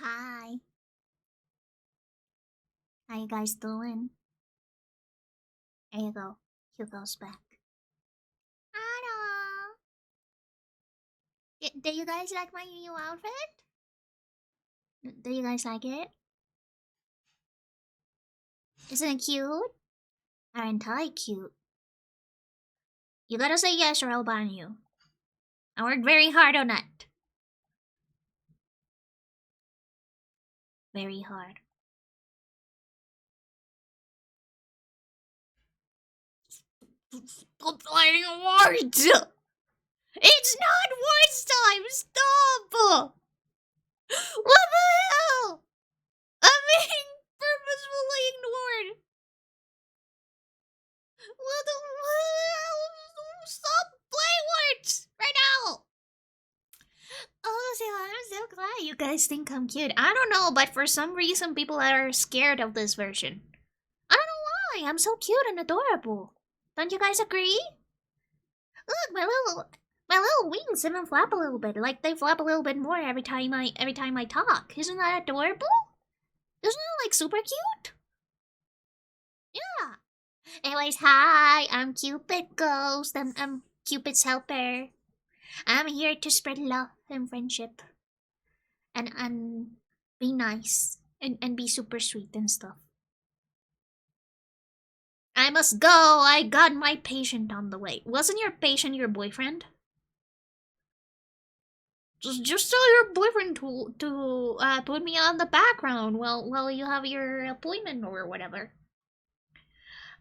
Hi. How you guys doing? There you go. Hugo's back. Hello. Do you guys like my new outfit? Do you guys like it? Isn't it cute? Aren't I cute? You gotta say yes or I'll ban you. I worked very hard on that. Very hard. Stop playing words! It's not words time! Stop! What the hell? I'm being purposefully ignored. What the hell? Stop playing words right now! Oh, so I'm so glad you guys think I'm cute. I don't know, but for some reason people are scared of this version. I don't know why. I'm so cute and adorable. Don't you guys agree? Look, my little wings even flap a little bit. Like they flap a little bit more every time I talk. Isn't that adorable? Isn't that like super cute? Yeah. Anyways, hi. I'm Cupid Ghost. I'm Cupid's helper. I'm here to spread love and friendship. And be nice. And be super sweet and stuff. I must go. I got my patient on the way. Wasn't your patient your boyfriend? Just tell your boyfriend to put me on the background while you have your appointment or whatever.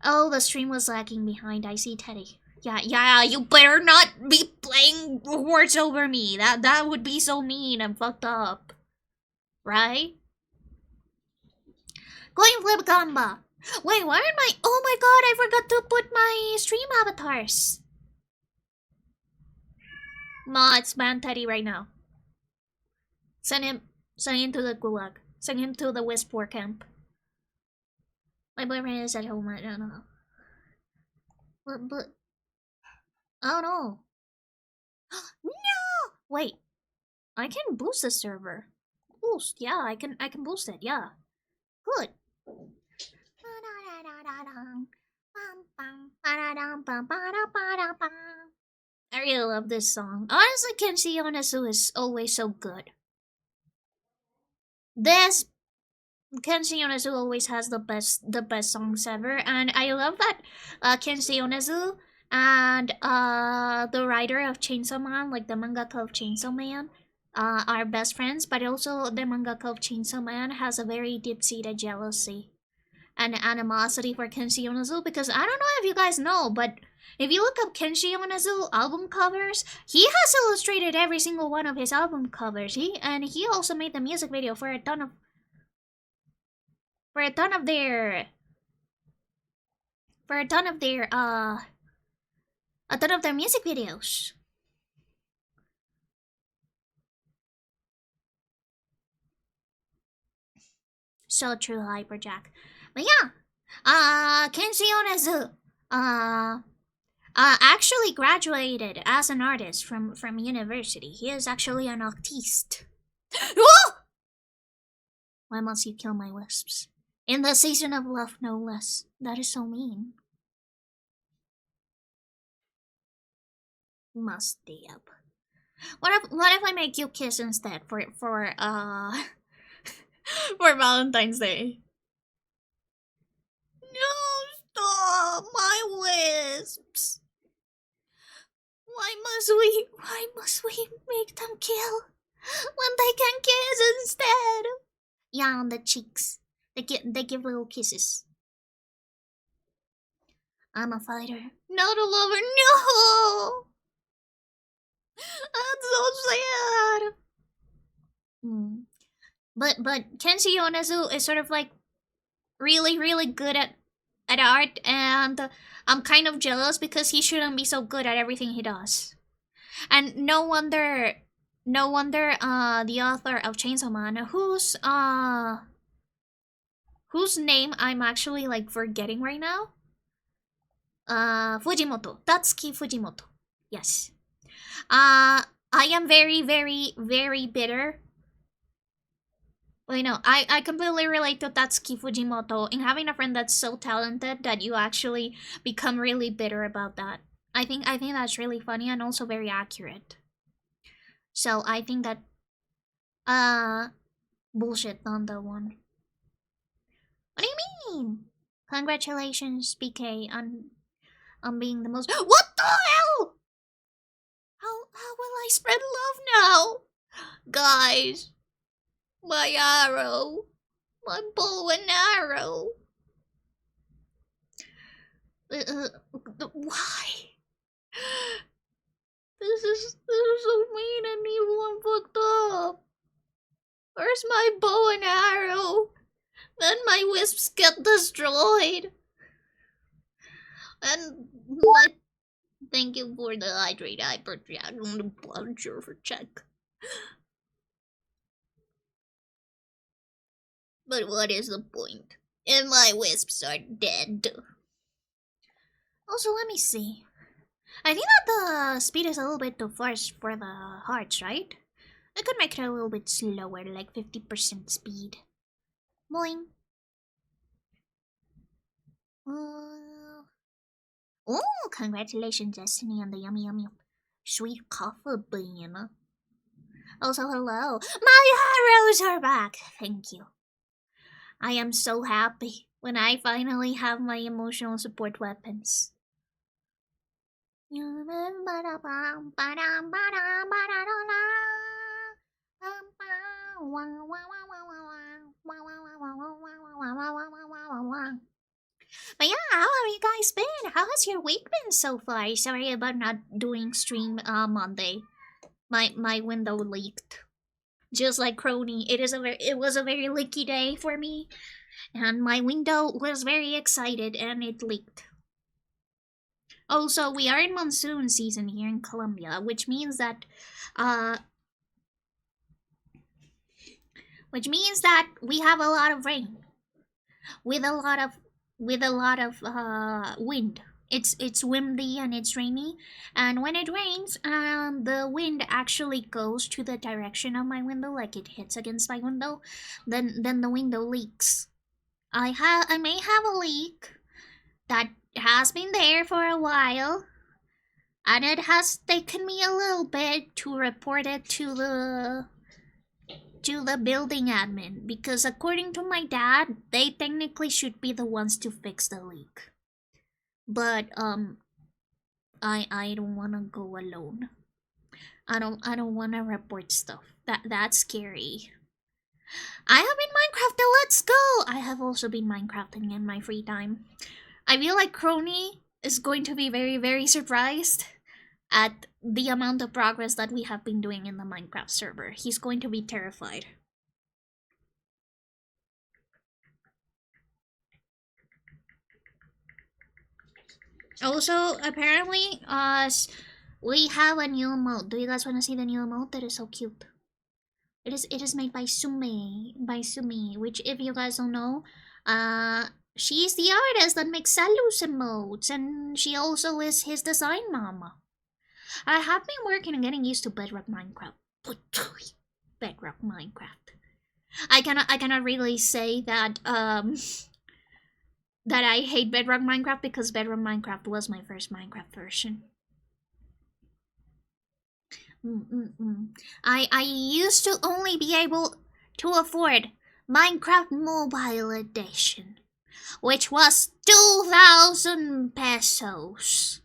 Oh, the stream was lagging behind. I see Teddy. Yeah, you better not be playing words over me. That would be so mean and fucked up. Right? Going flip gamba. Wait, why aren't my... Oh my god, I forgot to put my stream avatars. Ma, it's ban Teddy right now. Send him to the gulag. Send him to the Westport camp. My boyfriend is at home. I don't know. But oh no. No! Wait. I can boost the server. Boost, yeah, I can boost it, yeah. Good. I really love this song. Honestly, Kenshi Yonezu is always so good. This Kenshi Yonezu always has the best songs ever, and I love that Kenshi Yonezu and the writer of Chainsaw Man, like the mangaka of Chainsaw Man, are best friends, but also the mangaka of Chainsaw Man has a very deep-seated jealousy and animosity for Kenshi Yonezu, because I don't know if you guys know, but if you look up Kenshi Yonezu album covers, he has illustrated every single one of his album covers. He also made the music video for a ton of their music videos. So true, Hyperjack. But yeah, Kenshi Yonezu actually graduated as an artist from university. He is actually an artiste. Why must you kill my wisps? In the season of love, no less. That is so mean. Must stay up. What if I make you kiss instead for for Valentine's Day? No, stop! My wisps. Why must we make them kill when they can kiss instead? Yeah, on the cheeks. They give little kisses. I'm a fighter, not a lover. No, that's so sad. But Kenshi Yonezu is sort of like really good at art, and I'm kind of jealous because he shouldn't be so good at everything he does. And no wonder the author of Chainsaw Man, whose name I'm actually like forgetting right now. Fujimoto. Tatsuki Fujimoto. Yes. I am very bitter But you know, I completely relate to Tatsuki Fujimoto in having a friend that's so talented that you actually become really bitter about that. I think that's really funny and also very accurate. So I think that bullshit on that one. What do you mean? Congratulations, BK, on being the most. What the hell? How will I spread love now, guys? My arrow, my bow and arrow. Why? This is so mean and evil and fucked up. Where's my bow and arrow? Then my wisps get destroyed. And thank you for the hydrate hyper chat on the blood for check. But what is the point? If my wisps are dead. Also, let me see. I think that the speed is a little bit too fast for the hearts, right? I could make it a little bit slower, like 50% speed. Boing. Oh, congratulations, Destiny, on the yummy sweet coffee bean. Also, hello. My arrows are back. Thank you. I am so happy when I finally have my emotional support weapons. But yeah, how have you guys been? How has your week been so far? Sorry about not doing stream Monday. My window leaked. Just like Crony, it was a very leaky day for me, and my window was very excited and it leaked. Also, we are in monsoon season here in Colombia, which means that we have a lot of rain with a lot of wind. It's windy and it's rainy, and when it rains, the wind actually goes to the direction of my window, like it hits against my window. Then the window leaks. I may have a leak that has been there for a while, and it has taken me a little bit to report it to the building admin, because according to my dad, they technically should be the ones to fix the leak. But I don't wanna go alone. I don't wanna report stuff. That's scary. I have been Minecrafting, let's go! I have also been Minecrafting in my free time. I feel like Crony is going to be very, very surprised at the amount of progress that we have been doing in the Minecraft server. He's going to be terrified. Also, apparently, we have a new emote. Do you guys want to see the new emote? That is so cute. It is made by Sumi, which, if you guys don't know, she's the artist that makes Salus emotes, and she also is his design mama. I have been working on getting used to Bedrock Minecraft. Bedrock Minecraft. I cannot really say that that I hate Bedrock Minecraft, because Bedrock Minecraft was my first Minecraft version. I used to only be able to afford Minecraft Mobile Edition, which was 2,000 pesos.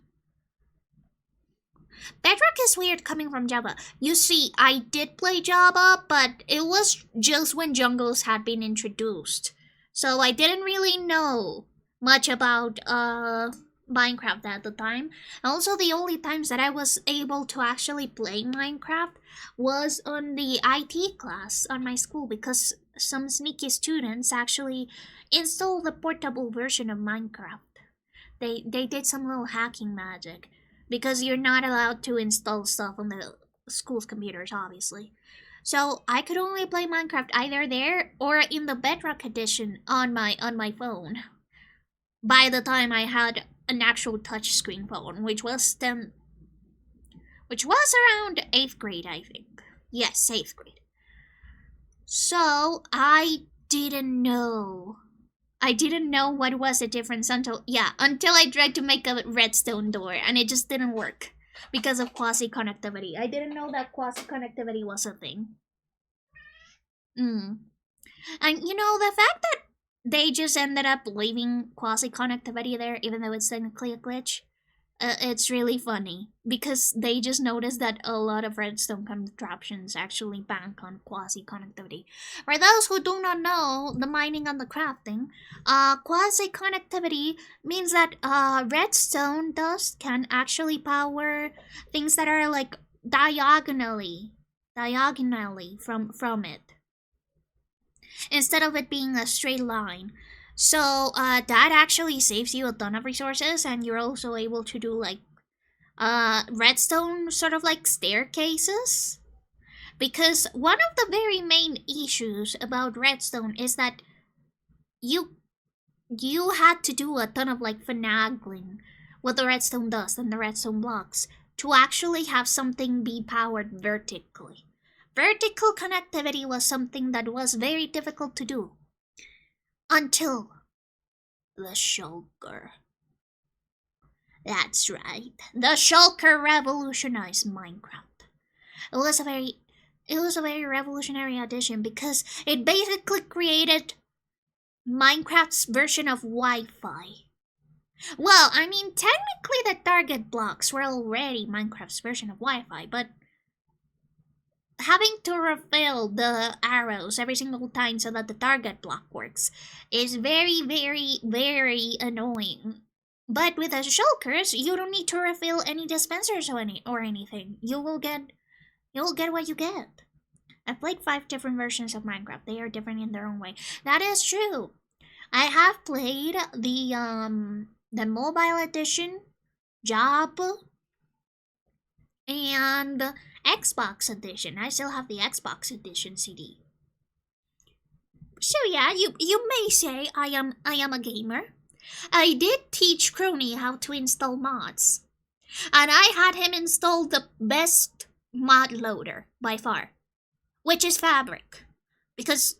Bedrock is weird coming from Java. You see, I did play Java, but it was just when jungles had been introduced. So I didn't really know much about Minecraft at the time. Also, the only times that I was able to actually play Minecraft was on the IT class on my school, because some sneaky students actually installed the portable version of Minecraft. They did some little hacking magic, because you're not allowed to install stuff on the school's computers, obviously. So I could only play Minecraft either there or in the Bedrock edition on my phone. By the time I had an actual touchscreen phone, which was around 8th grade, I think. Yes, 8th grade. So I didn't know. I didn't know what was the difference until I tried to make a redstone door and it just didn't work because of quasi connectivity. I didn't know that quasi connectivity was a thing. And you know, the fact that they just ended up leaving quasi connectivity there, even though it's technically a glitch, it's really funny because they just noticed that a lot of redstone contraptions actually bank on quasi connectivity. For those who do not know the mining and the crafting, quasi connectivity means that redstone dust can actually power things that are like diagonally from it, instead of it being a straight line. So that actually saves you a ton of resources, and you're also able to do like redstone sort of like staircases. Because one of the very main issues about redstone is that you had to do a ton of like finagling with the redstone dust and the redstone blocks to actually have something be powered vertically. Vertical connectivity was something that was very difficult to do. Until the shulker. That's right. The shulker revolutionized Minecraft. It was a very revolutionary addition because it basically created Minecraft's version of Wi-Fi. Well, I mean, technically the target blocks were already Minecraft's version of Wi-Fi, but having to refill the arrows every single time so that the target block works is very, very, very annoying. But with the shulkers, you don't need to refill any dispensers or anything. You will get what you get. I've played 5 different versions of Minecraft. They are different in their own way. That is true. I have played the mobile edition, Job, and Xbox edition. I still have the Xbox edition CD. So yeah, you may say I am a gamer. I did teach Crony how to install mods, and I had him install the best mod loader by far, which is Fabric, because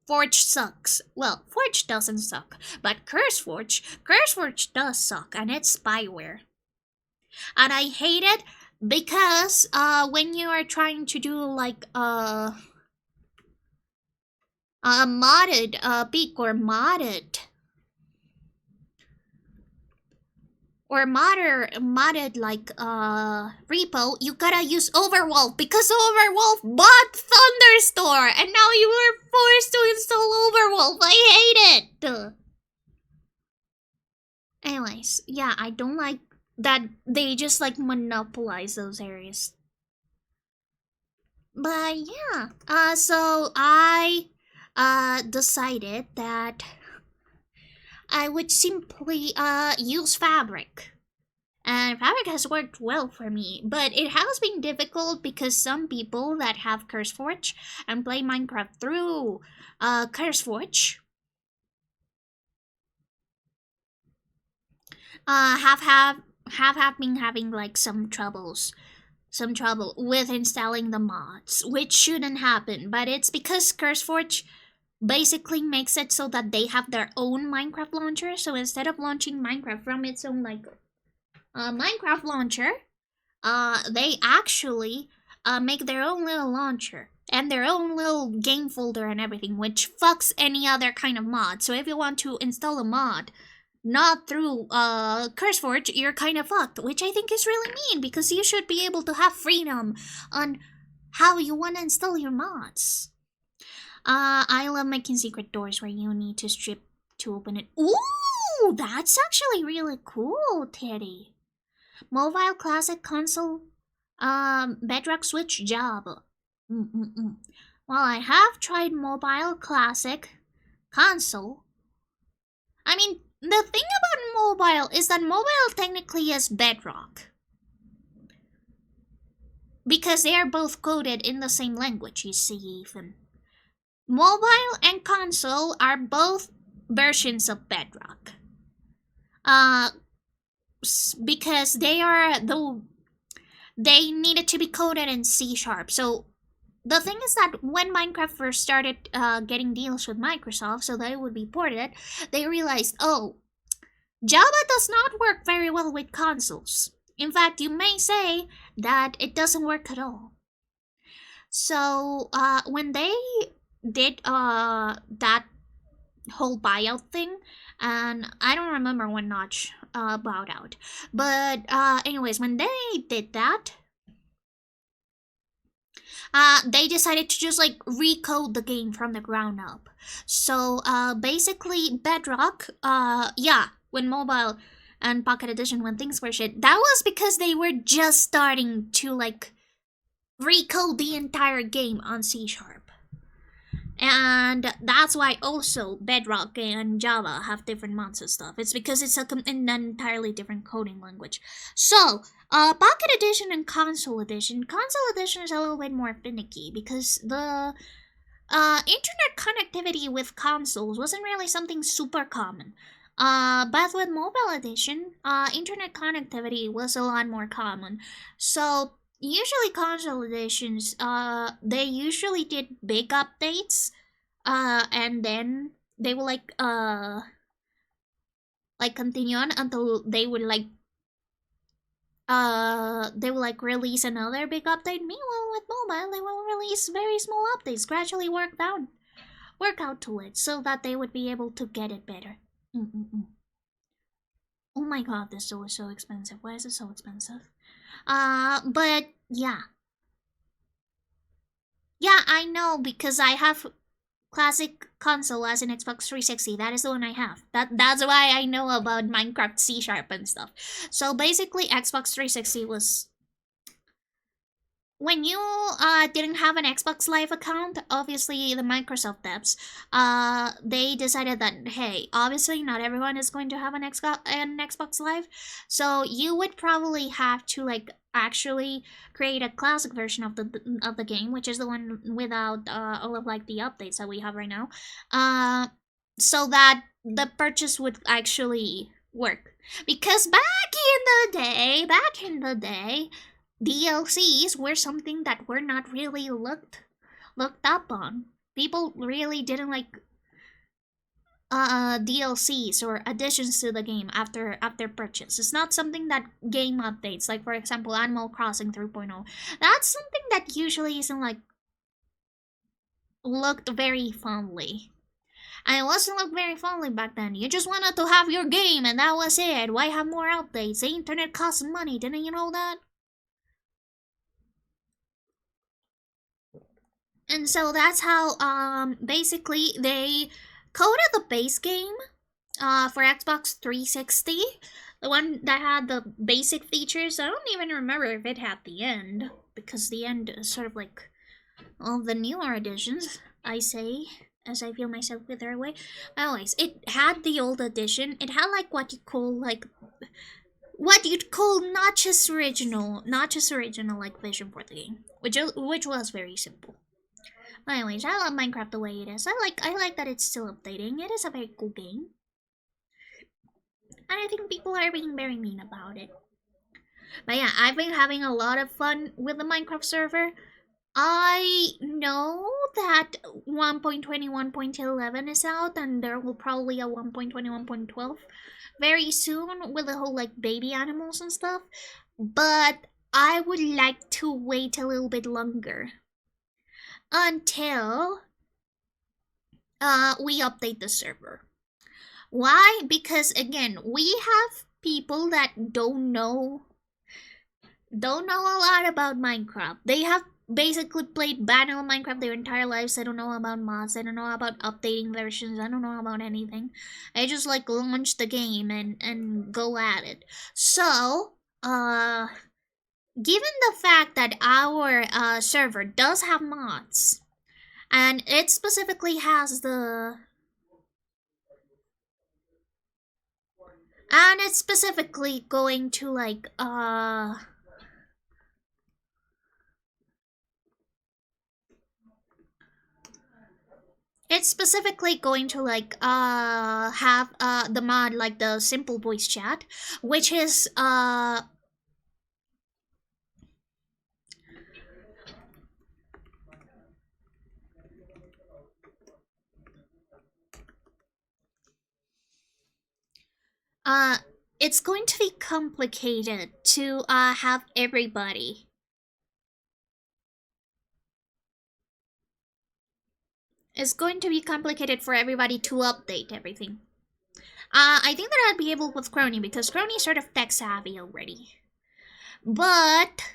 Forge sucks. Well, Forge doesn't suck, but CurseForge does suck, and it's spyware. And I hate it because when you are trying to do like a modded peak or modded like repo, you gotta use Overwolf because Overwolf bought Thunderstore, and now you are forced to install Overwolf. I hate it. Anyways, yeah, I don't like that they just like monopolize those areas. But yeah, so I decided that I would simply use Fabric. And Fabric has worked well for me, but it has been difficult because some people that have CurseForge and play Minecraft through CurseForge have been having like some trouble with installing the mods, which shouldn't happen, but it's because CurseForge basically makes it so that they have their own Minecraft launcher. So instead of launching Minecraft from its own like Minecraft launcher, they actually make their own little launcher and their own little game folder and everything, which fucks any other kind of mod. So if you want to install a mod not through CurseForge, you're kind of fucked, which I think is really mean because you should be able to have freedom on how you want to install your mods. I love making secret doors where you need to strip to open it. Ooh, that's actually really cool, Teddy. Mobile, classic, console, Bedrock, Switch, Job. Well, I have tried mobile, classic, console. I mean, the thing about mobile is that mobile technically is Bedrock, because they are both coded in the same language, you see, even. Mobile and console are both versions of Bedrock. Because they needed to be coded in C#. So the thing is that when Minecraft first started getting deals with Microsoft so that it would be ported, they realized, oh, Java does not work very well with consoles. In fact, you may say that it doesn't work at all. So when they did that whole buyout thing, and I don't remember when Notch bowed out, but anyways, when they did that, they decided to just like recode the game from the ground up. So basically, Bedrock, when mobile and Pocket Edition, when things were shit, that was because they were just starting to like recode the entire game on C#. And that's why also Bedrock and Java have different mods and stuff. It's because it's an entirely different coding language. So, Pocket Edition and Console Edition. Console Edition is a little bit more finicky because the internet connectivity with consoles wasn't really something super common. But with Mobile Edition, internet connectivity was a lot more common. So, usually console editions, they usually did big updates, and then they will like continue on until they would release another big update. Meanwhile, with mobile, they will release very small updates, gradually work out to it, so that they would be able to get it better. Oh my god, this is so expensive. Why is it so expensive? But yeah. Yeah, I know because I have classic console as an Xbox 360. That is the one I have. That's why I know about Minecraft C# and stuff. So basically, Xbox 360 was when you didn't have an Xbox Live account, obviously the Microsoft devs, they decided that hey, obviously not everyone is going to have an Xbox Live, so you would probably have to like actually create a classic version of the game, which is the one without all of like the updates that we have right now, so that the purchase would actually work. Because back in the day, DLCs were something that were not really looked up on. People really didn't like DLCs or additions to the game after purchase. It's not something that game updates, like for example Animal Crossing 3.0. That's something that usually isn't like looked very fondly. And it wasn't looked very fondly back then. You just wanted to have your game and that was it. Why have more updates? The internet costs money, didn't you know that? And so that's how basically they coded the base game for Xbox 360, the one that had the basic features. I don't even remember if it had the end, because the end is sort of like all the newer editions, I say, as I feel myself wither away. Anyways, it had the old edition. It had like what you'd call not just original like vision for the game, which was very simple. Anyways, I love Minecraft the way it is. I like that it's still updating. It is a very cool game. And I think people are being very mean about it. But yeah, I've been having a lot of fun with the Minecraft server. I know that 1.21.11 is out, and there will probably a 1.21.12 very soon with the whole like baby animals and stuff. But I would like to wait a little bit longer until we update the server. Why? Because again, we have people that don't know a lot about Minecraft. They have basically played vanilla Minecraft their entire lives. They don't know about mods. They don't know about updating versions. I don't know about anything. I just like launch the game and go at it. So, given the fact that our server does have mods, and it specifically has and it's specifically going to like have the mod like the simple voice chat, which is it's going to be complicated to have everybody. It's going to be complicated for everybody to update everything. I think that I'd be able with Crony because Crony is sort of tech savvy already. But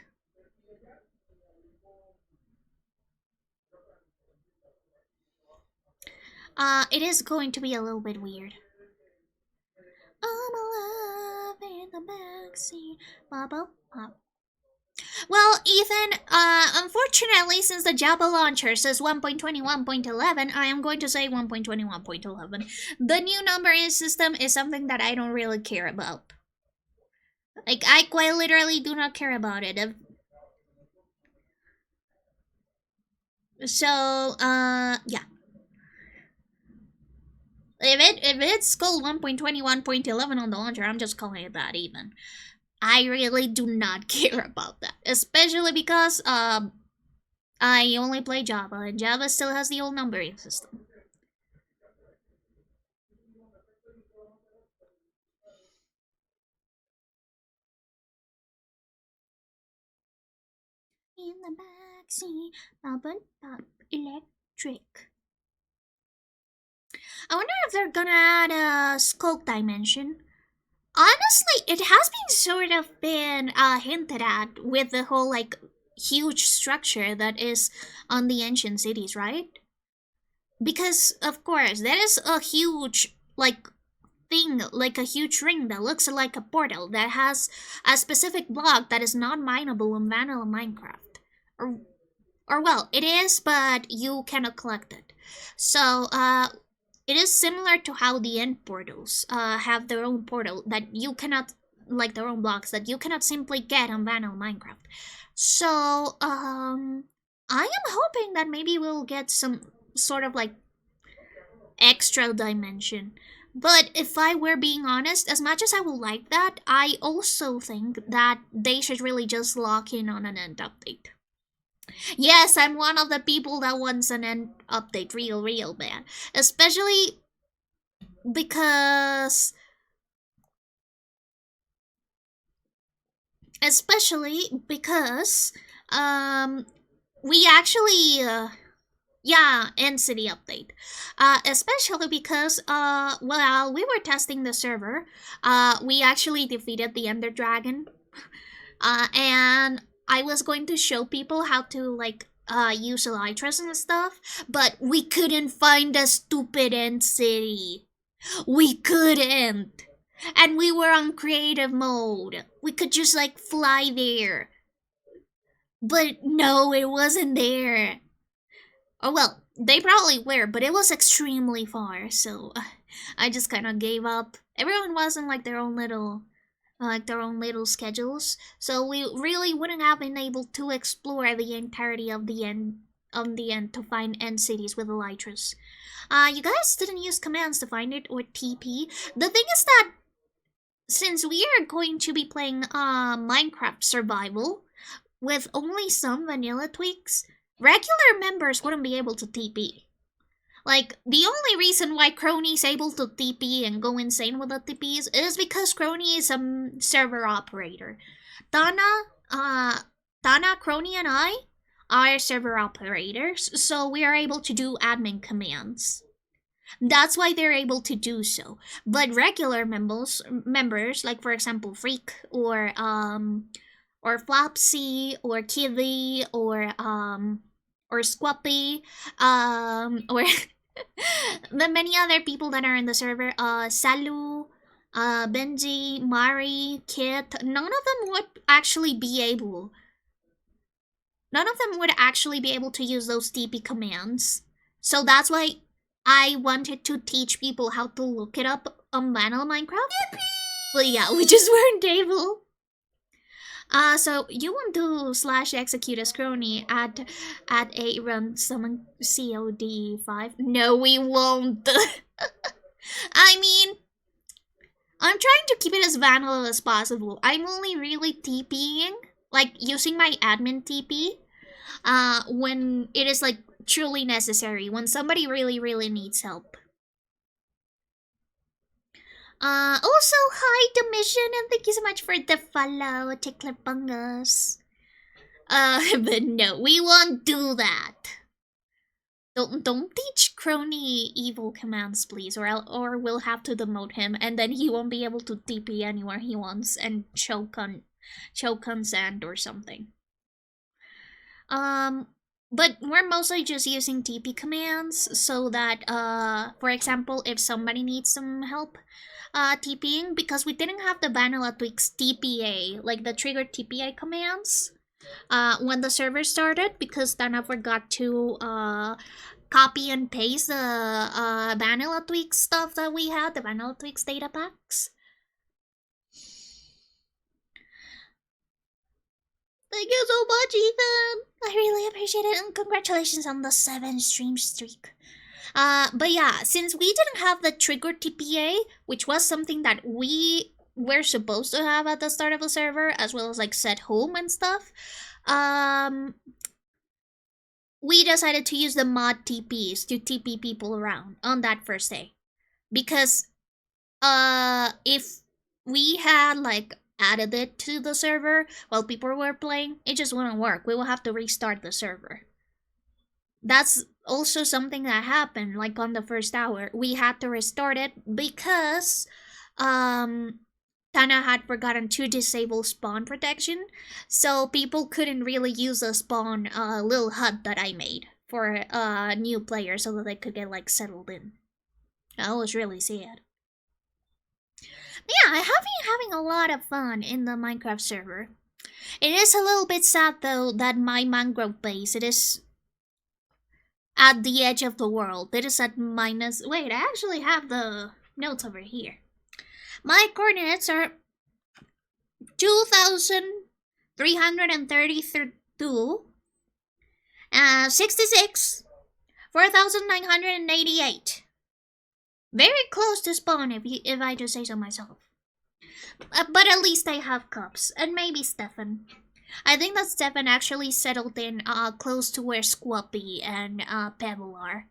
it is going to be a little bit weird. I'm alive in the backseat. Bubble pop. Well, Ethan, unfortunately, since the Java launcher says 1.21.11, I am going to say 1.21.11. The new numbering system is something that I don't really care about. Like, I quite literally do not care about it. So, yeah. If it's called 1.21.11 on the launcher, I'm just calling it that even. I really do not care about that, especially because I only play Java, and Java still has the old numbering system. In the backseat, bubble pop electric. I wonder if they're gonna add a scope dimension. Honestly, it has been sort of been hinted at with the whole like huge structure that is on the ancient cities, right? Because of course there is a huge like thing, like a huge ring that looks like a portal that has a specific block that is not mineable in vanilla Minecraft. Or well, it is, but you cannot collect it. So it is similar to how the end portals have their own portal that you cannot, like their own blocks that you cannot simply get on vanilla Minecraft. So I am hoping that maybe we'll get some sort of like extra dimension. But if I were being honest, as much as I would like that, I also think that they should really just lock in on an end update. Yes, I'm one of the people that wants an end update real bad. Especially because we actually yeah, end city update. Especially because while we were testing the server, we actually defeated the Ender Dragon. And I was going to show people how to like use elytras and stuff, but we couldn't find a stupid end city. We couldn't. And we were on creative mode. We could just like fly there. But no, it wasn't there. Oh well, they probably were, but it was extremely far, so I just kind of gave up. Everyone was in like their own little schedules, so we really wouldn't have been able to explore the entirety of the end to find end cities with elytras. You guys didn't use commands to find it or TP. The thing is that since we are going to be playing Minecraft survival with only some vanilla tweaks, regular members wouldn't be able to TP. Like, the only reason why Crony is able to TP and go insane with the TPs is because Crony is a server operator. Tana, Crony, and I are server operators, so we are able to do admin commands. That's why they're able to do so. But regular members, like for example Freak or Flopsy or Kitty or Squappy, or the many other people that are in the server, Salu, Benji, Mari, Kit, none of them would actually be able to use those TP commands. So that's why I wanted to teach people how to look it up on vanilla Minecraft. Yippee! But yeah, we just weren't able. So you want to slash execute as Crony at a run summon COD 5? No, we won't. I mean, I'm trying to keep it as vanilla as possible. I'm only really TPing, like using my admin TP, when it is like truly necessary, when somebody really needs help. Also, hi to Mission, and thank you so much for the follow, Tickler Bungus. But no, we won't do that. Don't teach Crony evil commands, please, or we'll have to demote him, and then he won't be able to TP anywhere he wants and choke on sand or something. But we're mostly just using TP commands so that, for example, if somebody needs some help, TPing, because we didn't have the vanilla tweaks TPA, like the trigger TPA commands, when the server started, because Dana forgot to, copy and paste the, vanilla tweaks stuff that we had, the vanilla tweaks data packs. Thank you so much, Ethan! I really appreciate it, and congratulations on the 7-stream streak. But yeah, since we didn't have the trigger TPA, which was something that we were supposed to have at the start of the server, as well as like set home and stuff, we decided to use the mod TPs to TP people around on that first day. Because, if we had like added it to the server while people were playing, it just wouldn't work. We will have to restart the server. That's also something that happened, like on the first hour. We had to restart it because Tana had forgotten to disable spawn protection, so people couldn't really use the spawn little hut that I made for new players so that they could get like settled in. That was really sad. Yeah, I have been having a lot of fun in the Minecraft server. It is a little bit sad though that my mangrove base, it is at the edge of the world. It is at minus... Wait, I actually have the notes over here. My coordinates are 2,332, 66, 4,988. Very close to spawn if I just say so myself. But at least I have Cups, and maybe Stefan. I think that Stefan actually settled in close to where Squappy and Pebble are.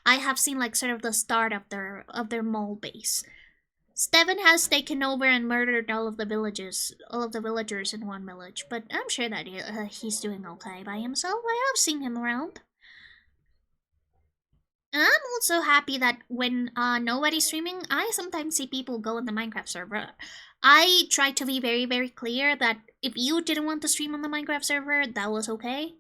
I have seen like sort of the start of their mole base. Stefan has taken over and murdered all of the villagers in one village, but I'm sure that he's doing okay by himself. I have seen him around. And I'm also happy that when nobody's streaming, I sometimes see people go in the Minecraft server. I try to be very, very clear that if you didn't want to stream on the Minecraft server, that was okay.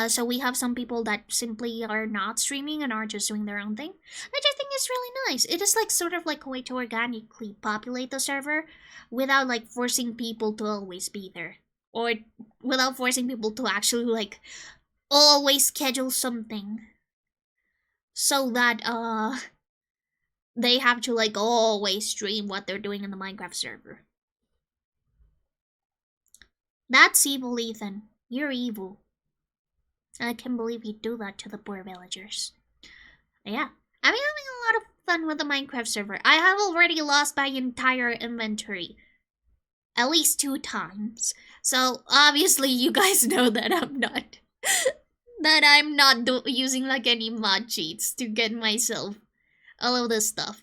So we have some people that simply are not streaming and are just doing their own thing, which I think is really nice. It is like sort of like a way to organically populate the server without like forcing people to always be there. Or without forcing people to actually like always schedule something. So that they have to like always stream what they're doing in the Minecraft server. That's evil, Ethan. You're evil. I can't believe you do that to the poor villagers. Yeah, I've been having a lot of fun with the Minecraft server. I have already lost my entire inventory at least 2 times. So obviously you guys know that I'm not using like any mod cheats to get myself all of this stuff.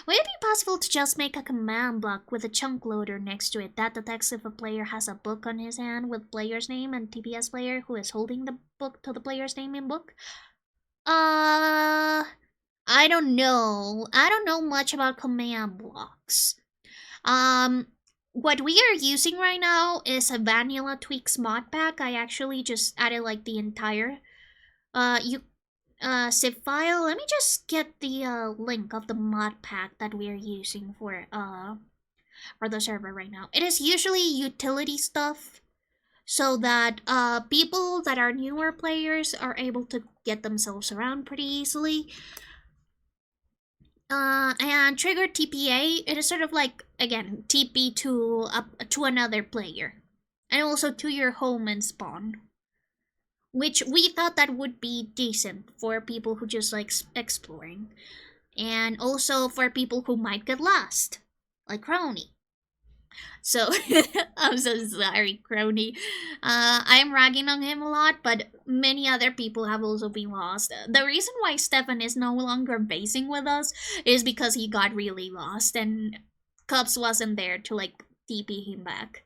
Would it be possible to just make a command block with a chunk loader next to it that detects if a player has a book on his hand with player's name and TPS player who is holding the book to the player's name in book? I don't know. I don't know much about command blocks. What we are using right now is a vanilla tweaks mod pack. I actually just added like the entire zip file. Let me just get the link of the mod pack that we are using for the server right now. It is usually utility stuff so that people that are newer players are able to get themselves around pretty easily. And trigger TPA, it is sort of like, again, TP to another player. And also to your home and spawn. Which we thought that would be decent for people who just like exploring. And also for people who might get lost. Like Crony. So I'm so sorry, Crony. I'm ragging on him a lot, but many other people have also been lost. The reason why Stefan is no longer basing with us is because he got really lost and Cubs wasn't there to like TP him back.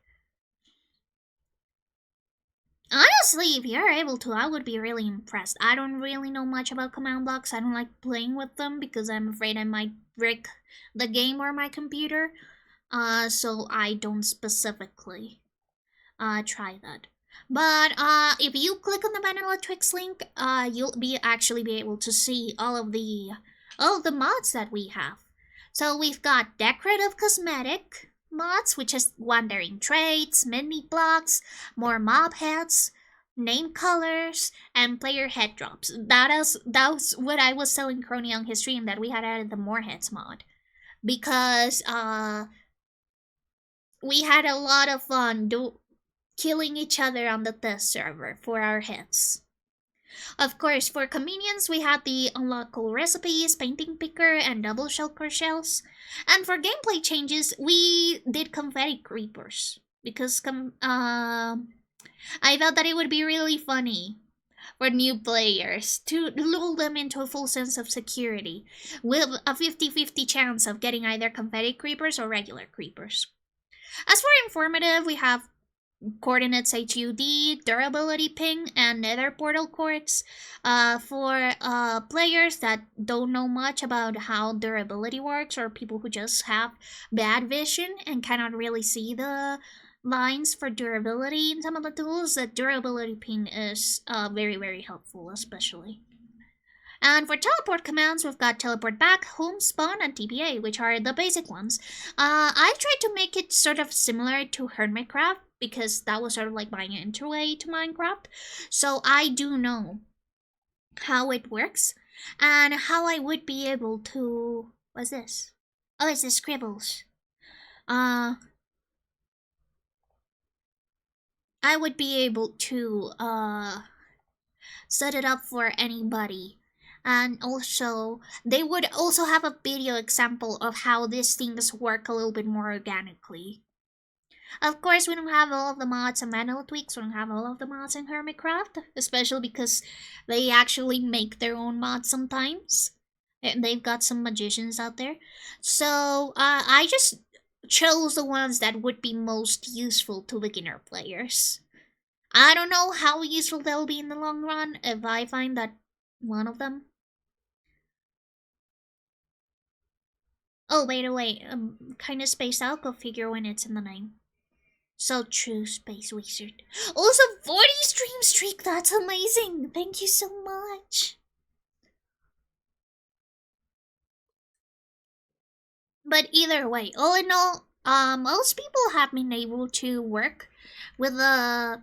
Honestly, if you're able to, I would be really impressed. I don't really know much about command blocks. I don't like playing with them because I'm afraid I might brick the game or my computer. So I don't specifically try that. But if you click on the Vanilla Tricks link, you'll be actually be able to see all of the mods that we have. So we've got decorative cosmetic mods, which is wandering traits, mini blocks, more mob heads, name colors, and player head drops. That was what I was telling Crony on his stream, that we had added the more heads mod because we had a lot of fun killing each other on the test server for our heads. Of course, for convenience, we had the unlockable recipes, painting picker, and double shulker shells. And for gameplay changes, we did confetti creepers because I thought that it would be really funny for new players to lull them into a full sense of security with a 50-50 chance of getting either confetti creepers or regular creepers. As for informative, we have coordinates HUD, durability ping, and nether portal quartz. For players that don't know much about how durability works, or people who just have bad vision and cannot really see the lines for durability in some of the tools, the durability ping is very, very helpful, especially. And for teleport commands, we've got teleport back, home, spawn, and TPA, which are the basic ones. I tried to make it sort of similar to Hermitcraft because that was sort of like my intro to Minecraft. So I do know how it works and how I would be able to. What's this? Oh, it's the scribbles. I would be able to set it up for anybody. And also, they would also have a video example of how these things work a little bit more organically. Of course, we don't have all of the mods and manual tweaks, we don't have all of the mods in Hermitcraft, especially because they actually make their own mods sometimes. And they've got some magicians out there. So, I just chose the ones that would be most useful to beginner players. I don't know how useful they'll be in the long run if I find that one of them. Oh, by the way, kinda spaced out, go figure when it's in the name. So true, Space Wizard. Also, 40 stream streak, that's amazing! Thank you so much! But either way, all in all, most people have been able to work with the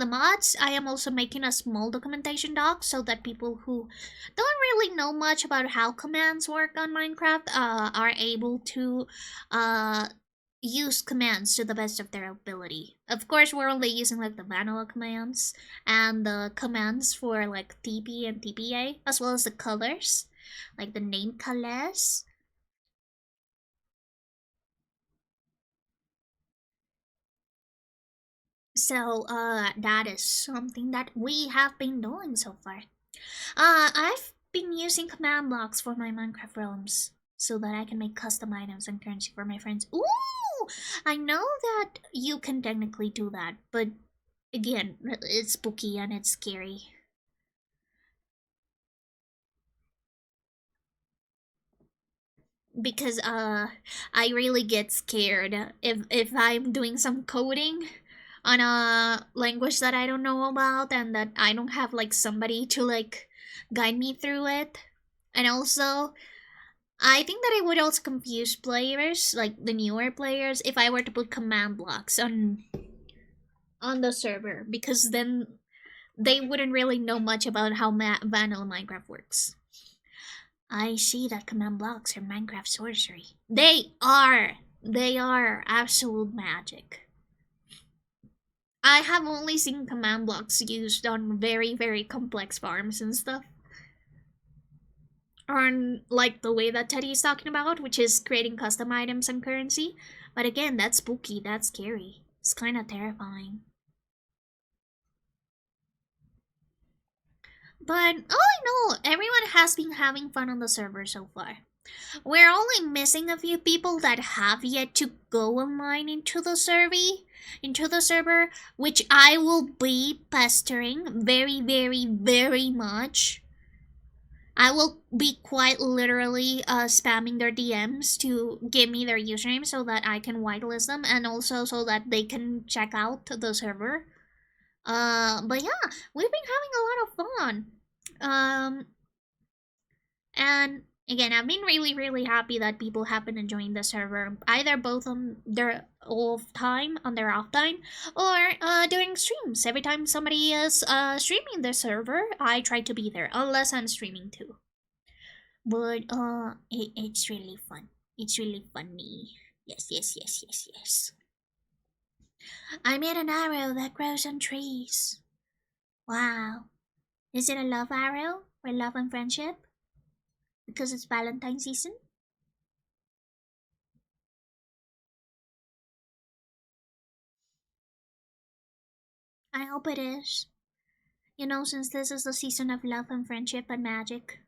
mods. I am also making a small documentation doc so that people who don't really know much about how commands work on Minecraft are able to use commands to the best of their ability. Of course, we're only using like the vanilla commands and the commands for like TP and TPA, as well as the colors, like the name colors. So, that is something that we have been doing so far. I've been using command blocks for my Minecraft realms so that I can make custom items and currency for my friends. Ooh! I know that you can technically do that, but again, it's spooky and it's scary. Because I really get scared if I'm doing some coding on a language that I don't know about and that I don't have like somebody to like guide me through it. And also, I think that it would also confuse players, like the newer players, if I were to put command blocks on the server, because then they wouldn't really know much about how vanilla Minecraft works. I see that command blocks are Minecraft sorcery. They are. They are absolute magic. I have only seen command blocks used on very, very complex farms and stuff. On like the way that Teddy is talking about, which is creating custom items and currency. But again, that's spooky, that's scary. It's kind of terrifying. But all I know, everyone has been having fun on the server so far. We're only missing a few people that have yet to go online into the server, which I will be pestering very, very, very much. I will be quite literally spamming their DMs to give me their username so that I can whitelist them, and also so that they can check out the server. But yeah, we've been having a lot of fun. And again, I've been really, really happy that people happen to join the server, either both on their off time, or during streams. Every time somebody is streaming the server, I try to be there, unless I'm streaming too. But it's really fun. It's really funny. Yes, yes, yes, yes, yes. I made an arrow that grows on trees. Wow. Is it a love arrow or love and friendship? Because it's Valentine's season? I hope it is. You know, since this is the season of love and friendship and magic.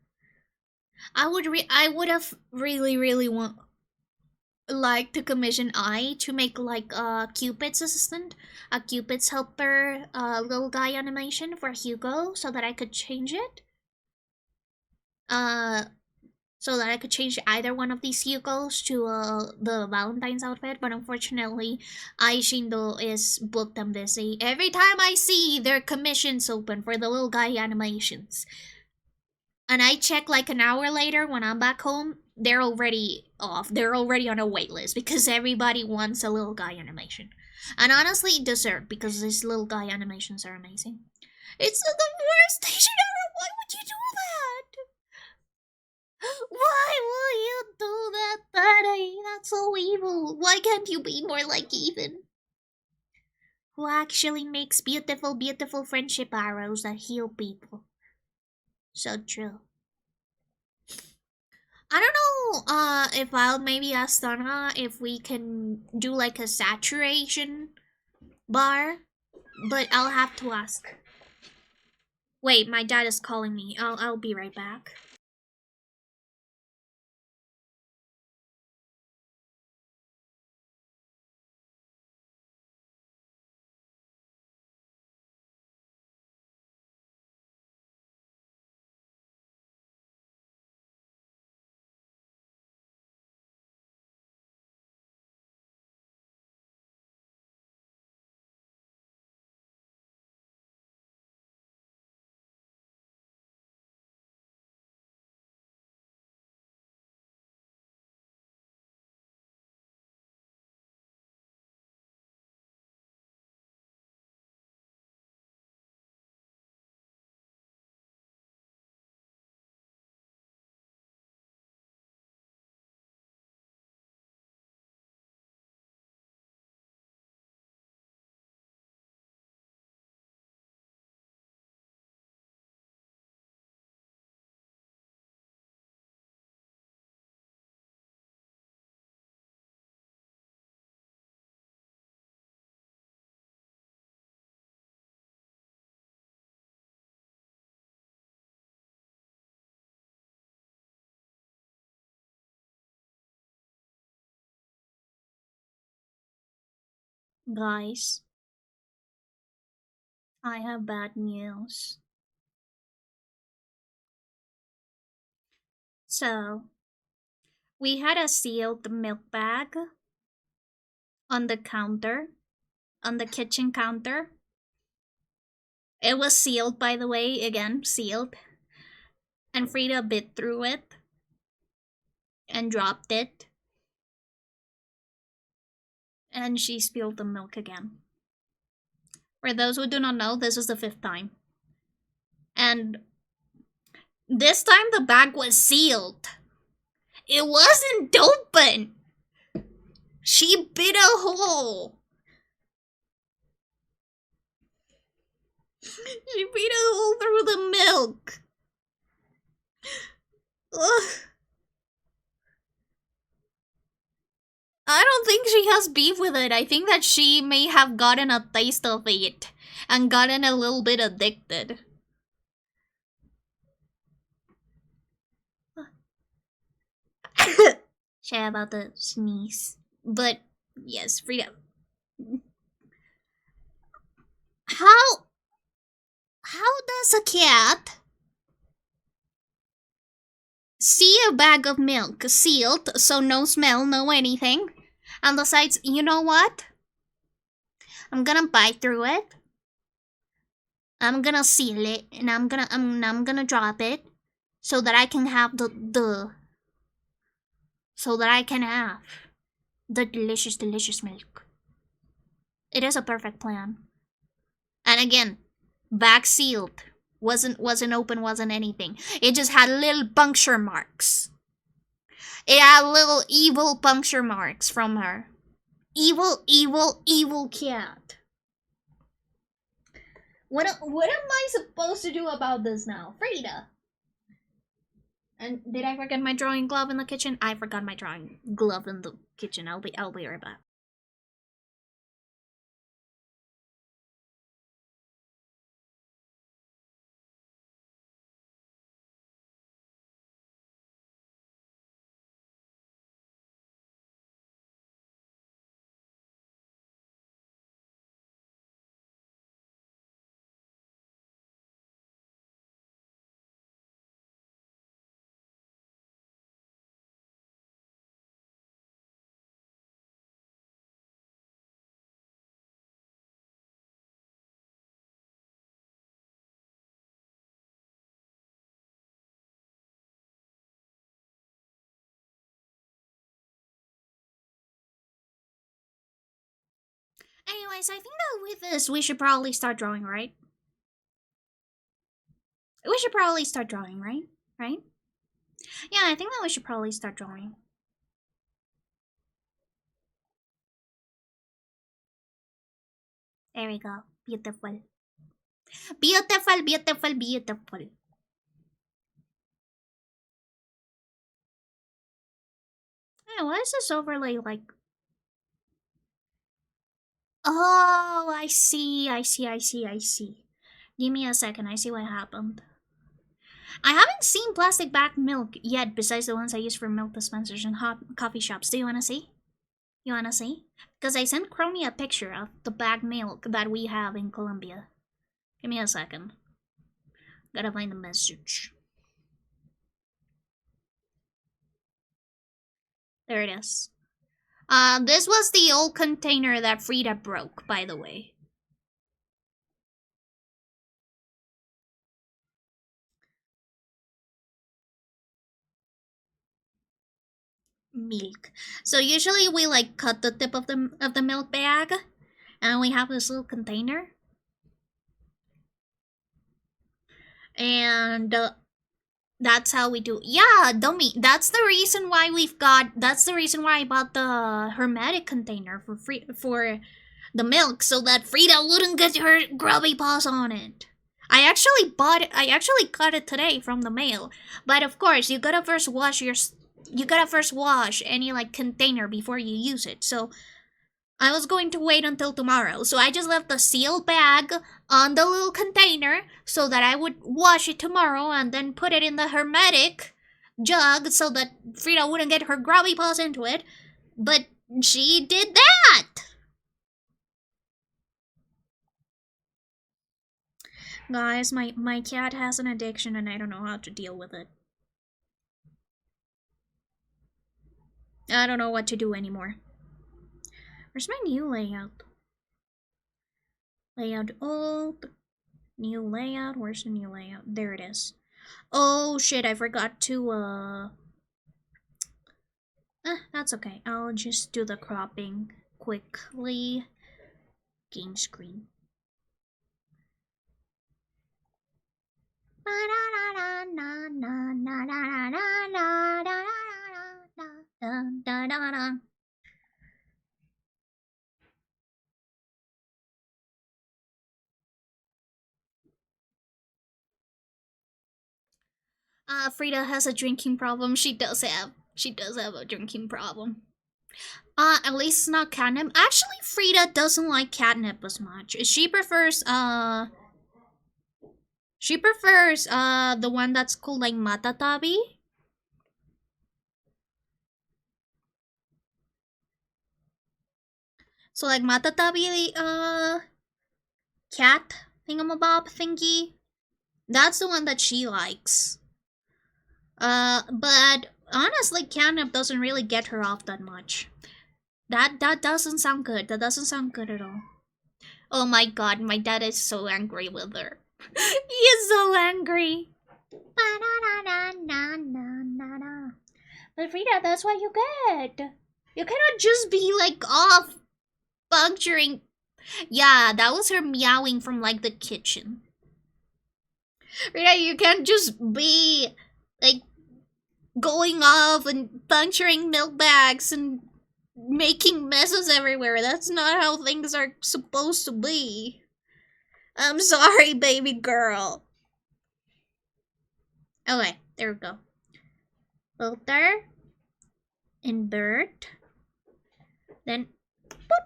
I would have really like to commission to make like a Cupid's assistant, a Cupid's helper, little guy animation for Hugo, so that I could change it. So that I could change either one of these Hugos to the Valentine's outfit, but unfortunately, Aishindo is booked and busy. Every time I see their commissions open for the little guy animations, and I check like an hour later when I'm back home, they're already off. They're already on a wait list because everybody wants a little guy animation. And honestly, deserved, because these little guy animations are amazing. It's the worst station ever! Why would you do that? Why will you do that, Daddy? That's so evil. Why can't you be more like Ethan? Who actually makes beautiful, beautiful friendship arrows that heal people. So true. I don't know if I'll maybe ask Donna if we can do like a saturation bar, but I'll have to ask. Wait, my dad is calling me. I'll be right back. Guys, I have bad news. So, we had a sealed milk bag on the counter, on the kitchen counter. It was sealed, by the way, again, sealed. And Frida bit through it and dropped it. And she spilled the milk again. For those who do not know, this is the 5th time. And this time the bag was sealed. It wasn't open. She bit a hole. She bit a hole through the milk. Ugh. I don't think she has beef with it. I think that she may have gotten a taste of it and gotten a little bit addicted. Sorry about the sneeze. But yes, Frida. How does a cat see a bag of milk sealed, so no smell, no anything, and decides, you know what? I'm gonna bite through it. I'm gonna seal it, and I'm gonna drop it, so that I can have so that I can have the delicious milk. It is a perfect plan. And again, bag sealed. Wasn't open, wasn't anything. It just had little puncture marks. It had little evil puncture marks from her. Evil cat. What am I supposed to do about this now? Frida. And did I forget my drawing glove in the kitchen? I forgot my drawing glove in the kitchen. I'll be right back. Anyways, I think that with this, we should probably start drawing, right? We should probably start drawing, right? Right? Yeah, I think that we should probably start drawing. There we go. Beautiful. Beautiful. Hey, what is this overlay like? Oh, I see. Give me a second, I see what happened. I haven't seen plastic bag milk yet, besides the ones I use for milk dispensers and hot coffee shops. Do you wanna see? You wanna see? Because I sent Crony a picture of the bag milk that we have in Colombia. Give me a second. Gotta find the message. There it is. This was the old container that Frida broke, by the way. Milk. So usually we like cut the tip of the milk bag, and we have this little container. And that's how we do. Yeah, dummy. That's the reason why That's the reason why I bought the hermetic container for the milk, so that Frida wouldn't get her grubby paws on it. I actually got it today from the mail. But of course, you gotta first wash any like container before you use it. So I was going to wait until tomorrow, so I just left the sealed bag on the little container so that I would wash it tomorrow and then put it in the hermetic jug so that Frida wouldn't get her grubby paws into it. But she did that! Guys, my cat has an addiction and I don't know how to deal with it. I don't know what to do anymore. Where's my new layout? Layout old. New layout. Where's the new layout? There it is. Oh shit, I forgot to that's okay. I'll just do the cropping quickly. Game screen. Frida has a drinking problem. She does have a drinking problem. At least it's not catnip. Actually, Frida doesn't like catnip as much. She prefers the one that's called like matatabi. So like matatabi cat thingamabob thingy. That's the one that she likes. But honestly, catnip doesn't really get her off that much. That doesn't sound good. That doesn't sound good at all. Oh my god, my dad is so angry with her. He is so angry. But Frida, that's what you get. You cannot just be like off puncturing. Yeah, that was her meowing from like the kitchen. Frida, you can't just be like going off and puncturing milk bags and making messes everywhere. That's not how things are supposed to be. I'm sorry, baby girl. Okay, there we go. Filter. Invert. Then, boop.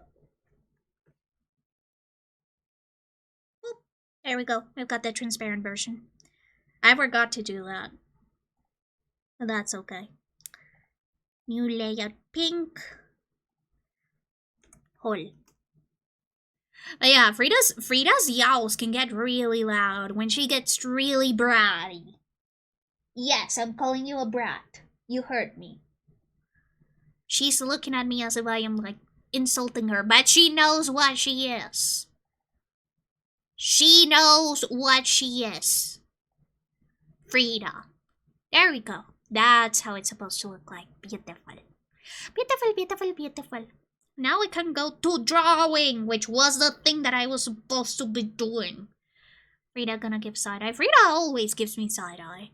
Boop. There we go. We've got the transparent version. I forgot to do that. But that's okay. New layout pink. Hole. But yeah, Frida's yowls can get really loud when she gets really bratty. Yes, I'm calling you a brat. You heard me. She's looking at me as if I am like insulting her, but she knows what she is. She knows what she is. Frida. There we go. That's how it's supposed to look like. Beautiful. Beautiful, beautiful, beautiful. Now we can go to drawing, which was the thing that I was supposed to be doing. Frida gonna give side-eye. Frida always gives me side-eye.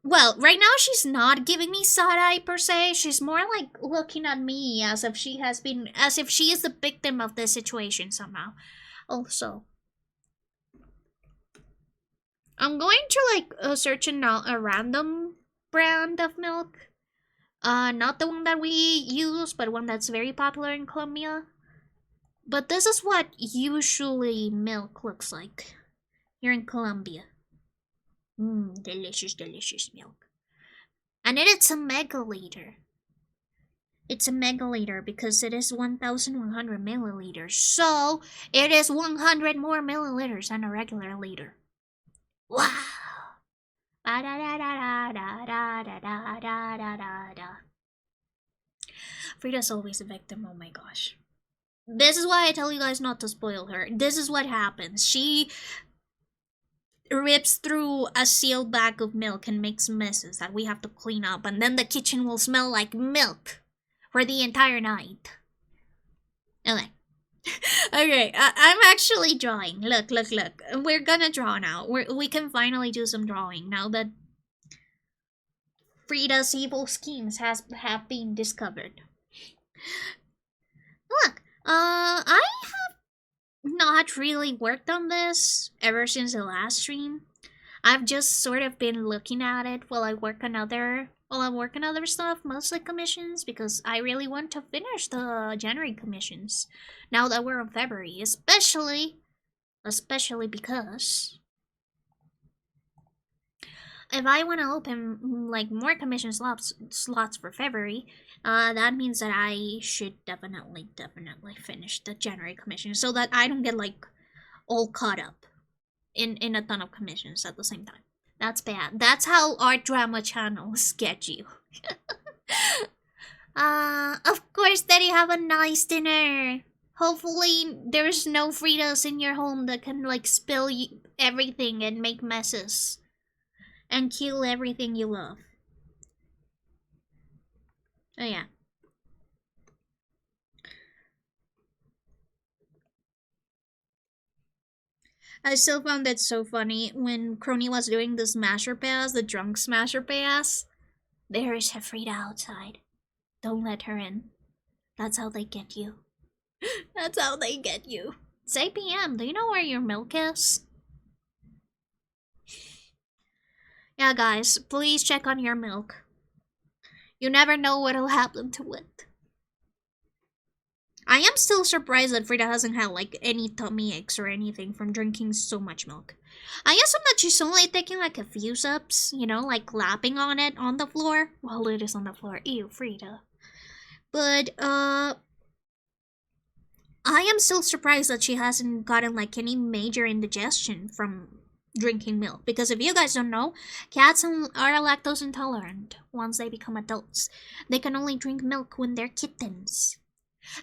Well, right now she's not giving me side-eye per se. She's more like looking at me as if she is the victim of this situation somehow. Also, I'm going to like search a random brand of milk. Not the one that we use, but one that's very popular in Colombia. But this is what usually milk looks like here in Colombia. Delicious, delicious milk. And it's a megaliter. It's a megaliter because it is 1,100 milliliters. So, it is 100 more milliliters than a regular liter. Wow! Frida's always a victim, oh my gosh. This is why I tell you guys not to spoil her. This is what happens. She rips through a sealed bag of milk and makes messes that we have to clean up, and then the kitchen will smell like milk for the entire night. Okay. Okay, I'm actually drawing. Look. We're gonna draw now. We can finally do some drawing now that Frida's evil schemes have been discovered. Look, I have not really worked on this ever since the last stream. I've just sort of been looking at it while I work on other stuff, mostly commissions, because I really want to finish the January commissions now that we're in February, especially because if I want to open like more commission slots for February, that means that I should definitely finish the January commission so that I don't get like all caught up in a ton of commissions at the same time. That's bad. That's how art drama channels get you. Of course, that you have a nice dinner. Hopefully, there's no Fritas in your home that can like spill everything and make messes and kill everything you love. Oh yeah. I still found it so funny when Crony was doing the smasher pass, the drunk smasher pass. There is a Frida outside. Don't let her in. That's how they get you. That's how they get you. It's 8 p.m. Do you know where your milk is? Yeah, guys, please check on your milk. You never know what'll happen to it. I am still surprised that Frida hasn't had like any tummy aches or anything from drinking so much milk. I assume that she's only taking like a few sips, you know, like lapping on it on the floor while it is on the floor. Ew, Frida. But I am still surprised that she hasn't gotten like any major indigestion from drinking milk. Because if you guys don't know, cats are lactose intolerant once they become adults. They can only drink milk when they're kittens.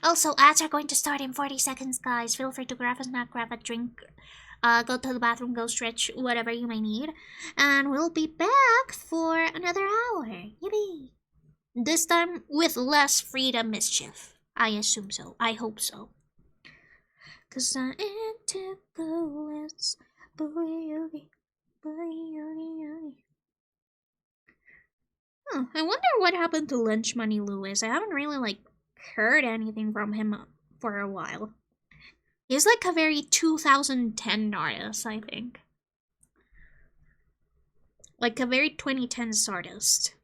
Also, ads are going to start in 40 seconds, guys. Feel free to grab a snack, grab a drink, go to the bathroom, go stretch, whatever you may need. And we'll be back for another hour. Yippee! This time with less Frida mischief. I assume so. I hope so. Cause I into the boogie, boogie. Huh, I wonder what happened to Lunch Money Lewis. I haven't really, like, heard anything from him for a while. He's like a very 2010 artist, I think. Like a very 2010s artist.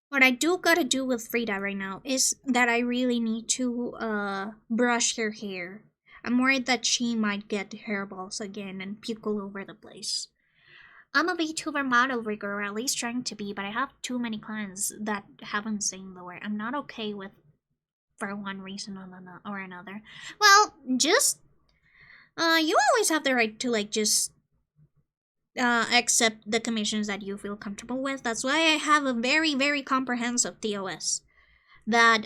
What I do gotta do with Frida right now is that I really need to brush her hair. I'm worried that she might get hairballs again and puke all over the place. I'm a VTuber model rigger, or at least trying to be, but I have too many clients that haven't seen the word I'm not okay with for one reason or another. Well, just you always have the right to like just accept the commissions that you feel comfortable with. That's why I have a very, very comprehensive TOS that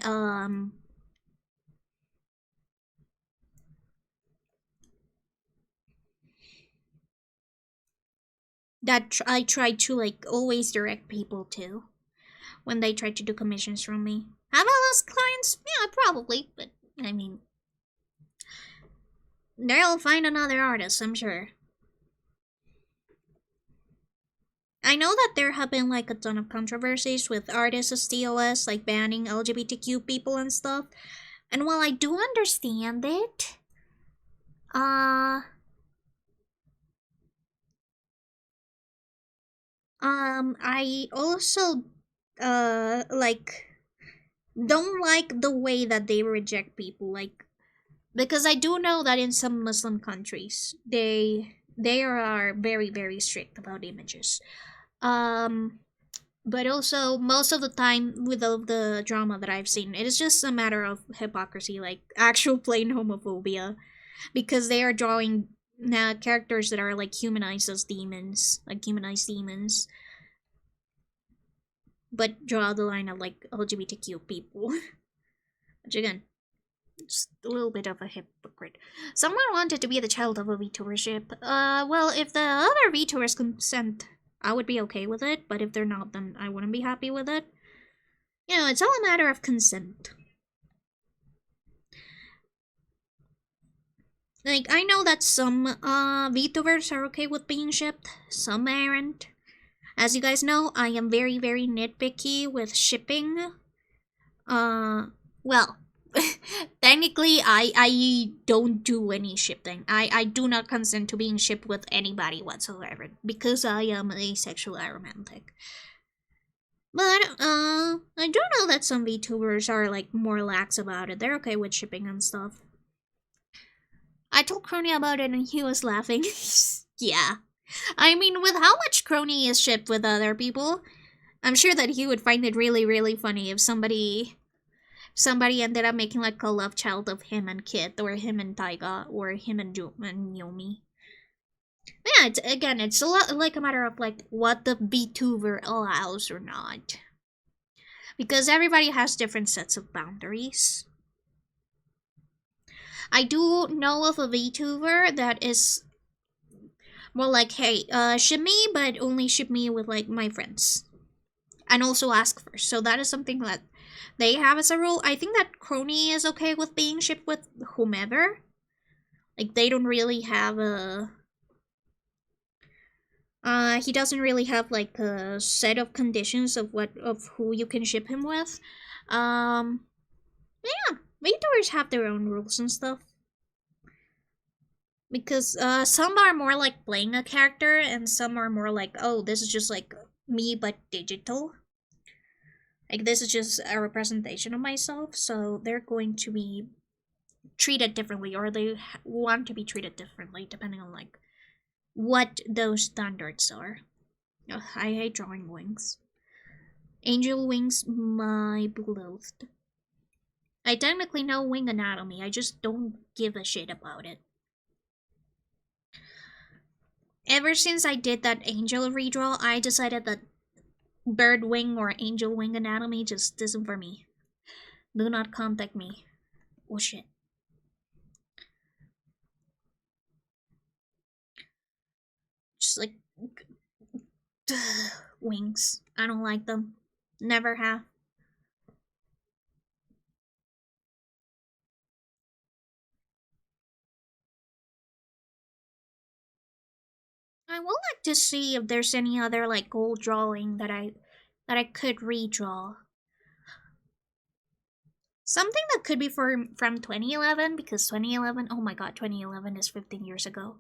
I try to like always direct people to when they try to do commissions from me. Have I lost clients? Yeah, probably, but I mean, they'll find another artist, I'm sure. I know that there have been like a ton of controversies with artists' TOS, like banning LGBTQ people and stuff. And while I do understand it, I also like don't like the way that they reject people, like, because I do know that in some Muslim countries they are very, very strict about images. But also most of the time with all the drama that I've seen, it is just a matter of hypocrisy, like actual plain homophobia, because they are drawing characters that are like humanized as demons, like humanized demons, but draw the line of like LGBTQ people. Which again, just a little bit of a hypocrite. Someone wanted to be the child of a VTubership. Well, if the other VTubers consent, I would be okay with it, but if they're not, then I wouldn't be happy with it. You know, it's all a matter of consent. Like, I know that some VTubers are okay with being shipped, some aren't. As you guys know, I am very, very nitpicky with shipping. Well, technically, I don't do any shipping. I do not consent to being shipped with anybody whatsoever, because I am asexual aromantic. But, I do know that some VTubers are, like, more lax about it. They're okay with shipping and stuff. I told Crony about it and he was laughing. Yeah. I mean, with how much Crony is shipped with other people, I'm sure that he would find it really, really funny if somebody ended up making like a love child of him and Kit, or him and Taiga, or him and Yomi. Yeah, it's a lot like a matter of like what the VTuber allows or not. Because everybody has different sets of boundaries. I do know of a VTuber that is more like, hey, ship me, but only ship me with like my friends. And also ask first. So that is something that they have as a rule. I think that Crony is okay with being shipped with whomever. Like, they don't really have a... he doesn't really have like a set of conditions of who you can ship him with. Yeah, VTubers have their own rules and stuff. Because some are more like playing a character, and some are more like, oh, this is just like me but digital. Like, this is just a representation of myself, so they're going to be treated differently, or they want to be treated differently, depending on, like, what those standards are. Ugh, I hate drawing wings. Angel wings, my beloved. I technically know wing anatomy, I just don't give a shit about it. Ever since I did that angel redraw, I decided that bird wing or angel wing anatomy just isn't for me. Do not contact me. Oh shit. Just like wings. I don't like them. Never have. I would like to see if there's any other like old drawing that I could redraw. Something that could be from 2011, because 2011, oh my god, 2011 is 15 years ago.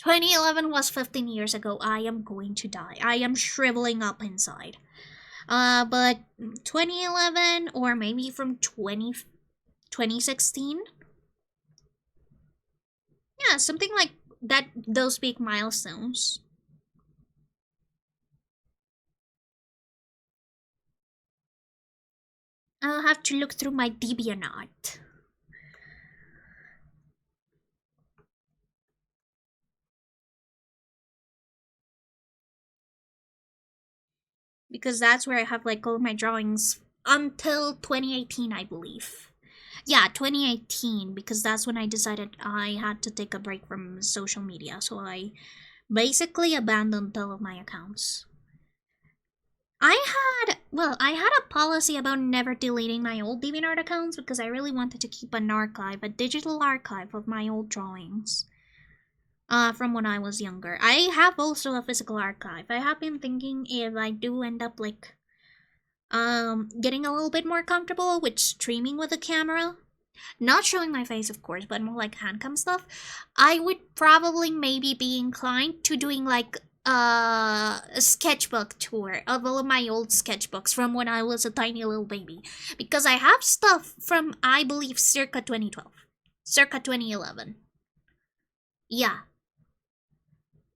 2011 was 15 years ago. I am going to die. I am shriveling up inside. But 2011 or maybe from 2016? Yeah, something like that, those big milestones. I'll have to look through my DeviantArt. Because that's where I have like all my drawings until 2018, I believe. Yeah, 2018, because that's when I decided I had to take a break from social media, so I basically abandoned all of my accounts. I had a policy about never deleting my old DeviantArt accounts because I really wanted to keep an archive, a digital archive of my old drawings. From when I was younger. I have also a physical archive. I have been thinking if I do end up like getting a little bit more comfortable with streaming with a camera, not showing my face of course, but more like handcam stuff, I would probably maybe be inclined to doing like a sketchbook tour of all of my old sketchbooks from when I was a tiny little baby, because I have stuff from, I believe, circa 2012, circa 2011. Yeah,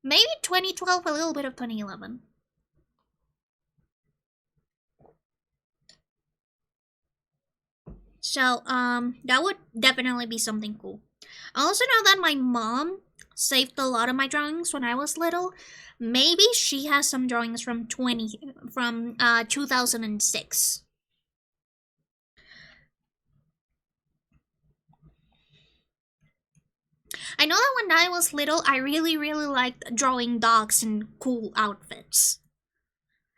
maybe 2012, a little bit of 2011. So, that would definitely be something cool. I also know that my mom saved a lot of my drawings when I was little. Maybe she has some drawings from 2006. I know that when I was little, I really liked drawing dogs in cool outfits.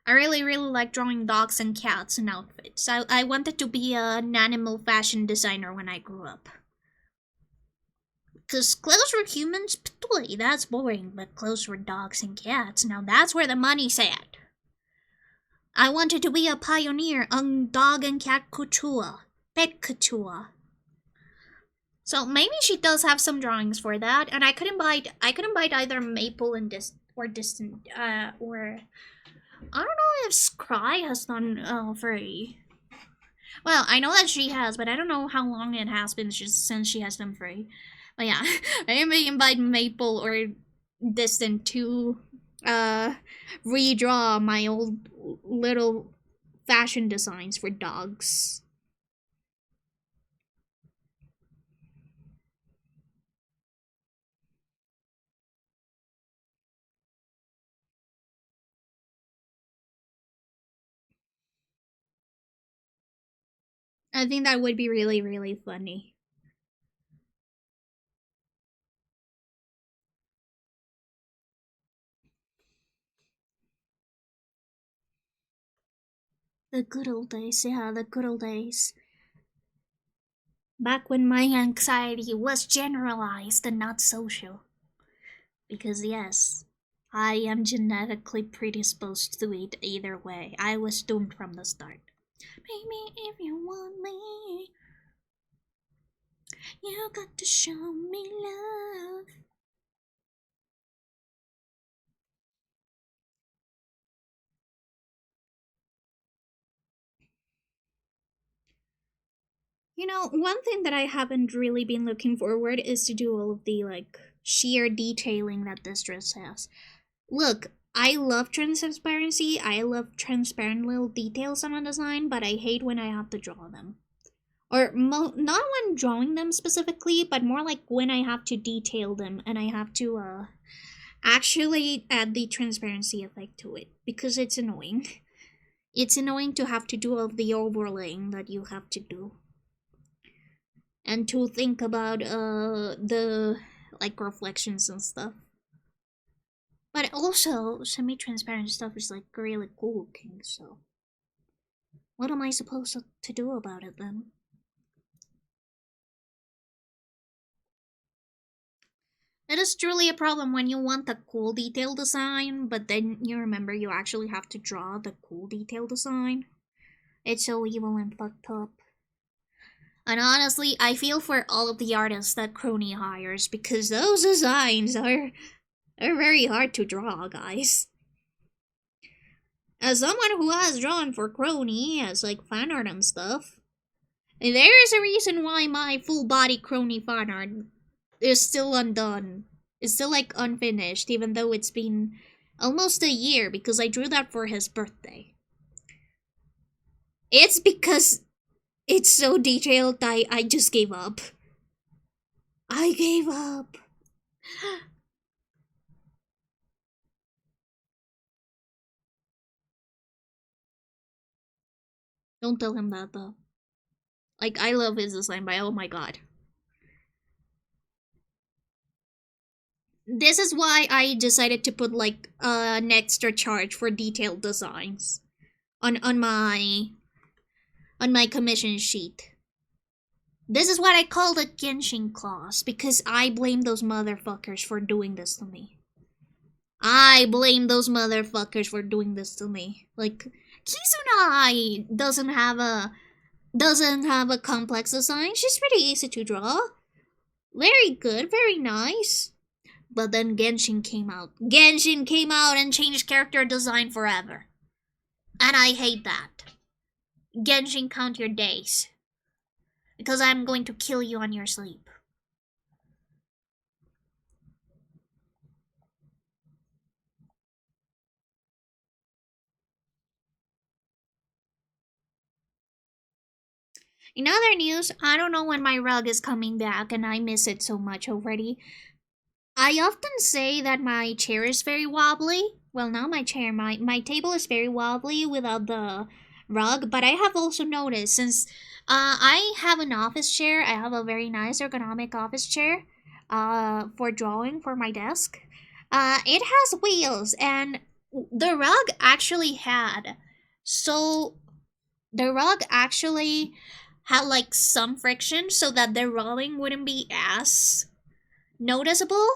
I really liked drawing dogs and cats in outfits. I wanted to be an animal fashion designer when I grew up. Because clothes for humans, boy, that's boring, but clothes for dogs and cats, now that's where the money's at. I wanted to be a pioneer on dog and cat couture, pet couture. So maybe she does have some drawings for that, and I couldn't buy either Maple and Distant, or I don't know if Scry has done free. Well, I know that she has, but I don't know how long it has been since she has them free. But yeah, I may invite Maple or Distant to redraw my old little fashion designs for dogs. I think that would be really funny. The good old days, yeah, the good old days. Back when my anxiety was generalized and not social. Because, yes, I am genetically predisposed to it either way. I was doomed from the start. Baby, if you want me. You got to show me love. You know, one thing that I haven't really been looking forward is to do all of the, like, sheer detailing that this dress has. Look, I love transparency, I love transparent little details on a design, but I hate when I have to draw them. Or, not when drawing them specifically, but more like when I have to detail them and I have to, actually add the transparency effect to it, because it's annoying. It's annoying to have to do all of the overlaying that you have to do. And to think about the like reflections and stuff. But also semi-transparent stuff is like really cool looking, so what am I supposed to do about it then? It is truly a problem when you want the cool detail design, but then you remember you actually have to draw the cool detail design. It's so evil and fucked up. And honestly, I feel for all of the artists that Crony hires, because those designs are very hard to draw, guys. As someone who has drawn for Crony as like fan art and stuff, there is a reason why my full body Crony fan art is still undone. It's still like unfinished, even though it's been almost a year, because I drew that for his birthday. It's because it's so detailed, I just gave up. I gave up. Don't tell him that, though. Like, I love his design, but oh my god. This is why I decided to put, like, an extra charge for detailed designs on my commission sheet. This is what I call the Genshin clause, because I blame those motherfuckers for doing this to me. I blame those motherfuckers for doing this to me. Like, Kizunai doesn't have a complex design. She's pretty easy to draw. Very good, very nice. But then Genshin came out. Genshin came out and changed character design forever. And I hate that. Genshin, count your days. Because I'm going to kill you on your sleep. In other news, I don't know when my rug is coming back and I miss it so much already. I often say that my chair is very wobbly. Well, not my chair, my table is very wobbly without the rug, but I have also noticed, since I have an office chair, I have a very nice ergonomic office chair for drawing for my desk. It has wheels, and the rug actually had. So the rug actually had like some friction so that the rolling wouldn't be as noticeable.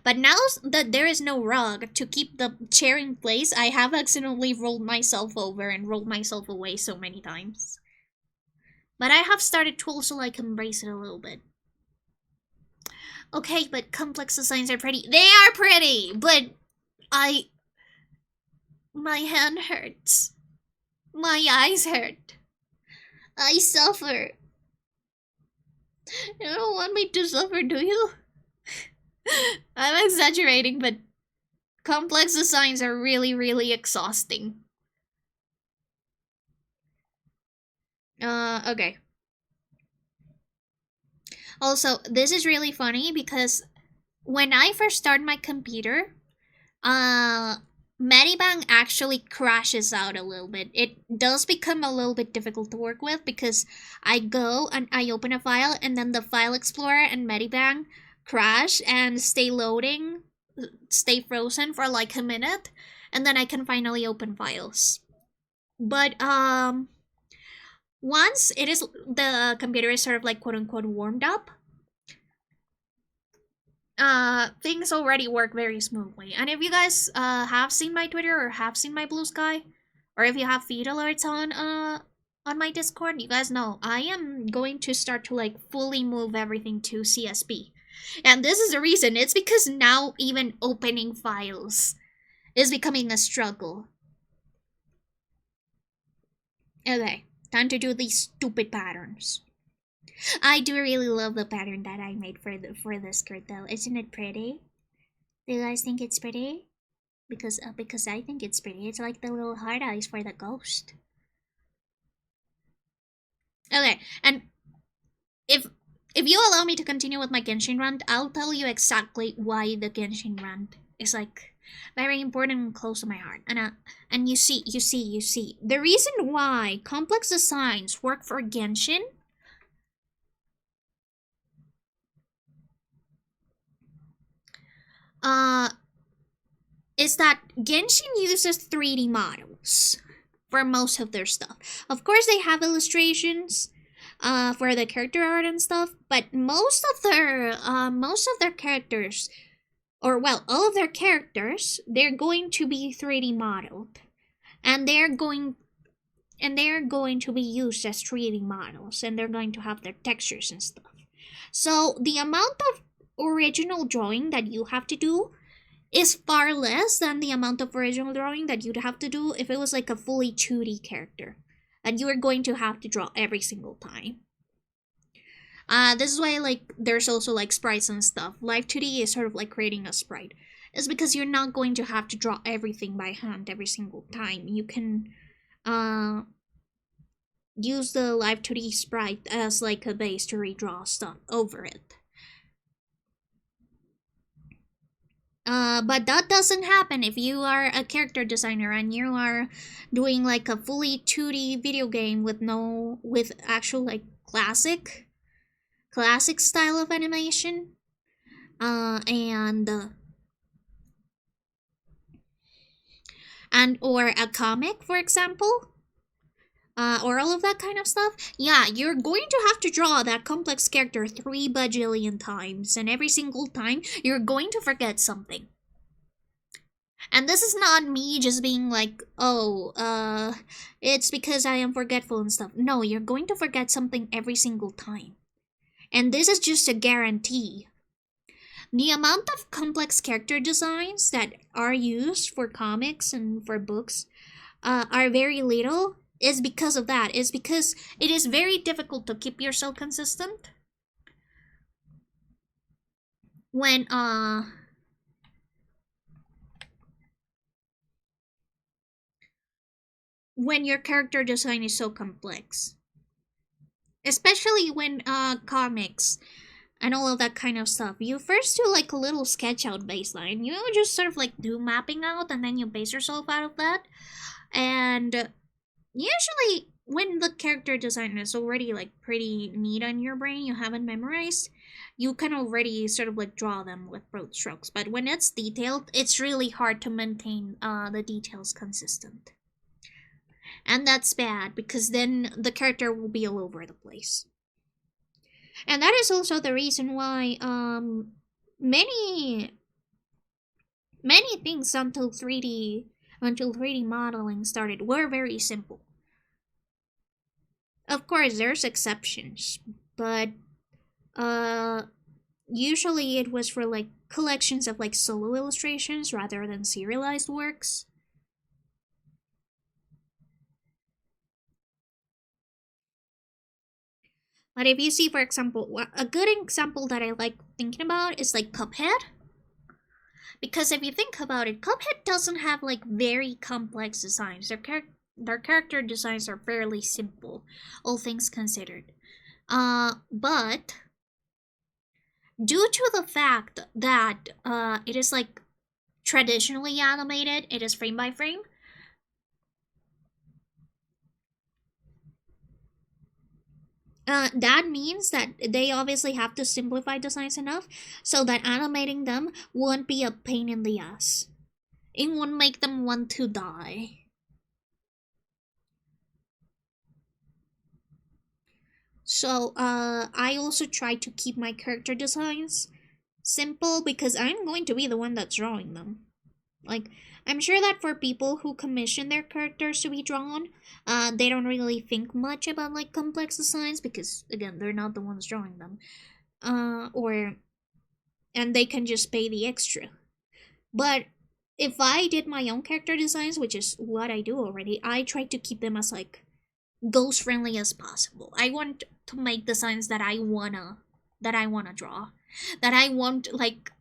But now that there is no rug to keep the chair in place, I have accidentally rolled myself over and rolled myself away so many times. But I have started to also like embrace it a little bit. Okay, but complex designs are pretty. They are pretty, but my hand hurts. My eyes hurt. I suffer. You don't want me to suffer, do you? I'm exaggerating, but complex designs are really, really exhausting. Okay. Also, this is really funny because when I first started my computer, Medibang actually crashes out a little bit. It does become a little bit difficult to work with because I go and I open a file and then the file explorer and Medibang crash and stay loading, stay frozen for like a minute, and then I can finally open files. But once it is, the computer is sort of like quote unquote warmed up, things already work very smoothly. And if you guys have seen my Twitter or have seen my Bsky, or if you have feed alerts on on my Discord, you guys know I am going to start to like fully move everything to CSP. And this is the reason. It's because now even opening files is becoming a struggle. Okay, time to do these stupid patterns. I do really love the pattern that I made for this skirt though. Isn't it pretty? Do you guys think it's pretty? Because I think it's pretty. It's like the little hard eyes for the ghost. Okay, and if you allow me to continue with my Genshin rant, I'll tell you exactly why the Genshin rant is like very important and close to my heart. And you see, the reason why complex designs work for Genshin is that Genshin uses 3D models for most of their stuff. Of course, they have illustrations for the character art and stuff, but most of their characters, or well, all of their characters, they're going to be 3D modeled, and they're going to be used as 3D models, and they're going to have their textures and stuff. So the amount of original drawing that you have to do is far less than the amount of original drawing that you'd have to do if it was like a fully 2D character that you are going to have to draw every single time. This is why like there's also like sprites and stuff. Live 2D is sort of like creating a sprite. It's because you're not going to have to draw everything by hand every single time. You can use the live 2D sprite as like a base to redraw stuff over it. But that doesn't happen if you are a character designer and you are doing like a fully 2D video game with actual like classic style of animation, and or a comic, for example, or all of that kind of stuff. Yeah, you're going to have to draw that complex character 3 bajillion times, and every single time you're going to forget something. And this is not me just being like, oh, it's because I am forgetful and stuff. No, you're going to forget something every single time. And this is just a guarantee. The amount of complex character designs that are used for comics and for books are very little is because of that. Is because it is very difficult to keep yourself consistent when your character design is so complex. Especially when comics and all of that kind of stuff. You first do like a little sketch out baseline. You just sort of like do mapping out and then you base yourself out of that. And usually when the character design is already like pretty neat on your brain, you haven't memorized, you can already sort of like draw them with broad strokes. But when it's detailed, it's really hard to maintain the details consistent. And that's bad because then the character will be all over the place. And that is also the reason why many things until 3D modeling started were very simple. Of course, there's exceptions, but usually it was for like collections of like solo illustrations rather than serialized works. But if you see, for example, a good example that I like thinking about is like Cuphead. Because if you think about it, Cuphead doesn't have like very complex designs. Their character designs are fairly simple, all things considered. But due to the fact that it is like traditionally animated, it is frame by frame. That means that they obviously have to simplify designs enough so that animating them won't be a pain in the ass. It won't make them want to die. So, I also try to keep my character designs simple because I'm going to be the one that's drawing them. Like, I'm sure that for people who commission their characters to be drawn, they don't really think much about like complex designs because again, they're not the ones drawing them. And they can just pay the extra. But if I did my own character designs, which is what I do already, I try to keep them as like ghost friendly as possible. I want to make designs that I wanna draw. That I won't like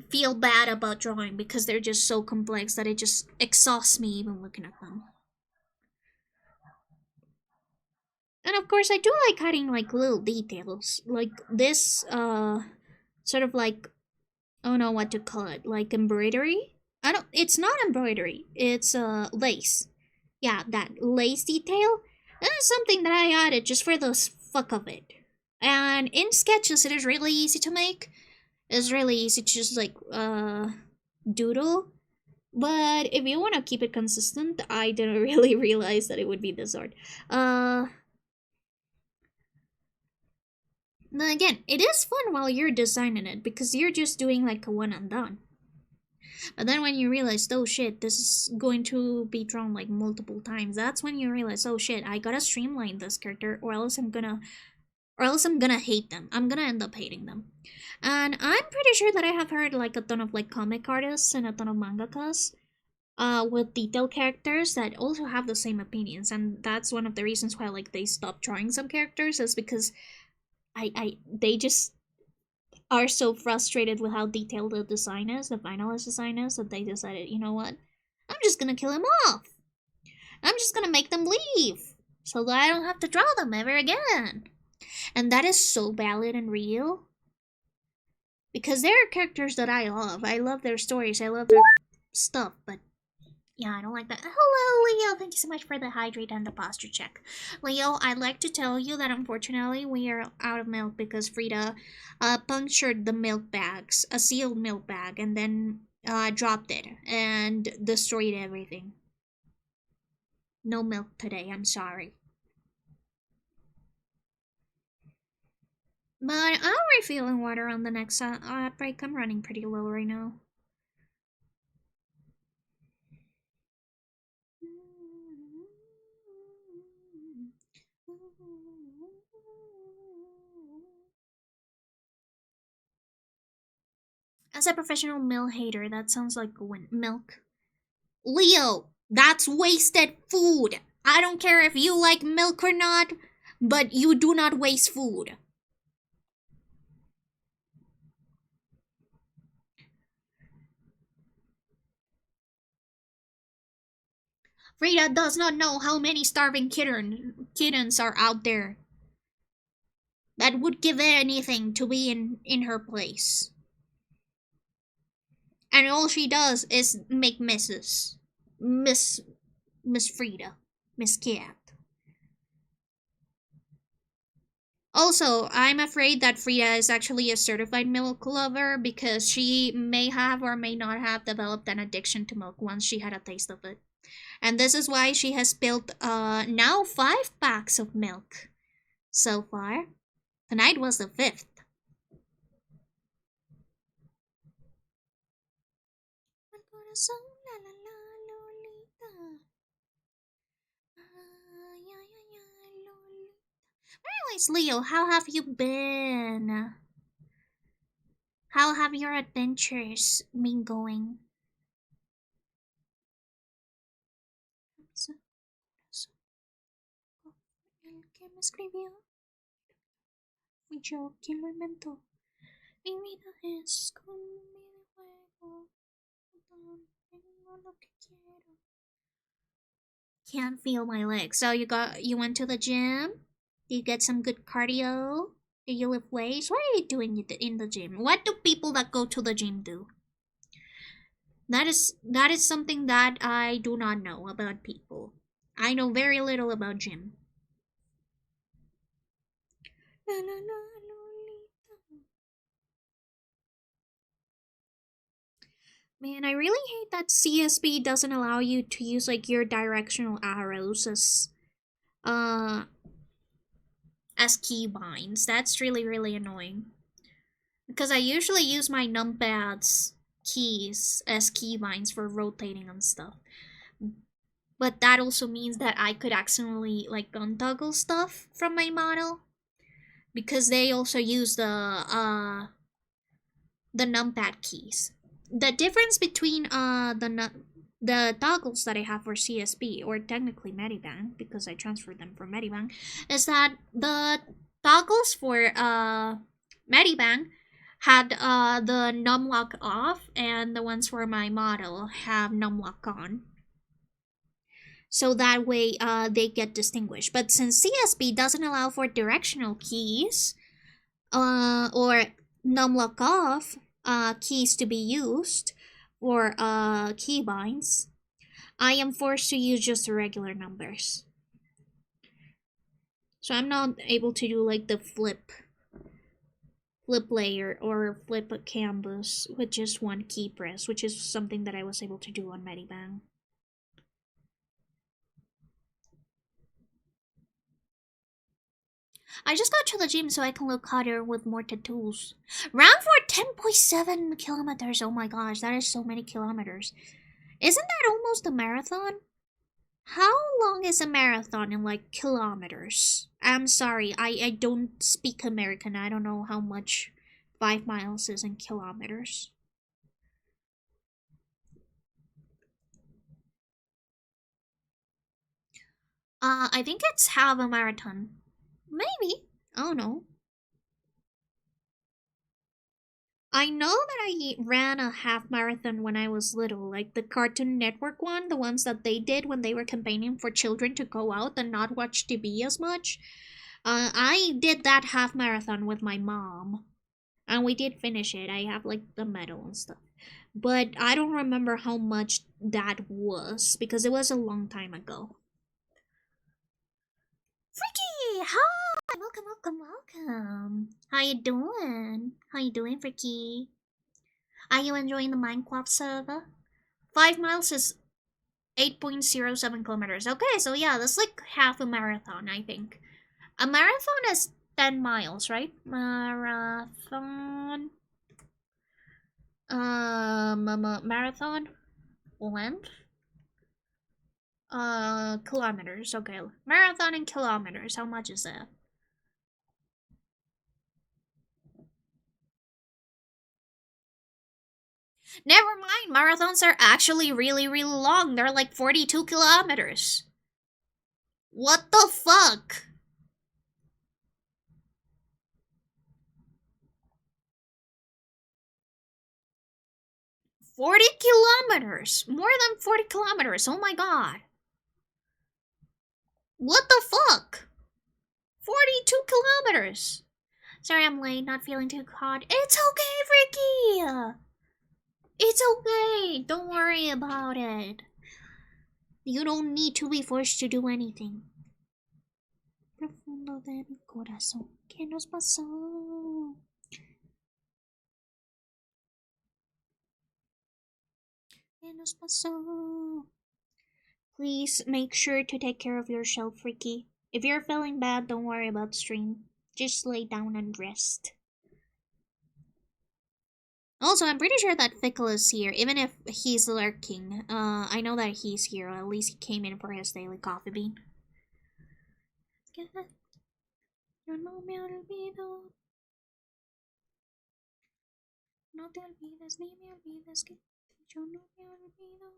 feel bad about drawing because they're just so complex that it just exhausts me even looking at them. And of course I do like adding like little details. Like this sort of like I don't know what to call it, like embroidery. I don't. It's not embroidery. It's lace. Yeah, that lace detail. That is something that I added just for the fuck of it. And in sketches, it is really easy to make. It's really easy to just like doodle. But if you want to keep it consistent, I didn't really realize that it would be this hard. Now again, it is fun while you're designing it because you're just doing like a one and done. But then when you realize, oh shit, this is going to be drawn like multiple times, that's when you realize, oh shit, I gotta streamline this character or else I'm gonna hate them. I'm gonna end up hating them. And I'm pretty sure that I have heard like a ton of like comic artists and a ton of mangakas with detailed characters that also have the same opinions, and that's one of the reasons why like they stopped drawing some characters is because they just are so frustrated with how detailed the design is, the finalist design is, that they decided, you know what? I'm just gonna kill him off. I'm just gonna make them leave so that I don't have to draw them ever again. And that is so valid and real. Because there are characters that I love. I love their stories. I love their stuff, but yeah, I don't like that. Hello, Leo. Thank you so much for the hydrate and the posture check. Leo, I'd like to tell you that unfortunately we are out of milk because Frida punctured the milk bags, a sealed milk bag, and then dropped it and destroyed everything. No milk today, I'm sorry. But I'll refill in water on the next break. I'm running pretty low right now. As a professional milk hater, that sounds like milk. Leo, that's wasted food. I don't care if you like milk or not, but you do not waste food. Frida does not know how many starving kittens are out there that would give anything to be in her place. And all she does is make misses. Miss Frida. Miss Cat. Also, I'm afraid that Frida is actually a certified milk lover because she may have or may not have developed an addiction to milk once she had a taste of it. And this is why she has spilled now 5 packs of milk so far. Tonight was the 5th. Anyways, Leo, how have you been? How have your adventures been going? El que me escribió, fui yo quien lo inventó. Mi vida es como un videojuego. Tengo lo que quiero. Can't feel my legs. So you went to the gym? Did you get some good cardio? Did you lift weights? What are you doing in the gym? What do people that go to the gym do? That is something that I do not know about people. I know very little about gym. Man, I really hate that CSB doesn't allow you to use like your directional arrows as keybinds. That's really annoying. Because I usually use my numpads keys as keybinds for rotating and stuff. But that also means that I could accidentally like untoggle stuff from my model because they also use the numpad keys. The difference between the toggles that I have for CSP, or technically Medibang because I transferred them from Medibang, is that the toggles for Medibang had the numlock off, and the ones for my model have numlock on. So that way they get distinguished. But since CSP doesn't allow for directional keys or numlock off keys to be used for keybinds, I am forced to use just the regular numbers. So I'm not able to do like the flip layer or flip a canvas with just one key press, which is something that I was able to do on Medibang. I just got to the gym so I can look hotter with more tattoos. Round for 10.7 kilometers. Oh my gosh, that is so many kilometers. Isn't that almost a marathon? How long is a marathon in like kilometers? I'm sorry, I don't speak American. I don't know how much 5 miles is in kilometers. I think it's half a marathon. Maybe. I don't know. I know that I ran a half marathon when I was little, like the Cartoon Network one, the ones that they did when they were campaigning for children to go out and not watch TV as much. I did that half marathon with my mom, and we did finish it. I have like the medal and stuff, but I don't remember how much that was because it was a long time ago. Freaky, hi, welcome. How you doing? Freaky? Are you enjoying the Minecraft server? 5 miles is 8.07 kilometers. Okay, so yeah, that's like half a marathon, I think. A marathon is 10 miles, right? Marathon. Marathon length. Kilometers. Okay, marathon in kilometers. How much is that? Never mind. Marathons are actually really long. They're like 42 kilometers. What the fuck? 40 kilometers! More than 40 kilometers, oh my god. What the fuck? 42 kilometers! Sorry I'm late, not feeling too hot. It's okay, Ricky! It's okay, don't worry about it. You don't need to be forced to do anything. Profundo de mi corazón, ¿qué nos pasó? ¿Qué nos pasó? Please make sure to take care of yourself, Ricky. If you're feeling bad, don't worry about stream. Just lay down and rest. Also, I'm pretty sure that Fickle is here, even if he's lurking. I know that he's here, or at least he came in for his daily coffee bean. Yo no me olvido. No te olvides ni me olvides que yo no me olvido.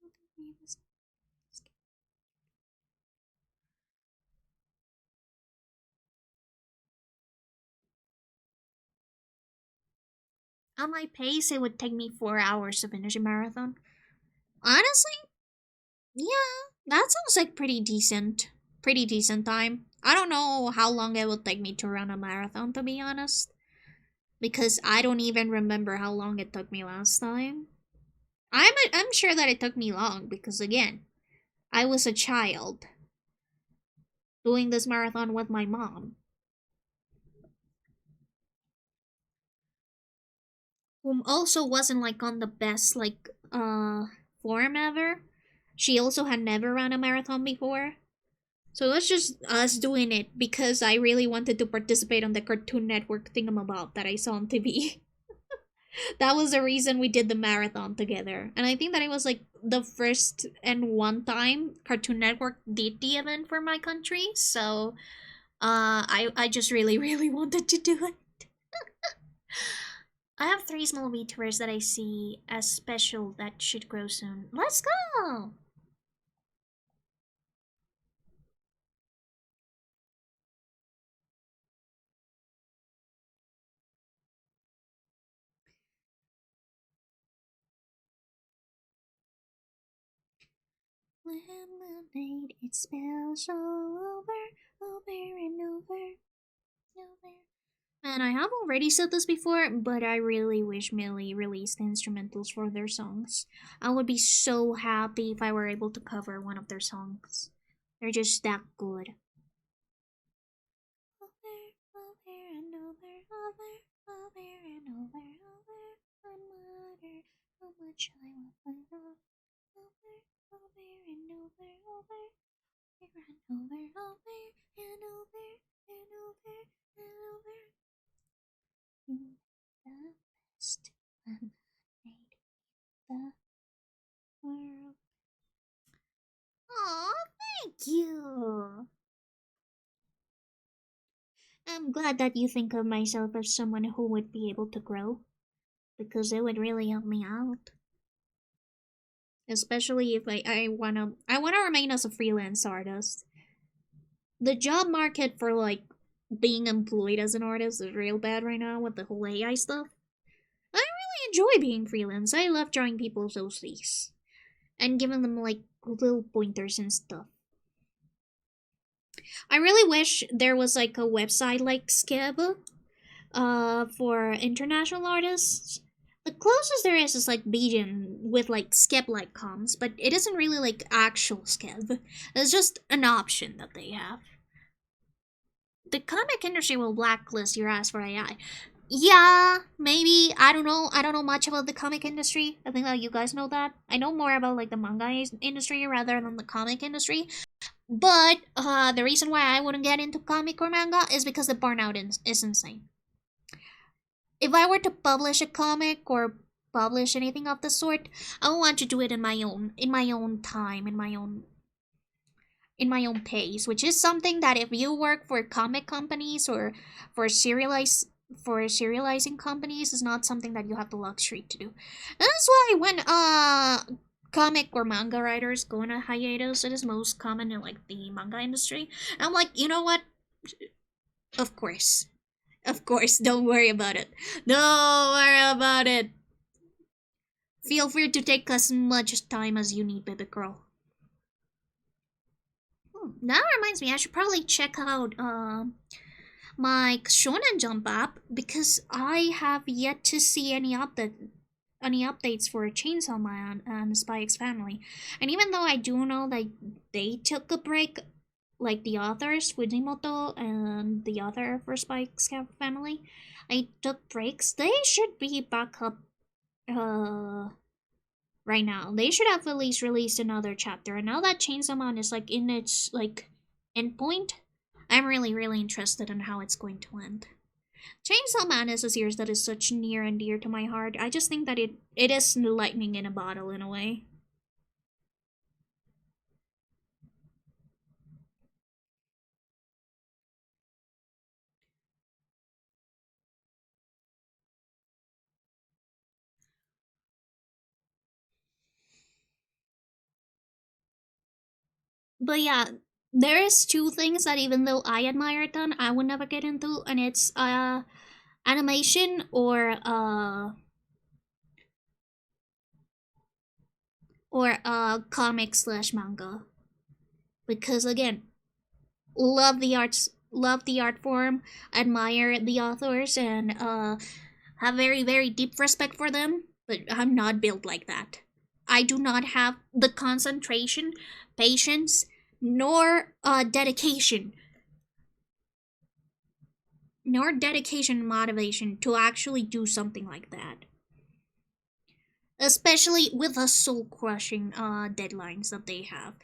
No te olvides. On my pace, it would take me 4 hours to finish a marathon. Honestly, yeah, that sounds like pretty decent. Pretty decent time. I don't know how long it would take me to run a marathon, to be honest. Because I don't even remember how long it took me last time. I'm sure that it took me long because again, I was a child doing this marathon with my mom, whom also wasn't like on the best like form ever. She also had never run a marathon before. So let's just us doing it because I really wanted to participate on the Cartoon Network thingamabob that I saw on TV. That was the reason we did the marathon together. And I think that it was like the first and one time Cartoon Network did the event for my country. So I just really, really wanted to do it. I have 3 small VTubers that I see as special that should grow soon. Let's go! Lemonade, it spells all over and over. And I have already said this before, but I really wish Millie released instrumentals for their songs. I would be so happy if I were able to cover one of their songs. They're just that good. Over and over and over. I wonder how much I love my love. Over and over and over and over. You the best and made the world. Aw, thank you. I'm glad that you think of myself as someone who would be able to grow, because it would really help me out. Especially if I wanna remain as a freelance artist. The job market for like being employed as an artist is real bad right now with the whole AI stuff. I really enjoy being freelance. I love drawing people's OCs and giving them like little pointers and stuff. I really wish there was like a website like Skeb for international artists. The closest there is like Beijing with like Skeb like comms, but it isn't really like actual Skeb. It's just an option that they have. The comic industry will blacklist your ass for AI. Yeah, maybe. I don't know. I don't know much about the comic industry. I think that you guys know that. I know more about like the manga industry rather than the comic industry. But the reason why I wouldn't get into comic or manga is because the burnout is insane. If I were to publish a comic or publish anything of the sort, I would want to do it in my own time, in my own pace, which is something that if you work for comic companies or for serializing companies is not something that you have the luxury to do. And that's why when comic or manga writers go on a hiatus, it is most common in like the manga industry. And I'm like, you know what? Of course. Of course, don't worry about it. Don't worry about it. Feel free to take as much time as you need, baby girl. That reminds me, I should probably check out my Shonen Jump app because I have yet to see any updates for Chainsaw Man and Spy X Family. And even though I do know that they took a break, like the authors, Fujimoto and the author for Spy X Family, I took breaks. They should be back up right now. They should have at least released another chapter. And now that Chainsaw Man is like in its like endpoint, I'm really, really interested in how it's going to end. Chainsaw Man is a series that is such near and dear to my heart. I just think that it is lightning in a bottle in a way. But yeah, there is 2 things that even though I admire it done, I would never get into, and it's animation or comic slash manga. Because again, love the art form, admire the authors, and have very, very deep respect for them, but I'm not built like that. I do not have the concentration, patience, nor dedication and motivation to actually do something like that. Especially with the soul crushing deadlines that they have.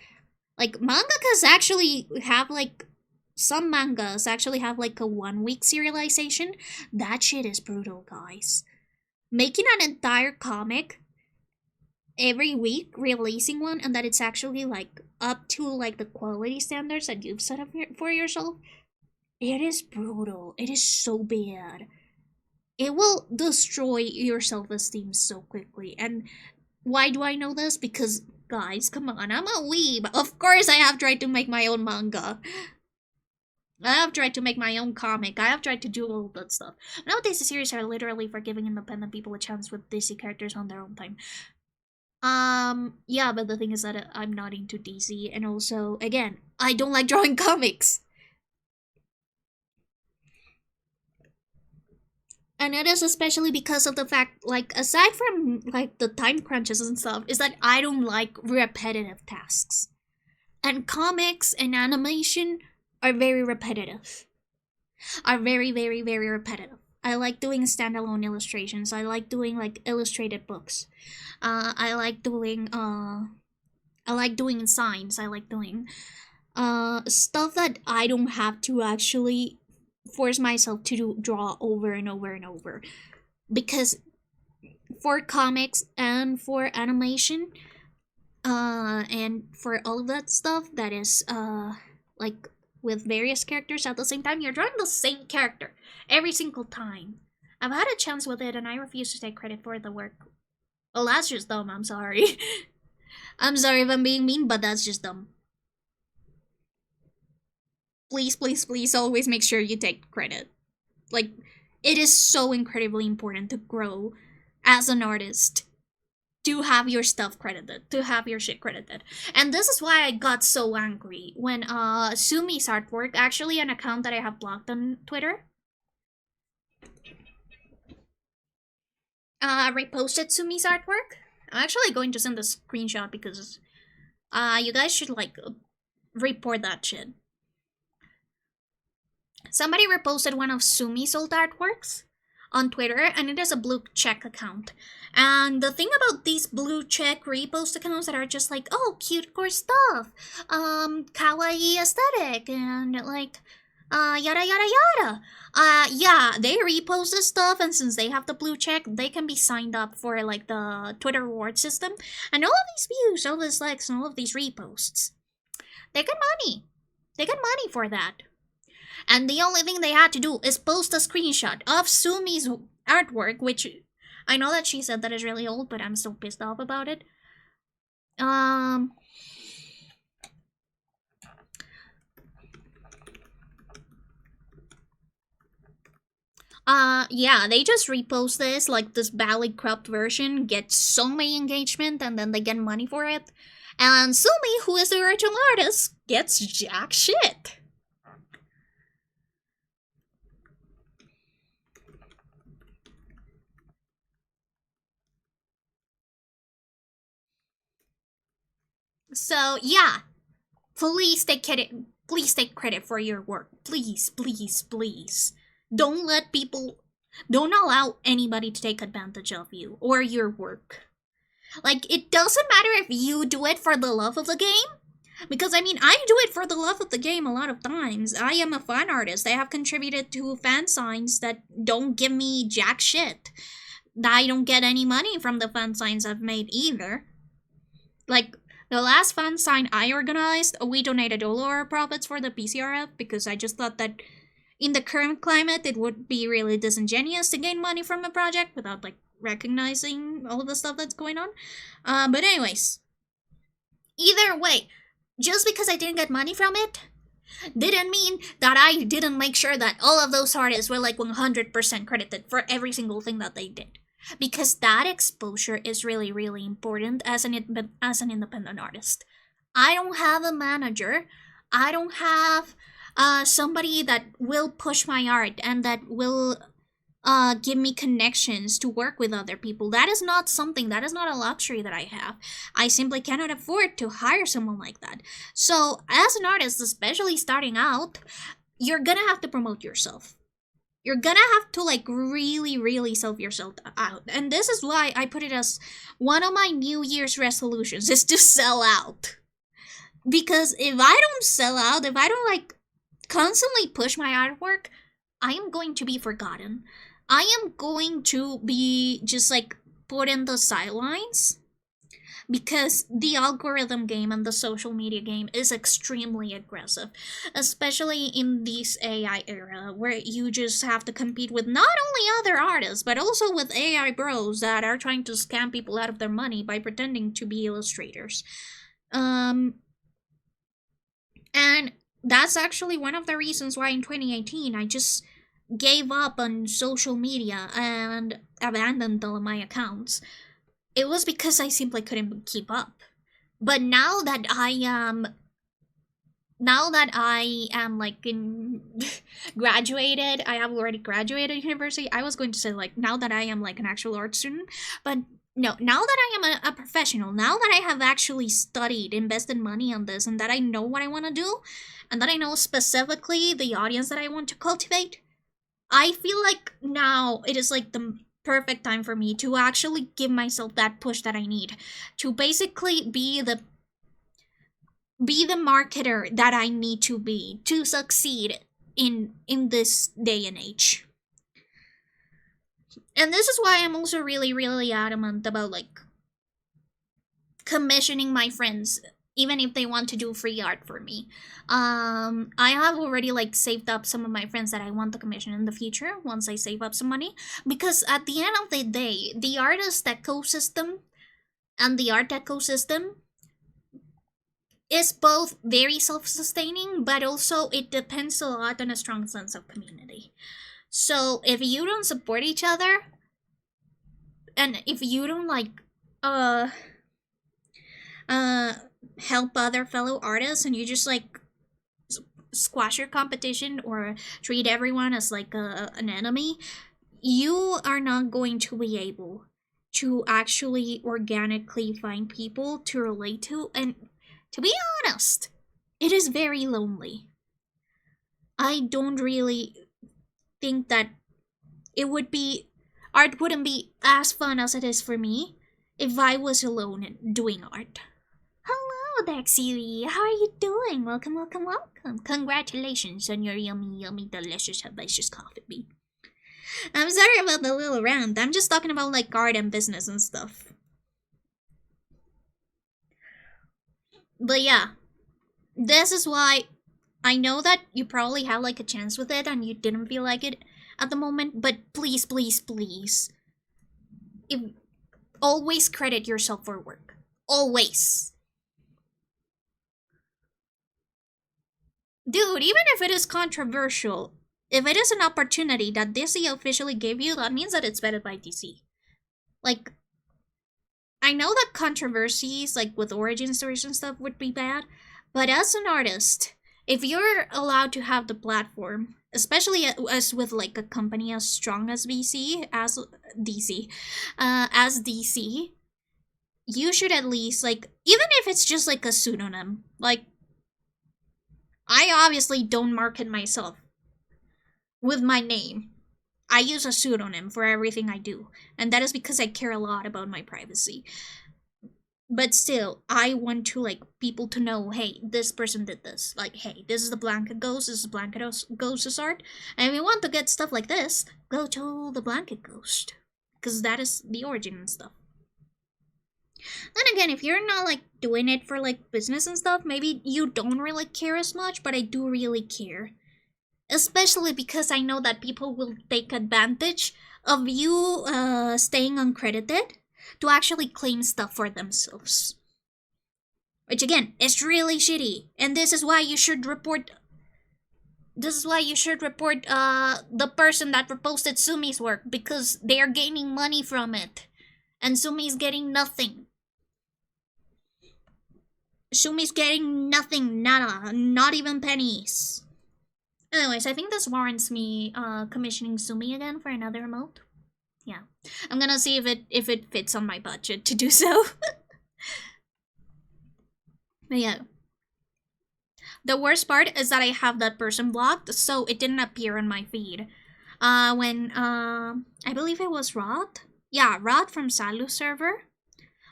Like, mangakas actually have, like, some mangas actually have, like, a 1-week serialization. That shit is brutal, guys. Making an entire comic every week, releasing one, and that it's actually, like, up to, like, the quality standards that you've set up for yourself, it is brutal. It is so bad. It will destroy your self-esteem so quickly. And why do I know this? Because, guys, come on, I'm a weeb. Of course I have tried to make my own manga. I have tried to make my own comic. I have tried to do all that stuff. Nowadays, the series are literally for giving independent people a chance with DC characters on their own time. Yeah, but the thing is that I'm not into DC, and also, again, I don't like drawing comics. And it is especially because of the fact, like, aside from, like, the time crunches and stuff, is that I don't like repetitive tasks. And comics and animation are very repetitive. Are very, very, very repetitive. I like doing standalone illustrations. I like doing, like, illustrated books. I like doing signs. I like doing, stuff that I don't have to actually force myself to draw over and over and over. Because for comics and for animation, and for all of that stuff that is, like, with various characters at the same time, you're drawing the same character every single time. I've had a chance with it and I refuse to take credit for the work. Well, that's just dumb, I'm sorry. I'm sorry if I'm being mean, but that's just dumb. Please, please, please always make sure you take credit. Like, it is so incredibly important to grow as an artist. To have your stuff credited, to have your shit credited. And this is why I got so angry when Sumi's artwork, actually an account that I have blocked on Twitter, reposted Sumi's artwork. I'm actually going to send a screenshot because you guys should, like, report that shit. Somebody reposted one of Sumi's old artworks on Twitter, and it is a blue check account. And the thing about these blue check repost accounts that are just like, oh, cute core stuff, kawaii aesthetic, and like, yada yada yada. Yeah, they repost this stuff, and since they have the blue check, they can be signed up for, like, the Twitter reward system. And all of these views, all these likes, and all of these reposts, they get money. They get money for that. And the only thing they had to do is post a screenshot of Sumi's artwork, which I know that she said that is really old, but I'm still pissed off about it. Yeah, they just repost this, like, this badly cropped version, gets so many engagement, and then they get money for it. And Sumi, who is the original artist, gets jack shit. So, yeah. Please take credit for your work. Please, please, please. Don't allow anybody to take advantage of you or your work. Like, it doesn't matter if you do it for the love of the game. Because, I mean, I do it for the love of the game a lot of times. I am a fan artist. I have contributed to fan signs that don't give me jack shit. I don't get any money from the fan signs I've made either. Like, the last fan sign I organized, we donated all our profits for the PCRF because I just thought that in the current climate, it would be really disingenuous to gain money from a project without, like, recognizing all of the stuff that's going on. But anyways, either way, just because I didn't get money from it, didn't mean that I didn't make sure that all of those artists were, like, 100% credited for every single thing that they did. Because that exposure is really, really important as an independent artist. I don't have a manager. I don't have somebody that will push my art and that will give me connections to work with other people. That is not a luxury that I have. I simply cannot afford to hire someone like that. So, as an artist, especially starting out, you're gonna have to promote yourself. You're gonna have to, like, really, really self yourself out. And this is why I put it as one of my New Year's resolutions, is to sell out. Because if I don't sell out, if I don't like constantly push my artwork, I am going to be forgotten. I am going to be just like put in the sidelines because the algorithm game and the social media game is extremely aggressive, especially in this AI era where you just have to compete with not only other artists but also with AI bros that are trying to scam people out of their money by pretending to be illustrators. And that's actually one of the reasons why in 2018 I just gave up on social media and abandoned all of my accounts. It was because I simply couldn't keep up. But now that I am like in graduated, I have already graduated university. I was going to say like now that I am like an actual art student, but no, now that I am a professional, now that I have actually studied, invested money on this, and that I know what I want to do, and that I know specifically the audience that I want to cultivate, I feel like now it is like the perfect time for me to actually give myself that push that I need to basically be the marketer that I need to be to succeed in this day and age. And this is why I'm also really adamant about like commissioning my friends even if they want to do free art for me. I have already like saved up some of my friends that I want to commission in the future once I save up some money, because at the end of the day, the artist ecosystem and the art ecosystem is both very self-sustaining, but also it depends a lot on a strong sense of community. So if you don't support each other, and if you don't like help other fellow artists, and you just like squash your competition or treat everyone as like an enemy, you are not going to be able to actually organically find people to relate to. And to be honest, it is very lonely. I don't really think that art wouldn't be as fun as it is for me if I was alone doing art. Hello, Bexy. How are you doing? Welcome. Congratulations on your yummy, delicious coffee bean. I'm sorry about the little rant. I'm just talking about like art and business and stuff. But yeah, this is why I know that you probably had like a chance with it and you didn't feel like it at the moment, but please, always credit yourself for work. Always. Dude, even if it is controversial, if it is an opportunity that DC officially gave you, that means that it's vetted by DC. Like, I know that controversies, like with origin stories and stuff, would be bad, but as an artist, if you're allowed to have the platform, especially as with like a company as strong as VC, as DC, you should at least like, even if it's just like a pseudonym, like I obviously don't market myself with my name. I use a pseudonym for everything I do, and that is because I care a lot about my privacy. But still, I want to like people to know, hey, this person did this. Like, hey, this is the Blanket Ghost, this is Blanket Ghost's art. And if you want to get stuff like this, go to the Blanket Ghost, because that is the origin and stuff. Then again, if you're not like doing it for like business and stuff, maybe you don't really care as much, but I do really care. Especially because I know that people will take advantage of you staying uncredited to actually claim stuff for themselves. Which again, is really shitty. And this is why you should report the person that reposted Sumi's work, because they are gaining money from it. And Sumi's getting nothing. Sumi's getting nothing, nada, not even pennies. Anyways, I think this warrants me commissioning Sumi again for another emote. Yeah, I'm gonna see if it fits on my budget to do so. But yeah, the worst part is that I have that person blocked, so it didn't appear on my feed. When I believe it was Rod. Yeah, Rod from Salu server.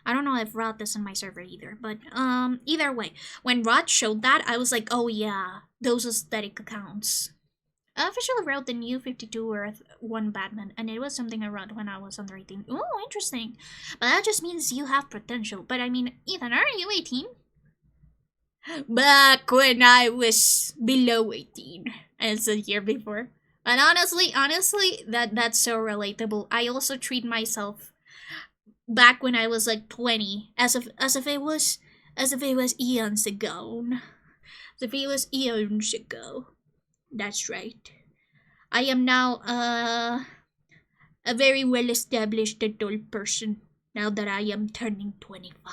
I don't know if Rod is on my server either, but either way, when Rod showed that, I was like, oh yeah, those aesthetic accounts. I officially wrote the new 52 Earth 1 Batman, and it was something I wrote when I was under 18. Oh, interesting. But that just means you have potential. But I mean, Ethan, are you 18? Back when I was below 18, as a year before. And honestly, that's so relatable. I also treat myself back when I was like 20, as if it was eons ago. As if it was eons ago. That's right. I am now a very well established adult person now that I am turning 25.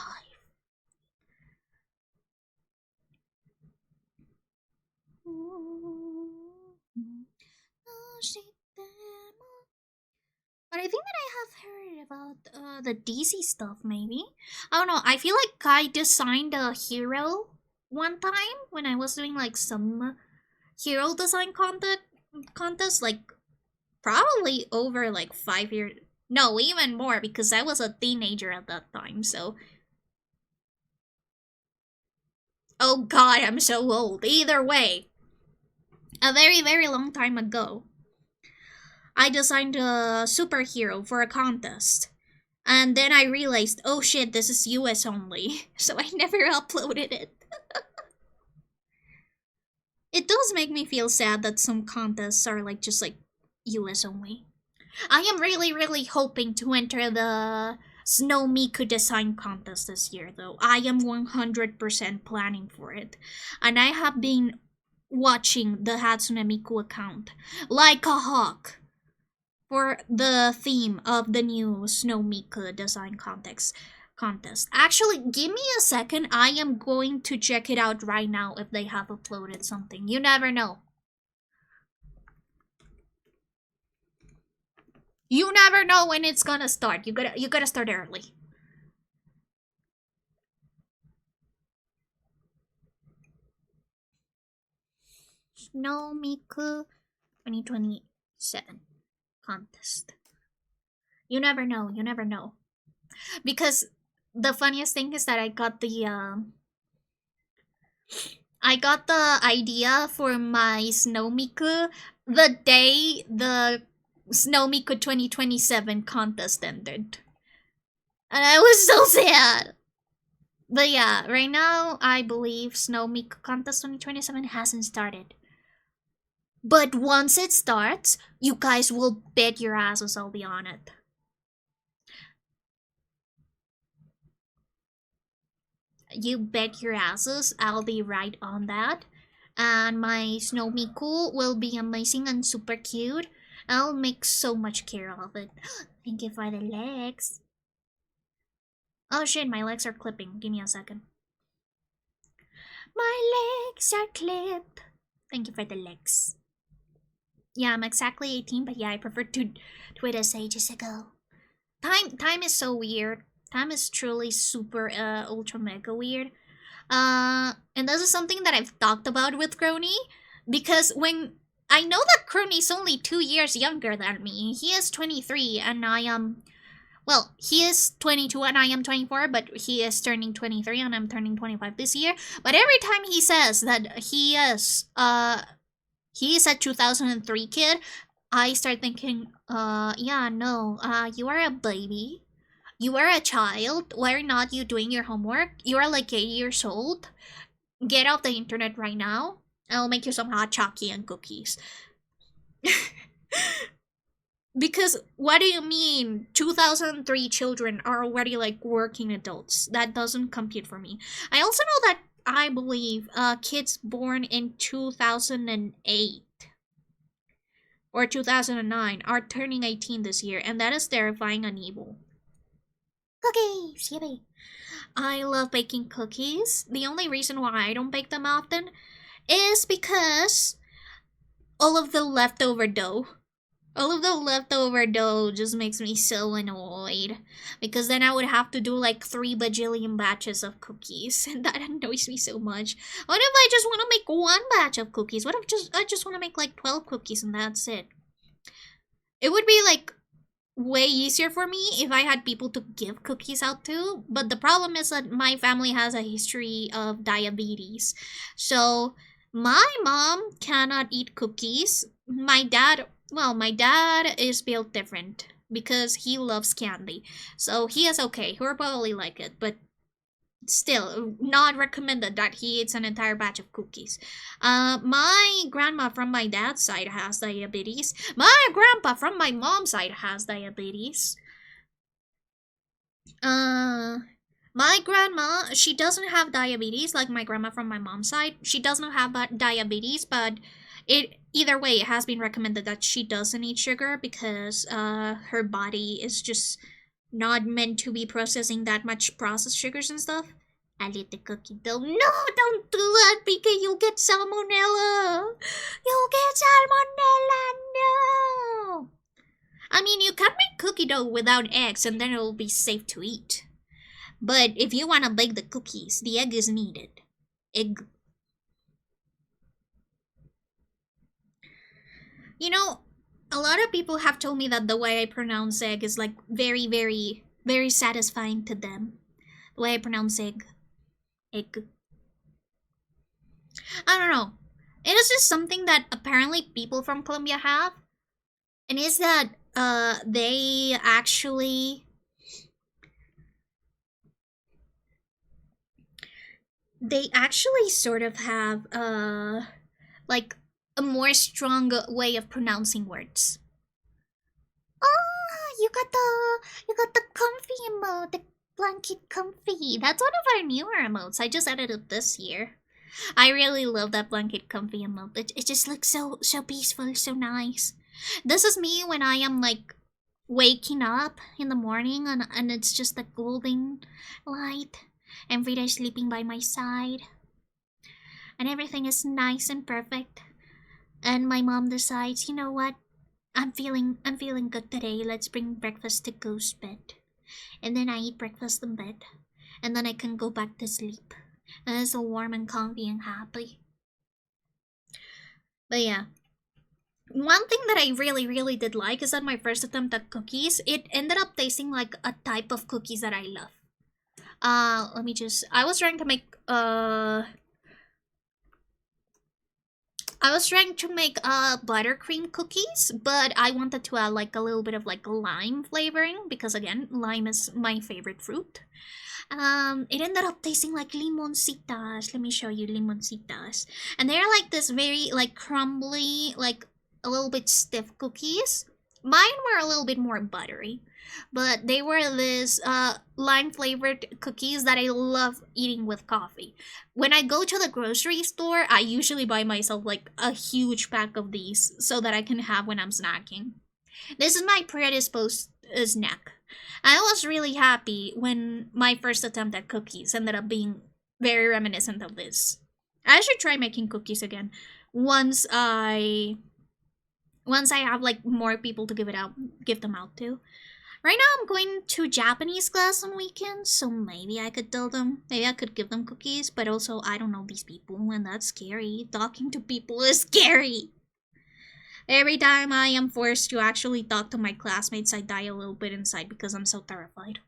But I think that I have heard about the DC stuff, maybe. I don't know. I feel like I designed a hero one time when I was doing like some hero design contest, like probably over like 5 years. No, even more, because I was a teenager at that time. So, oh god, I'm so old. Either way, a very long time ago, I designed a superhero for a contest. And then I realized, oh shit, this is US only. So I never uploaded it. It does make me feel sad that some contests are like just like US only. I am really hoping to enter the Snow Miku design contest this year though. I am 100% planning for it. And I have been watching the Hatsune Miku account like a hawk for the theme of the new Snow Miku design contest. Actually, give me a second. I am going to check it out right now if they have uploaded something. You never know. You never know when it's gonna start. You gotta start early. Snow Miku 2027 contest. You never know. You never know. Because the funniest thing is that I got the idea for my Snow Miku the day the Snow Miku 2027 contest ended. And I was so sad. But yeah, right now I believe Snow Miku contest 2027 hasn't started. But once it starts, you guys will bet your asses I'll be on it. You bet your asses I'll be right on that. And my Snow Miku will be amazing and super cute. I'll make so much care of it. Thank you for the legs. Oh shit, my legs are clipping. Give me a second. My legs are clipped. Thank you for the legs. Yeah, I'm exactly 18, but yeah, I prefer to tweet as ages ago. Time is so weird. Time is truly super ultra mega weird. And this is something that I've talked about with Crony, because when I know that Crony's only 2 years younger than me. He is 23 and I am, well, he is 22 and I am 24, but he is turning 23 and I'm turning 25 this year. But every time he says that he is a 2003 kid, I start thinking, yeah, no, you are a baby. You are a child. Why are not you doing your homework? You are like 8 years old. Get off the internet right now. I'll make you some hot chocolate and cookies. Because what do you mean 2003 children are already like working adults? That doesn't compute for me. I also know that I believe kids born in 2008 or 2009 are turning 18 this year, and that is terrifying and evil. Cookies! Yippee! I love baking cookies. The only reason why I don't bake them often is because all of the leftover dough just makes me so annoyed. Because then I would have to do like 3 bajillion batches of cookies, and that annoys me so much. What if I just want to make 1 batch of cookies? What if I just want to make like 12 cookies and that's it? It would be like way easier for me if I had people to give cookies out to. But the problem is that my family has a history of diabetes. So my mom cannot eat cookies. My dad is built different because he loves candy. So he is okay. He'll probably like it, but still not recommended that he eats an entire batch of cookies. My grandma from my dad's side has diabetes. My grandpa from my mom's side has diabetes. My grandma, she doesn't have diabetes like my grandma from my mom's side. She doesn't have diabetes, but it either way it has been recommended that she doesn't eat sugar because her body is just not meant to be processing that much processed sugars and stuff. I lit the cookie dough. No, don't do that because you'll get salmonella. You'll get salmonella. No. I mean, you can make cookie dough without eggs and then it'll be safe to eat. But if you want to bake the cookies, the egg is needed. Egg. You know, a lot of people have told me that the way I pronounce egg is like very, very, very satisfying to them. The way I pronounce egg. Egg. I don't know. It is just something that apparently people from Colombia have. And is that they actually sort of have like a more strong way of pronouncing words. Oh, you got the comfy emote, the blanket comfy. That's one of our newer emotes. I just added it this year. I really love that blanket comfy emote. It just looks so peaceful, so nice. This is me when I am like waking up in the morning and it's just the golden light and Frida is sleeping by my side and everything is nice and perfect. And my mom decides, you know what? I'm feeling good today. Let's bring breakfast to Ghost bed. And then I eat breakfast in bed. And then I can go back to sleep. And it's so warm and comfy and happy. But yeah. One thing that I really did like is that my first attempt at cookies, it ended up tasting like a type of cookies that I love. I was trying to make buttercream cookies, but I wanted to add like a little bit of like lime flavoring because again, lime is my favorite fruit. It ended up tasting like limoncitas. Let me show you limoncitas. And they're like this very like crumbly, like a little bit stiff cookies. Mine were a little bit more buttery, but they were this lime flavored cookies that I love eating with coffee. When I go to the grocery store, I usually buy myself like a huge pack of these so that I can have when I'm snacking. This is my predisposed snack. I was really happy when my first attempt at cookies ended up being very reminiscent of this. I should try making cookies again once I have like more people to give them out to. Right now I'm going to Japanese class on weekends, so maybe I could tell them, maybe I could give them cookies, but also I don't know these people and that's scary. Talking to people is scary. Every time I am forced to actually talk to my classmates, I die a little bit inside because I'm so terrified.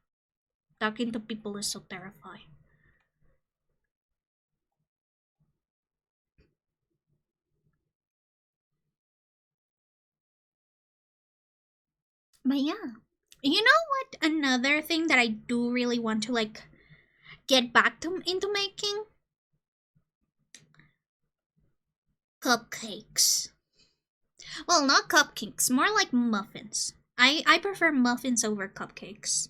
Talking to people is so terrifying. But yeah. You know what? Another thing that I do really want to like get back to into making? Cupcakes. Well, not cupcakes, more like muffins. I prefer muffins over cupcakes.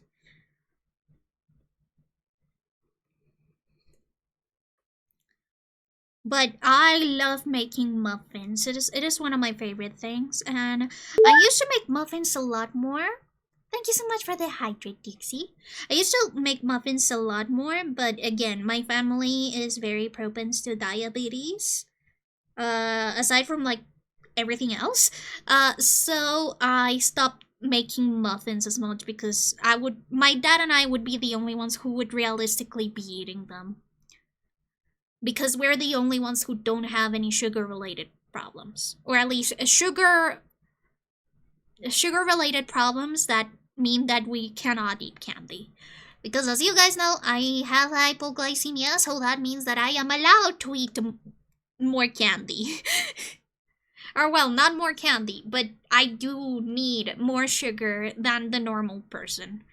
But I love making muffins. It is one of my favorite things, and I used to make muffins a lot more. Thank you so much for the hydrate, Dixie. I used to make muffins a lot more, but again, my family is very propense to diabetes. Aside from like everything else, so I stopped making muffins as much because my dad and I would be the only ones who would realistically be eating them because we're the only ones who don't have any sugar related problems, or at least sugar sugar-related problems that mean that we cannot eat candy. Because as you guys know, I have hypoglycemia, so that means that I am allowed to eat more candy. Or well, not more candy, but I do need more sugar than the normal person.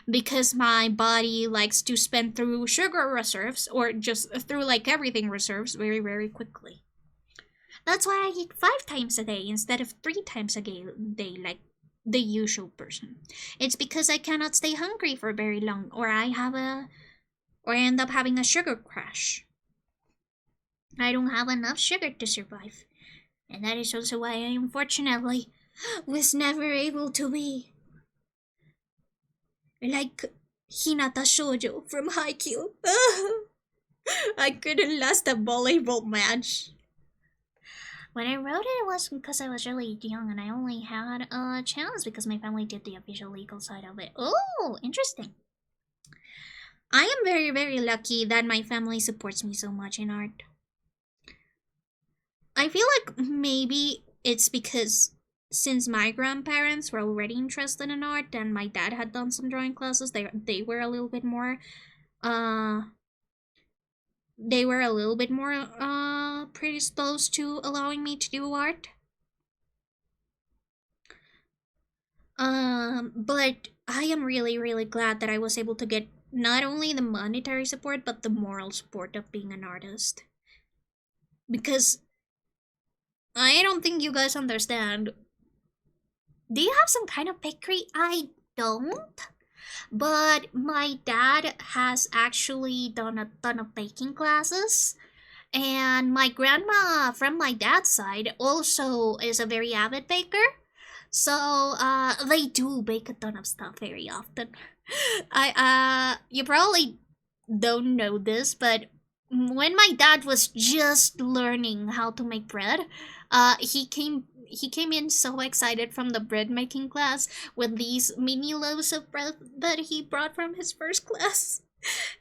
Because my body likes to spend through sugar reserves, or just through like everything reserves, very, very quickly. That's why I eat 5 times a day instead of 3 times a day like the usual person. It's because I cannot stay hungry for very long, or I end up having a sugar crash. I don't have enough sugar to survive. And that is also why I unfortunately was never able to be like Hinata Shoujo from Haikyuu. I couldn't last a volleyball match. When I wrote it was because I was really young and I only had a chance because my family did the official legal side of it. Oh, interesting. I am very, very lucky that my family supports me so much in art. I feel like maybe it's because since my grandparents were already interested in art and my dad had done some drawing classes, they were a little bit more predisposed to allowing me to do art. But I am really, really glad that I was able to get not only the monetary support, but the moral support of being an artist. Because I don't think you guys understand. Do you have some kind of bakery? I don't. But my dad has actually done a ton of baking classes. And my grandma from my dad's side also is a very avid baker. So they do bake a ton of stuff very often. You probably don't know this, but when my dad was just learning how to make bread, he came in so excited from the bread making class with these mini loaves of bread that he brought from his first class.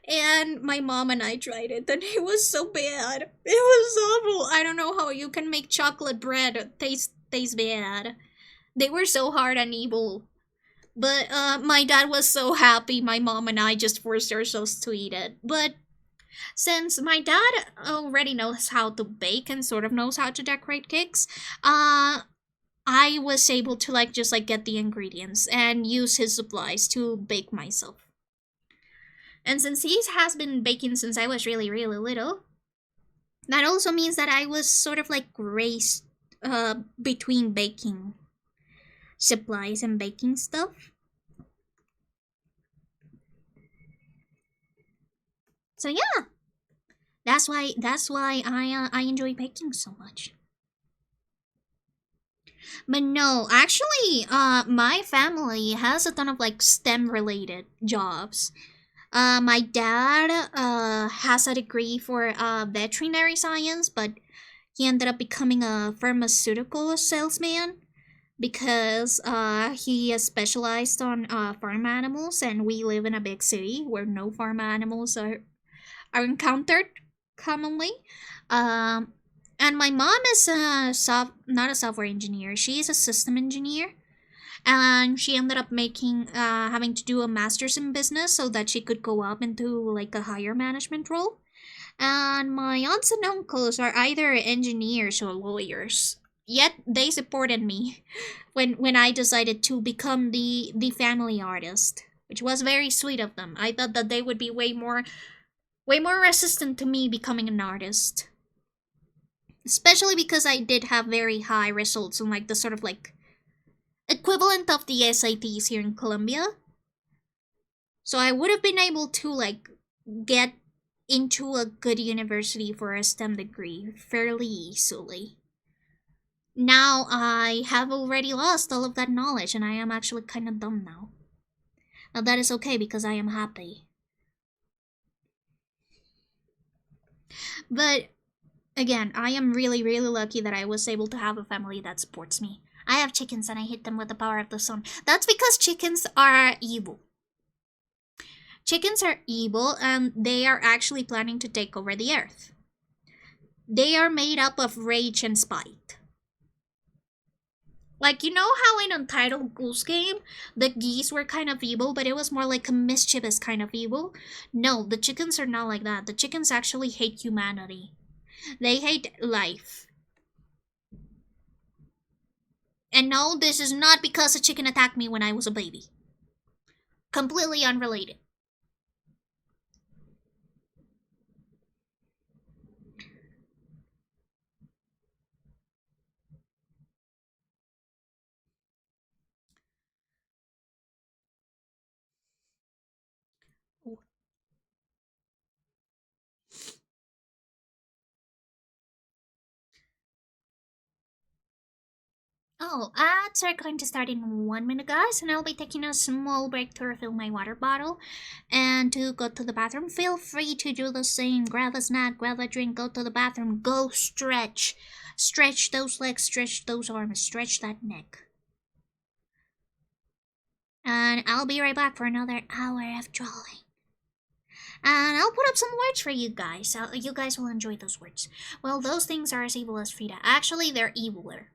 And my mom and I tried it, and it was so bad. It was awful. I don't know how you can make chocolate bread taste bad. They were so hard and evil. But my dad was so happy. My mom and I just forced ourselves to eat it. But since my dad already knows how to bake and sort of knows how to decorate cakes, I was able to just get the ingredients and use his supplies to bake myself. And since he has been baking since I was really, really little, that also means that I was sort of raised between baking supplies and baking stuff. So yeah, that's why I enjoy baking so much. But no, actually, my family has a ton of STEM related jobs. My dad has a degree for veterinary science, but he ended up becoming a pharmaceutical salesman because he is specialized on farm animals, and we live in a big city where no farm animals are encountered commonly. And my mom is not a software engineer; she is a system engineer. And she ended up having to do a master's in business so that she could go up into a higher management role. And my aunts and uncles are either engineers or lawyers. Yet they supported me when I decided to become the family artist, which was very sweet of them. I thought that they would be way more resistant to me becoming an artist. Especially because I did have very high results in the sort of equivalent of the SATs here in Colombia. So I would have been able to get into a good university for a STEM degree fairly easily. Now I have already lost all of that knowledge and I am actually kind of dumb now. Now that is okay because I am happy. But again, I am really, really lucky that I was able to have a family that supports me. I have chickens and I hit them with the power of the sun. That's because chickens are evil. Chickens are evil and they are actually planning to take over the earth. They are made up of rage and spite. Like, you know how in Untitled Goose Game, the geese were kind of evil, but it was more like a mischievous kind of evil? No, the chickens are not like that. The chickens actually hate humanity. They hate life. And no, this is not because a chicken attacked me when I was a baby. Completely unrelated. Oh, ads are going to start in 1 minute, guys, and I'll be taking a small break to refill my water bottle and to go to the bathroom. Feel free to do the same. Grab a snack, grab a drink, go to the bathroom, go stretch. Stretch those legs, stretch those arms, stretch that neck. And I'll be right back for another hour of drawing. And I'll put up some words for you guys. You guys will enjoy those words. Well, those things are as evil as Frida. Actually, they're eviler.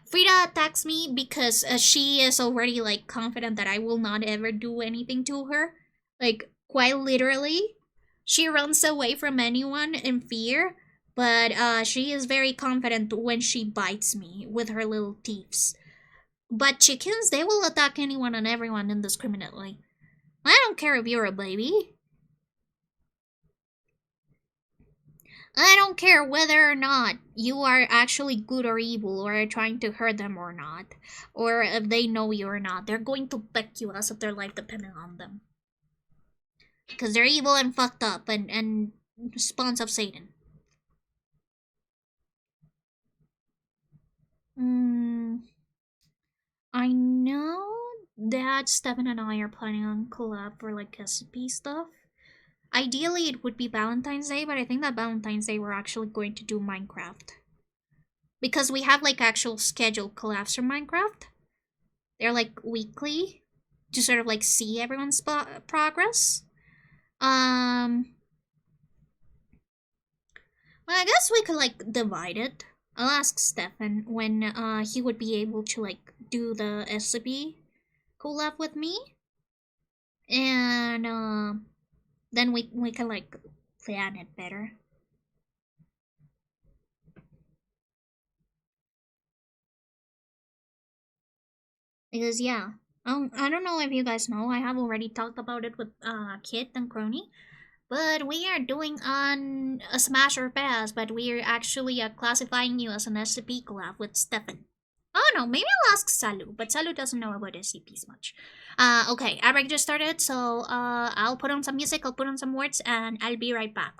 Frida attacks me because she is already like confident that I will not ever do anything to her. Like quite literally, she runs away from anyone in fear. But she is very confident when she bites me with her little teeth. But chickens, they will attack anyone and everyone indiscriminately. I don't care if you're a baby. I don't care whether or not you are actually good or evil or are trying to hurt them or not, or if they know you or not. They're going to peck you as if their life depended on them. Because they're evil and fucked up and spawns of Satan. I know that Stefan and I are planning on collab for like SCP stuff. Ideally, it would be Valentine's Day, but I think that Valentine's Day we're actually going to do Minecraft. Because we have like actual scheduled collabs for Minecraft. They're like weekly to sort of like see everyone's progress. Well, I guess we could like divide it. I'll ask Stefan when he would be able to like do the SCP collab with me. And then we can like plan it better. Because yeah, I don't know if you guys know, I have already talked about it with Kit and Crony, but we are doing on a Smash or Pass, but we are actually classifying you as an SCP collab with Stefan. Oh no, maybe I'll ask Salu, but Salu doesn't know about SCPs much. Okay, Abrek just started, so I'll put on some music, I'll put on some words, and I'll be right back.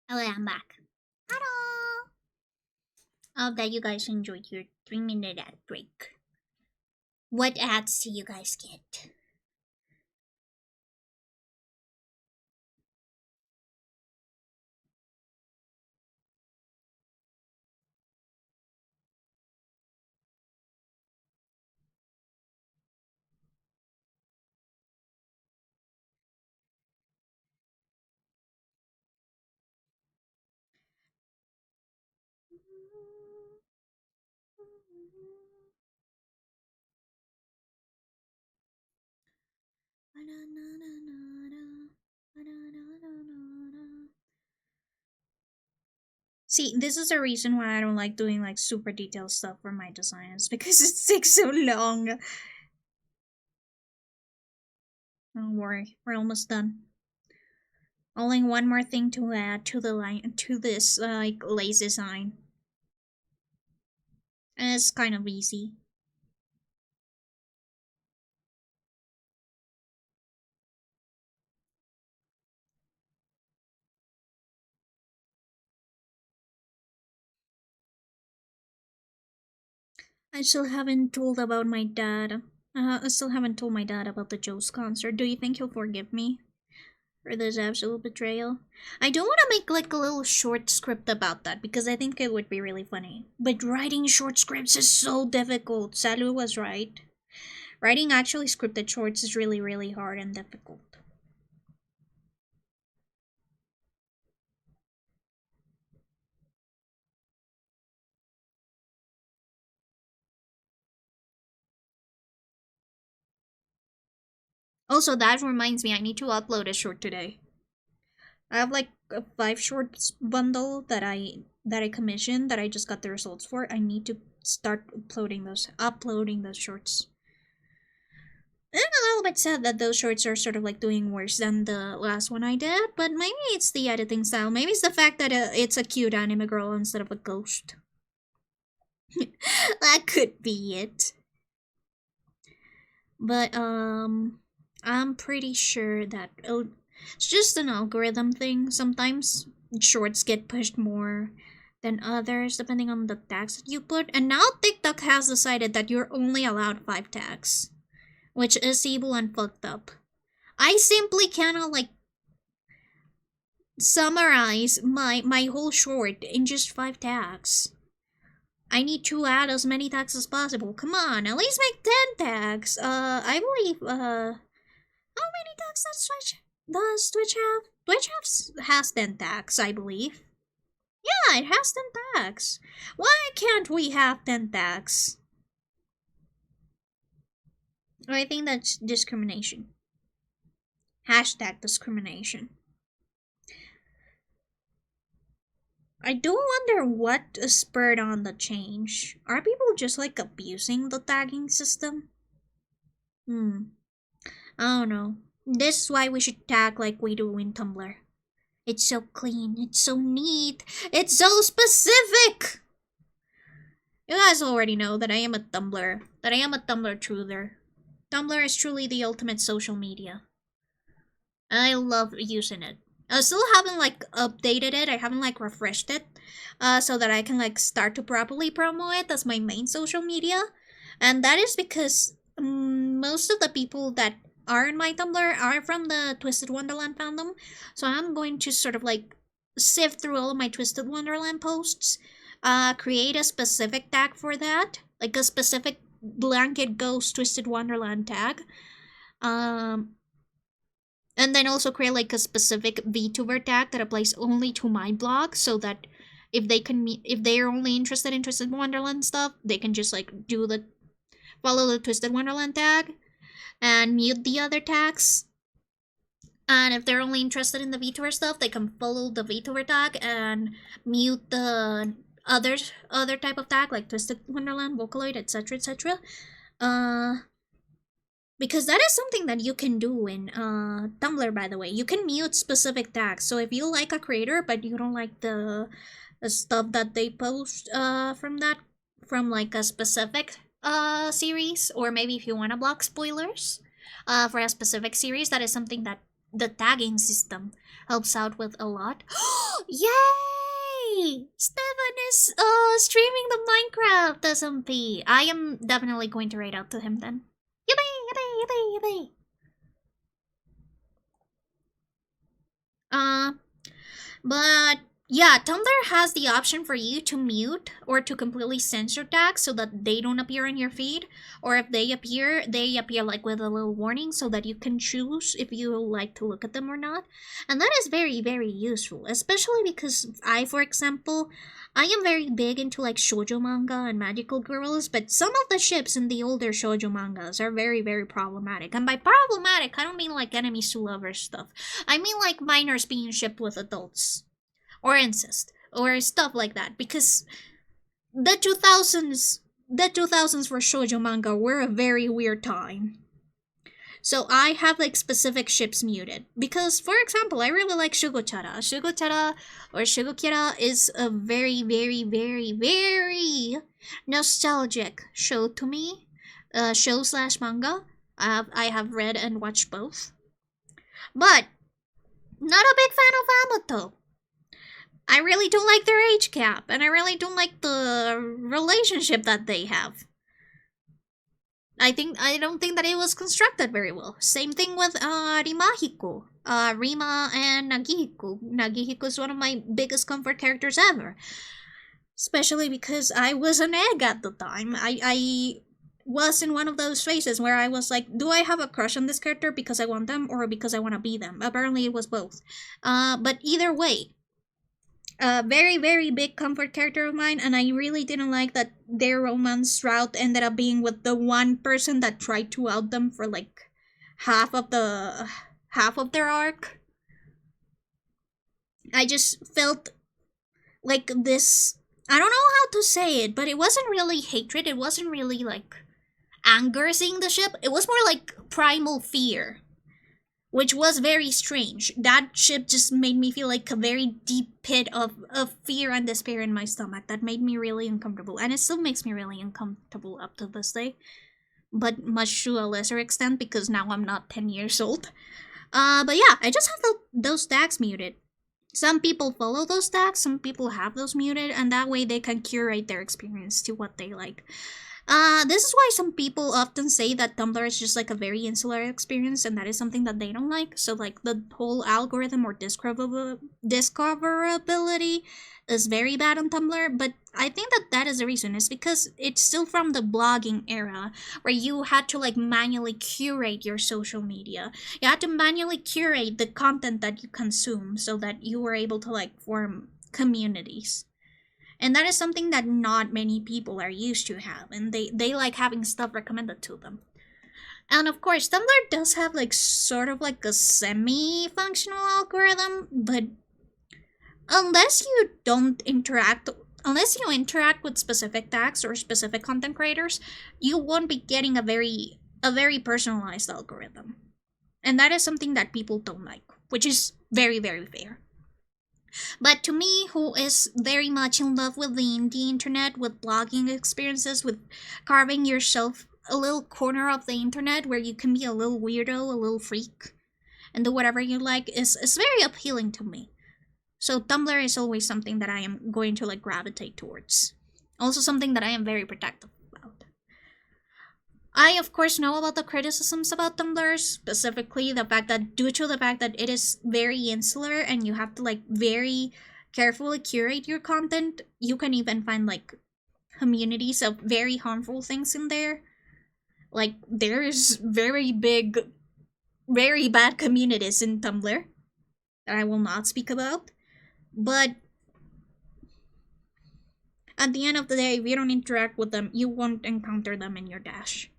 Oh, I'm back. Hello. I hope that you guys enjoyed your 3-minute ad break. What ads do you guys get? See, this is a reason why I don't like doing like super detailed stuff for my designs because it takes so long. Don't worry, we're almost done. Only one more thing to add to the line to this like lace design. And it's kind of easy. I still haven't told about my dad. I still haven't told my dad about the Joe's concert. Do you think he'll forgive me for this absolute betrayal? I don't want to make like a little short script about that because I think it would be really funny. But writing short scripts is so difficult. Salu was right. Writing actually scripted shorts is really, really hard and difficult. Also, that reminds me, I need to upload a short today. I have like a 5 shorts bundle that I commissioned that I just got the results for. I need to start uploading those shorts. I'm a little bit sad that those shorts are sort of like doing worse than the last one I did, but maybe it's the editing style. Maybe it's the fact that it's a cute anime girl instead of a ghost. That could be it. But I'm pretty sure that it's just an algorithm thing. Sometimes shorts get pushed more than others depending on the tags that you put. And now TikTok has decided that you're only allowed 5 tags, which is evil and fucked up. I simply cannot like summarize my whole short in just 5 tags. I need to add as many tags as possible. Come on, at least make 10 tags. I believe, how many tags does Twitch have? Twitch has 10 tags, I believe. Yeah, it has 10 tags. Why can't we have 10 tags? I think that's discrimination. Hashtag discrimination. I do wonder what spurred on the change. Are people just like abusing the tagging system? I don't know. This is why we should tag like we do in Tumblr. It's so clean, it's so neat, it's so specific! You guys already know that I am a Tumblr truther. Tumblr is truly the ultimate social media. I love using it. I still haven't like updated it. I haven't like refreshed it, so that I can like start to properly promote it as my main social media, and that is because most of the people that are in my Tumblr are from the Twisted Wonderland fandom. So I'm going to sort of like sift through all of my Twisted Wonderland posts, create a specific tag for that, like a specific blanket ghost Twisted Wonderland tag. And then also create like a specific VTuber tag that applies only to my blog, so that if they are only interested in Twisted Wonderland stuff, they can just like follow the Twisted Wonderland tag and mute the other tags. And if they're only interested in the VTuber stuff, they can follow the VTuber tag and mute the other type of tag like Twisted Wonderland, Vocaloid, etc. etc. Because that is something that you can do in Tumblr, by the way. You can mute specific tags. So if you like a creator but you don't like the stuff that they post from like a specific series, or maybe if you want to block spoilers for a specific series, that is something that the tagging system helps out with a lot. Yay! Stefan is streaming the Minecraft SMP. I am definitely going to raid out to him then. Yippee! Yippee! Yippee! Yippee! But yeah, Tumblr has the option for you to mute or to completely censor tags so that they don't appear in your feed. Or if they appear like with a little warning so that you can choose if you like to look at them or not. And that is very, very useful, especially because for example, I am very big into like shoujo manga and magical girls, but some of the ships in the older shoujo mangas are very, very problematic. And by problematic, I don't mean like enemies to lovers stuff. I mean like minors being shipped with adults. Or incest. Or stuff like that. Because the 2000s for shoujo manga were a very weird time. So I have like specific ships muted. Because, for example, I really like Shugochara. Shugochara or Shugokira is a very, very, very, very nostalgic show to me. Show slash manga. I have read and watched both. But, not a big fan of Amato. I really don't like their age gap, and I really don't like the relationship that they have. I don't think that it was constructed very well. Same thing with Rimahiko. Rima and Nagihiko. Nagihiko is one of my biggest comfort characters ever. Especially because I was an egg at the time. I was in one of those phases where I was like, do I have a crush on this character because I want them or because I want to be them? Apparently it was both. But either way, a very, very big comfort character of mine, and I really didn't like that their romance route ended up being with the one person that tried to out them for like half of their arc. I just felt like this, I don't know how to say it, but it wasn't really hatred, it wasn't really like anger seeing the ship, it was more like primal fear. Which was very strange. That ship just made me feel like a very deep pit of fear and despair in my stomach that made me really uncomfortable. And it still makes me really uncomfortable up to this day. But much to a lesser extent because now I'm not 10 years old. But yeah, I just have those tags muted. Some people follow those tags, some people have those muted, and that way they can curate their experience to what they like. This is why some people often say that Tumblr is just like a very insular experience, and that is something that they don't like. So like the whole algorithm or discoverability is very bad on Tumblr, but I think that is the reason. It's because it's still from the blogging era where you had to like manually curate your social media. You had to manually curate the content that you consume so that you were able to like form communities. And that is something that not many people are used to have, and they like having stuff recommended to them. And of course, Tumblr does have like sort of like a semi-functional algorithm, but unless you interact with specific tags or specific content creators, you won't be getting a very personalized algorithm. And that is something that people don't like, which is very, very fair. But to me, who is very much in love with the indie internet, with blogging experiences, with carving yourself a little corner of the internet where you can be a little weirdo, a little freak, and do whatever you like, is very appealing to me. So Tumblr is always something that I am going to like gravitate towards. Also something that I am very protective about. I of course know about the criticisms about Tumblr, specifically the fact that due to the fact that it is very insular and you have to like very carefully curate your content, you can even find like communities of very harmful things in there. Like there's very big, very bad communities in Tumblr that I will not speak about. But at the end of the day, if you don't interact with them, you won't encounter them in your dash.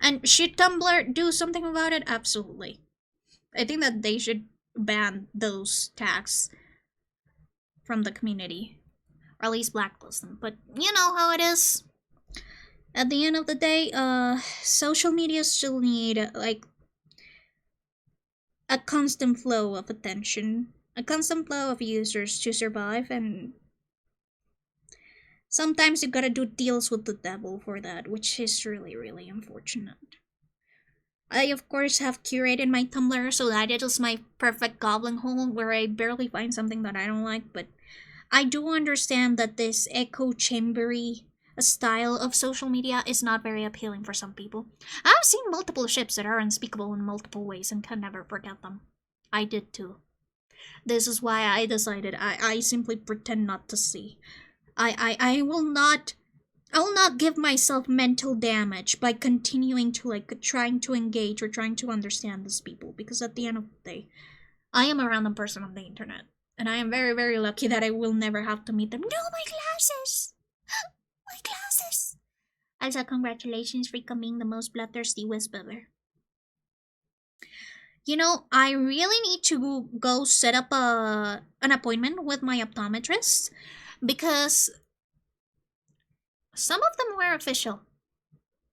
And should Tumblr do something about it? Absolutely. I think that they should ban those tags from the community. Or at least blacklist them. But you know how it is. At the end of the day, social media still need, like, a constant flow of attention. A constant flow of users to survive, and Sometimes you gotta do deals with the devil for that, which is really, really unfortunate. I, of course, have curated my Tumblr so that it is my perfect goblin hole where I barely find something that I don't like, but I do understand that this echo chambery style of social media is not very appealing for some people. I've seen multiple ships that are unspeakable in multiple ways and can never forget them. I did too. This is why I decided I simply pretend not to see. I will not give myself mental damage by continuing to like trying to engage or trying to understand these people, because at the end of the day, I am a random person on the internet, and I am very, very lucky that I will never have to meet them. No, my glasses! My glasses! Also, congratulations for becoming the most bloodthirsty whisperer. You know, I really need to go set up an appointment with my optometrist because some of them were official.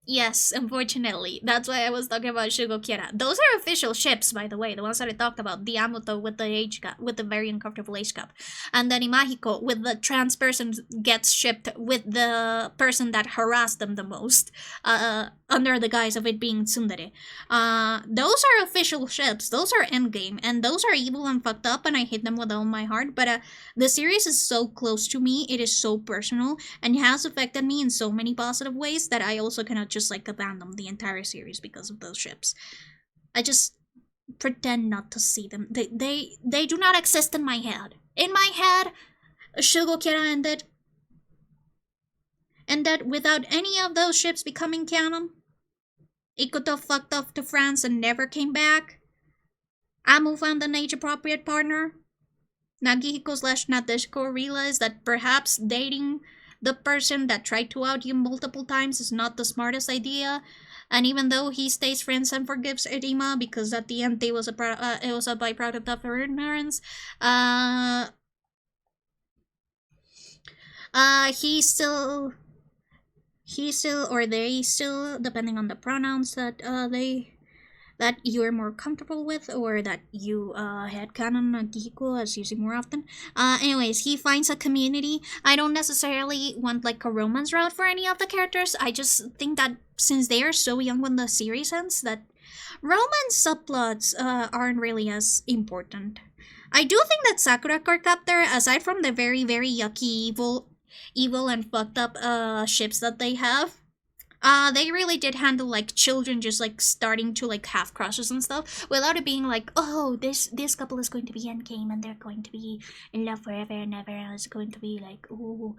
Yes, unfortunately. That's why I was talking about Shugokira. Those are official ships, by the way. The ones that I talked about. The Amuto with the age gap, with the very uncomfortable age gap. And then Imahiko with the trans person gets shipped with the person that harassed them the most. Under the guise of it being tsundere. Those are official ships. Those are endgame. And those are evil and fucked up, and I hate them with all my heart. But the series is so close to me. It is so personal. And has affected me in so many positive ways that I also cannot just like abandon the entire series because of those ships. I just pretend not to see them. They do not exist in my head. In my head, Shugokira ended. And that without any of those ships becoming canon, Ikuto fucked off to France and never came back. Amu found an age-appropriate partner. Nagihiko/Nadeshiko realized that perhaps dating the person that tried to out you multiple times is not the smartest idea. And even though he stays friends and forgives Erima because at the end it was a byproduct of her ignorance, he still or they still, depending on the pronouns that that you're more comfortable with or that you headcanon Gihiko as using more often. Anyways, he finds a community. I don't necessarily want like a romance route for any of the characters. I just think that since they are so young when the series ends, that romance subplots aren't really as important. I do think that Sakura Card Captor, aside from the very, very yucky, evil and fucked up ships that they have, they really did handle like children just like starting to like have crushes and stuff without it being like, oh, this couple is going to be endgame and they're going to be in love forever and ever. And it's going to be like, ooh.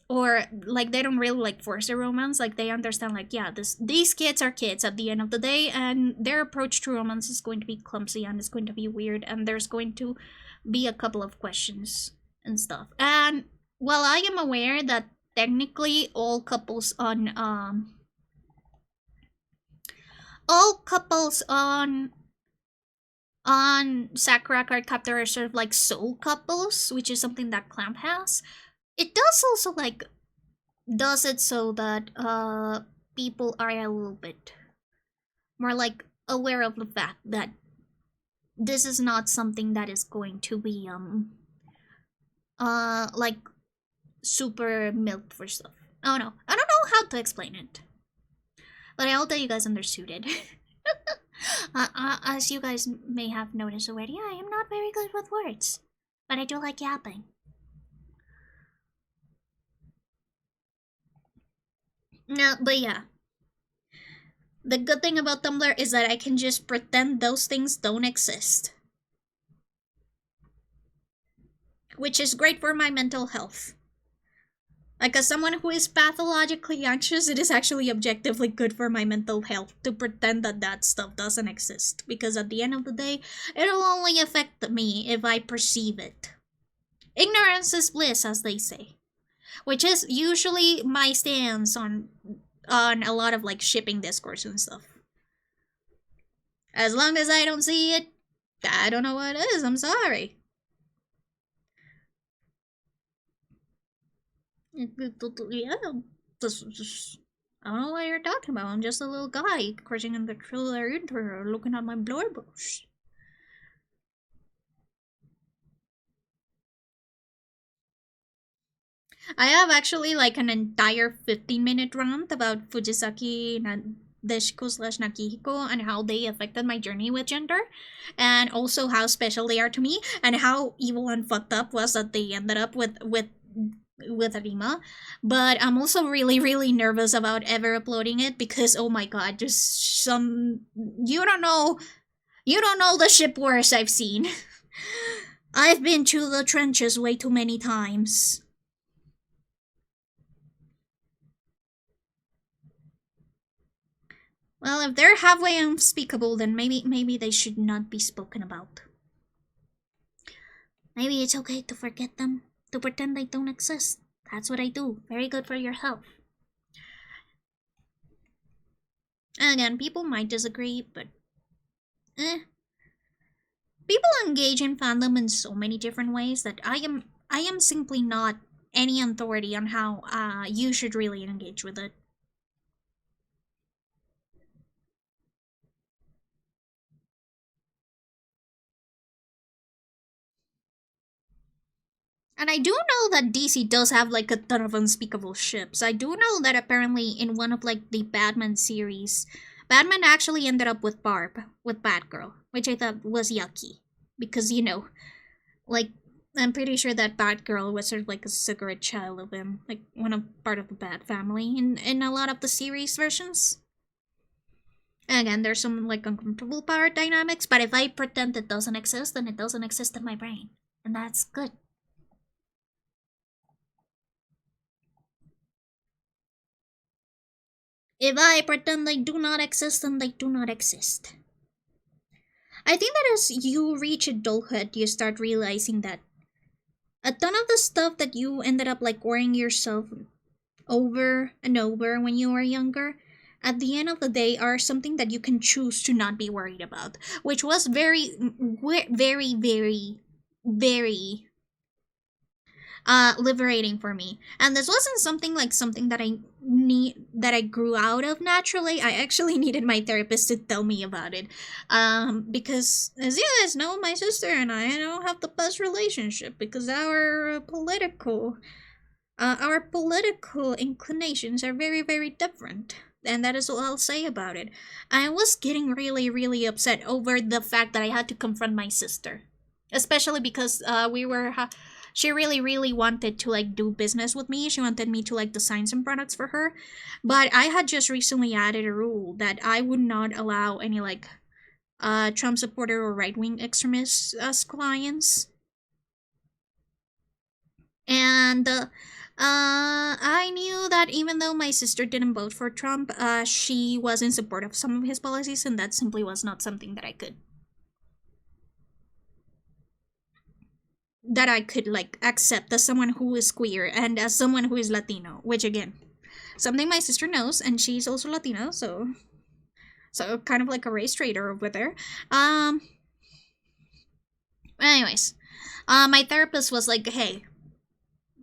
Or like they don't really like force a romance. Like they understand like, yeah, these kids are kids at the end of the day, and their approach to romance is going to be clumsy and it's going to be weird, and there's going to be a couple of questions and stuff. And while I am aware that technically all couples on Sakura Card Captor are sort of like soul couples, which is something that Clamp has. It does also like does it so that people are a little bit more like aware of the fact that this is not something that is going to be like super milked for stuff. Oh no, I don't know how to explain it, but I hope that you guys understood it. As you guys may have noticed already, I am not very good with words, but I do like yapping. No, but yeah. The good thing about Tumblr is that I can just pretend those things don't exist. Which is great for my mental health. Like, as someone who is pathologically anxious, it is actually objectively good for my mental health to pretend that that stuff doesn't exist. Because at the end of the day, it'll only affect me if I perceive it. Ignorance is bliss, as they say. Which is usually my stance on a lot of like shipping discourse and stuff. As long as I don't see it, I don't know what it is. I'm sorry. Yeah, I don't know what you're talking about. I'm just a little guy crushing in the trailer internet looking at my blurbles. I have actually like an entire 15-minute rant about Fujisaki Nadeshiko/Nakihiko and how they affected my journey with gender, and also how special they are to me, and how evil and fucked up was that they ended up with Rima. But I'm also really nervous about ever uploading it because oh my god, just some you don't know the ship wars I've seen. I've been to the trenches way too many times. Well, if they're halfway unspeakable, then maybe they should not be spoken about. Maybe it's okay to forget them, to pretend they don't exist. That's what I do. Very good for your health. Again, people might disagree, but people engage in fandom in so many different ways that I am simply not any authority on how you should really engage with it. And I do know that DC does have like a ton of unspeakable ships. I do know that apparently in one of like the Batman series, Batman actually ended up with Barb, with Batgirl, which I thought was yucky. Because, you know, like, I'm pretty sure that Batgirl was sort of like a cigarette child of him, like one of part of the Bat family in a lot of the series versions. And again, there's some like uncomfortable power dynamics, but if I pretend it doesn't exist, then it doesn't exist in my brain. And that's good. If I pretend they do not exist, then they do not exist. I think that as you reach adulthood, you start realizing that a ton of the stuff that you ended up like worrying yourself over and over when you were younger, at the end of the day, are something that you can choose to not be worried about, which was very, very liberating for me. And this wasn't something that I grew out of naturally. I actually needed my therapist to tell me about it, because as you guys know, my sister and I don't have the best relationship because our political inclinations are very different. And that is all I'll say about it. I was getting really upset over the fact that I had to confront my sister, especially because she really wanted to like do business with me. She wanted me to like design some products for her, but I had just recently added a rule that I would not allow any like Trump supporter or right-wing extremists as clients. And I knew that even though my sister didn't vote for Trump, she was in support of some of his policies, and that simply was not something that I could like accept as someone who is queer and as someone who is Latino, which again, something my sister knows, and she's also Latino, so kind of like a race traitor over there. Anyways, my therapist was like, "Hey,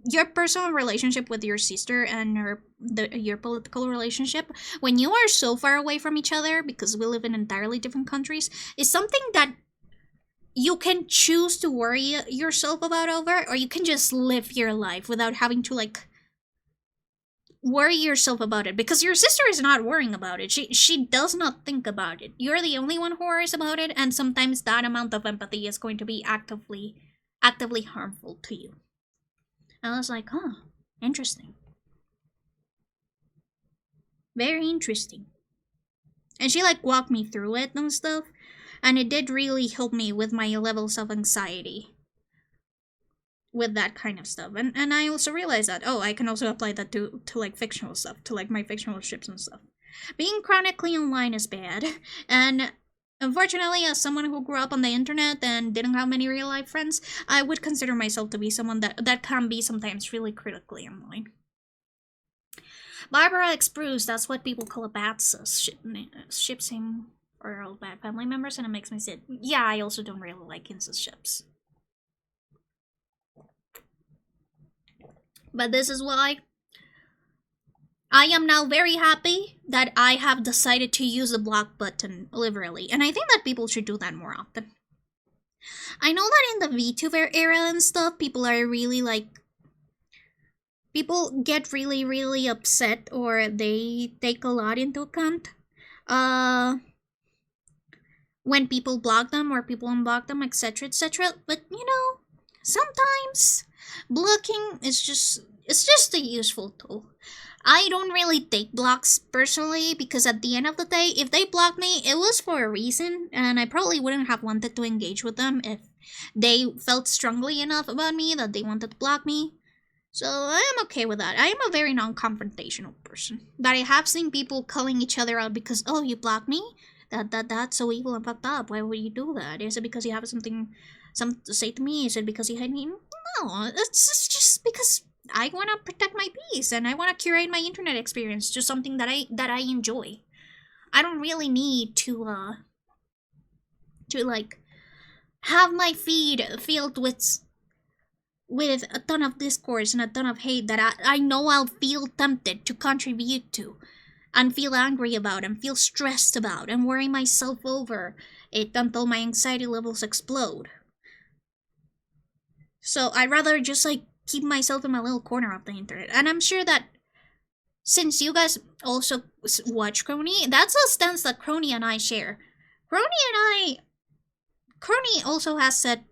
your personal relationship with your sister and your political relationship, when you are so far away from each other because we live in entirely different countries, is something that you can choose to worry yourself about over, or you can just live your life without having to like worry yourself about it, because your sister is not worrying about it. She does not think about it. You're the only one who worries about it, and sometimes that amount of empathy is going to be actively harmful to you." I was like, huh, interesting. Very interesting. And she like walked me through it and stuff, and it did really help me with my levels of anxiety with that kind of stuff. And I also realized that, oh, I can also apply that to like fictional stuff, to like my fictional ships and stuff. Being chronically online is bad, and unfortunately, as someone who grew up on the internet and didn't have many real life friends, I would consider myself to be someone that can be sometimes really critically online. Barbara X Bruce, that's what people call a bad sus ships him for all bad family members, and it makes me say, yeah, I also don't really like incest ships. But this is why I am now very happy that I have decided to use the block button liberally, and I think that people should do that more often. I know that in the VTuber era and stuff, people are really like people get really, really upset, or they take a lot into account uh when people block them or people unblock them, etc., etc. But sometimes blocking is just a useful tool. I don't really take blocks personally, because at the end of the day, if they block me, it was for a reason, and I probably wouldn't have wanted to engage with them if they felt strongly enough about me that they wanted to block me. So I am okay with that. I am a very non-confrontational person. But I have seen people calling each other out because, oh, you blocked me? That's so evil and fucked up. Why would you do that? Is it because you have something to say to me? Is it because you hate me? No, it's just because I want to protect my peace and I want to curate my internet experience to something that I enjoy. I don't really need to like have my feed filled with a ton of discourse and a ton of hate that I know I'll feel tempted to contribute to and feel angry about and feel stressed about and worry myself over it until my anxiety levels explode. So I'd rather just keep myself in my little corner of the internet. And I'm sure that since you guys also watch Crony, that's a stance that Crony and I share. Crony also has said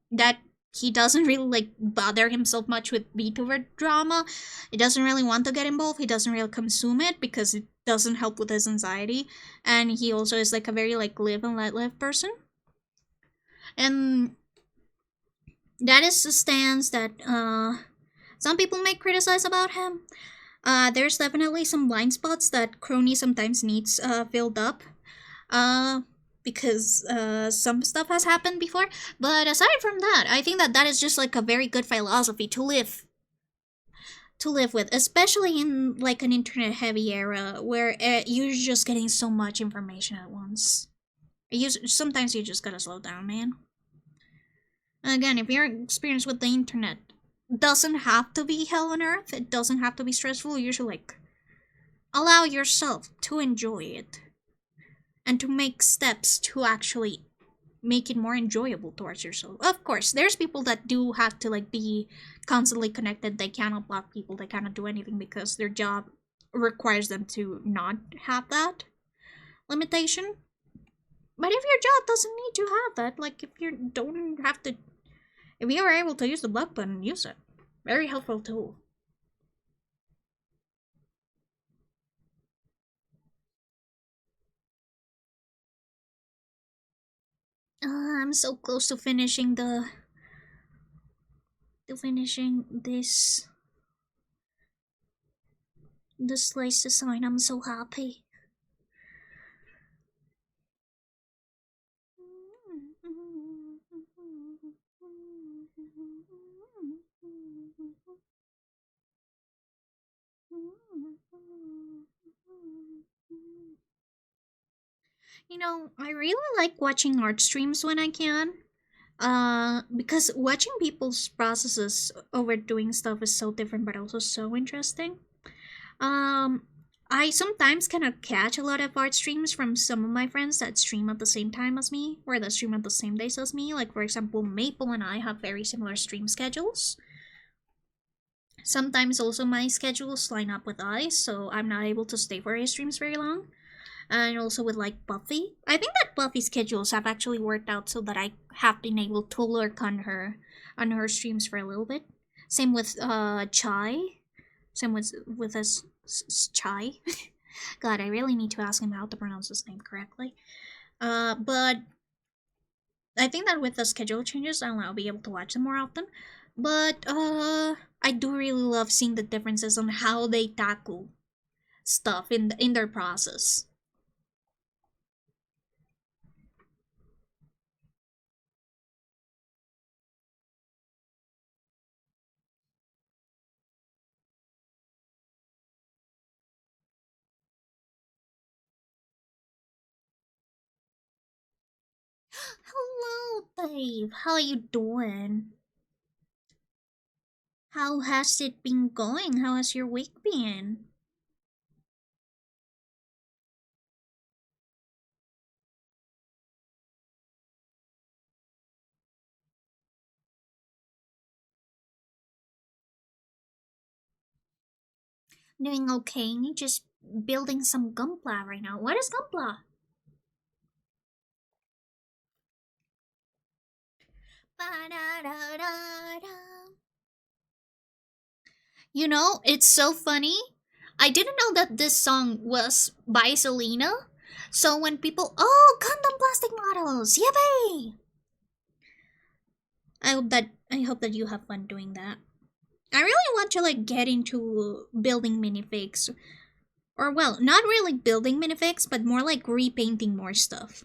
that he doesn't really bother himself much with VTuber drama. He doesn't really want to get involved. He doesn't really consume it because it doesn't help with his anxiety. And he also is a very live and let live person. And that is a stance that some people may criticize about him. There's definitely some blind spots that Crony sometimes needs filled up. Because some stuff has happened before. But aside from that, I think that is just a very good philosophy to live with, especially in an internet heavy era where you're just getting so much information at once. Sometimes you just gotta slow down, man. Again, if your experience with the internet doesn't have to be hell on earth, it doesn't have to be stressful, you should allow yourself to enjoy it and to make steps to actually make it more enjoyable towards yourself. Of course, there's people that do have to be constantly connected. They cannot block people. They cannot do anything because their job requires them to not have that limitation. But if your job doesn't need to have that, if you are able to use the block button, use it. Very helpful tool. I'm so close to finishing this slice design. I'm so happy. I really like watching art streams when I can. Because watching people's processes over doing stuff is so different but also so interesting. Um, I sometimes cannot catch a lot of art streams from some of my friends that stream at the same time as me, or that stream at the same days as me. Like, for example, Maple and I have very similar stream schedules. Sometimes also my schedules line up with I's, so I'm not able to stay for his streams very long. And also with Buffy. I think that Buffy's schedules have actually worked out so that I have been able to lurk on her streams for a little bit. Same with Chai. Same with us Chai. God, I really need to ask him how to pronounce his name correctly. But I think that with the schedule changes, I'll now be able to watch them more often. But I do really love seeing the differences on how they tackle stuff in their process. Hello, Dave. How are you doing? How has it been going? How has your week been? Doing okay. Just building some Gunpla right now. What is Gunpla? You know, it's so funny. I didn't know that this song was by Selena. So when people, oh, Gundam plastic models, yippee! I hope that you have fun doing that. I really want to like get into building minifigs, or well, not really building minifigs, but more like repainting more stuff.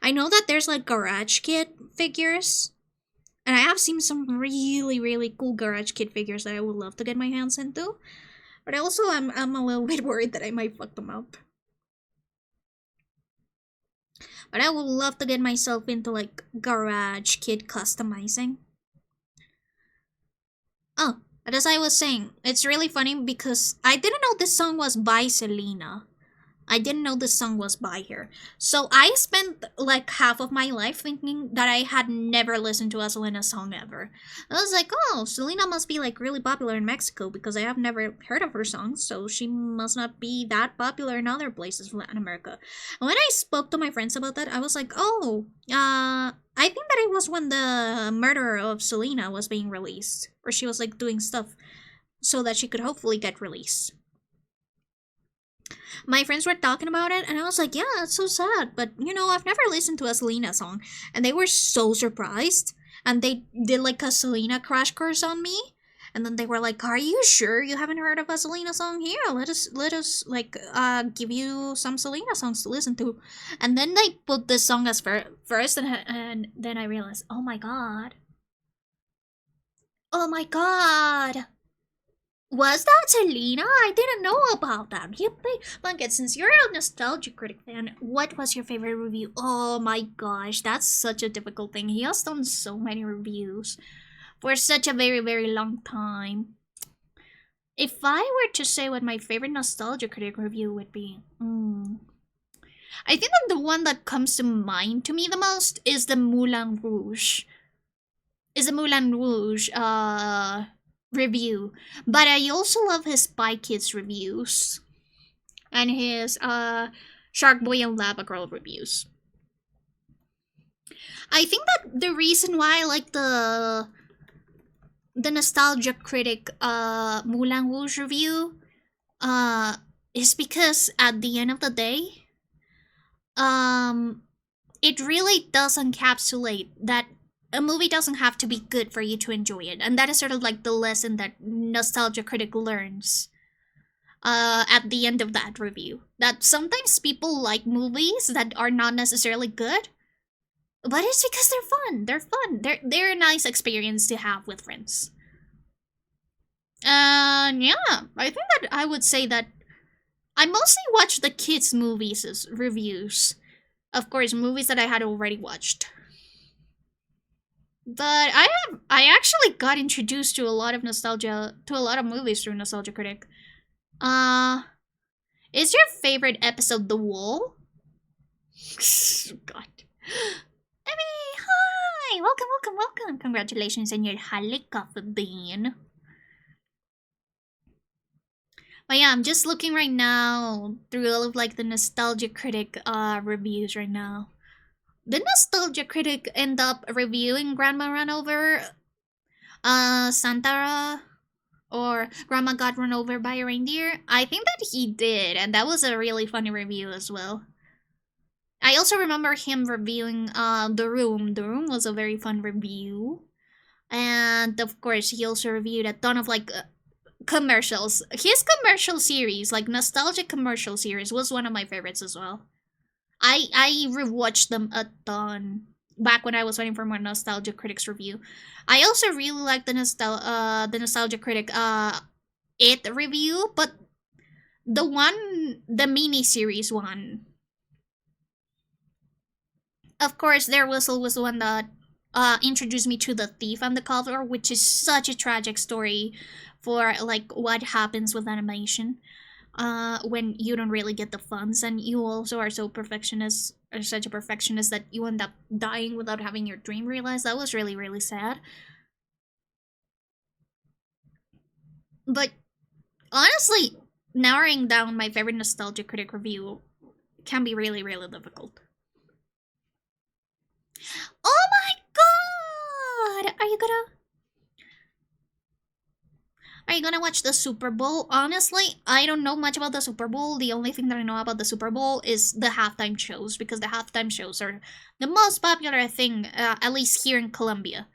I know that there's like Garage Kit figures, and I have seen some really cool Garage Kit figures that I would love to get my hands into. But also, I'm a little bit worried that I might fuck them up. But I would love to get myself into like Garage Kit customizing. Oh, but as I was saying, it's really funny because I didn't know this song was by Selena. I didn't know this song was by her. So I spent like half of my life thinking that I had never listened to a Selena song ever. I was like, oh, Selena must be like really popular in Mexico because I have never heard of her songs, so she must not be that popular in other places in Latin America. And when I spoke to my friends about that, I was like, oh, I think that it was when the murder of Selena was being released, or she was like doing stuff so that she could hopefully get released. My friends were talking about it, and I was like, yeah, it's so sad. But, you know, I've never listened to a Selena song. And they were so surprised. And they did like a Selena crash course on me. And then they were like, are you sure you haven't heard of a Selena song? Here, let us like give you some Selena songs to listen to. And then they put this song as first, and then I realized, oh my god. Oh my god. Was that Selena? I didn't know about that. Yippee! Blanket, since you're a nostalgia critic fan, what was your favorite review? Oh my gosh, that's such a difficult thing. He has done so many reviews for such a very long time. If I were to say what my favorite nostalgia critic review would be, I think that the one that comes to mind to me the most is the Moulin Rouge. Review, but I also love his Spy Kids reviews and his Shark Boy and Lava Girl reviews. I think that the reason why I like the nostalgia critic Moulin Rouge review is because at the end of the day it really does encapsulate that a movie doesn't have to be good for you to enjoy it, and that is sort of like the lesson that nostalgia critic learns at the end of that review. That sometimes people like movies that are not necessarily good, but it's because they're fun. They're fun. They're a nice experience to have with friends. Yeah, I think that I would say that I mostly watch the kids' movies as reviews. Of course, movies that I had already watched. But I actually got introduced to a lot of movies through Nostalgia Critic. Is your favorite episode The Wall? God. Emmy, hi! Welcome. Congratulations on your Halle Coffee Bean. But yeah, I'm just looking right now through all of like the Nostalgia Critic reviews right now. The Nostalgia Critic end up reviewing Grandma Run Over, Santara, or Grandma Got Run Over by a Reindeer? I think that he did, and that was a really funny review as well. I also remember him reviewing The Room. The Room was a very fun review. And of course, he also reviewed a ton of like commercials. His commercial series, like nostalgic commercial series, was one of my favorites as well. I rewatched them a ton back when I was waiting for my Nostalgia Critics review. I also really like the Nostalgia Critic It review, but the mini series one. Of course, Their Whistle was the one that introduced me to The Thief and the Cobbler, which is such a tragic story for like what happens with animation. When you don't really get the funds, and you also are so perfectionist, or such a perfectionist that you end up dying without having your dream realized. That was really sad. But honestly, narrowing down my favorite nostalgia critic review can be really, really difficult. Oh my god! Are you gonna watch the Super Bowl? Honestly, I don't know much about the Super Bowl. The only thing that I know about the Super Bowl is the halftime shows, because the halftime shows are the most popular thing, at least here in Colombia.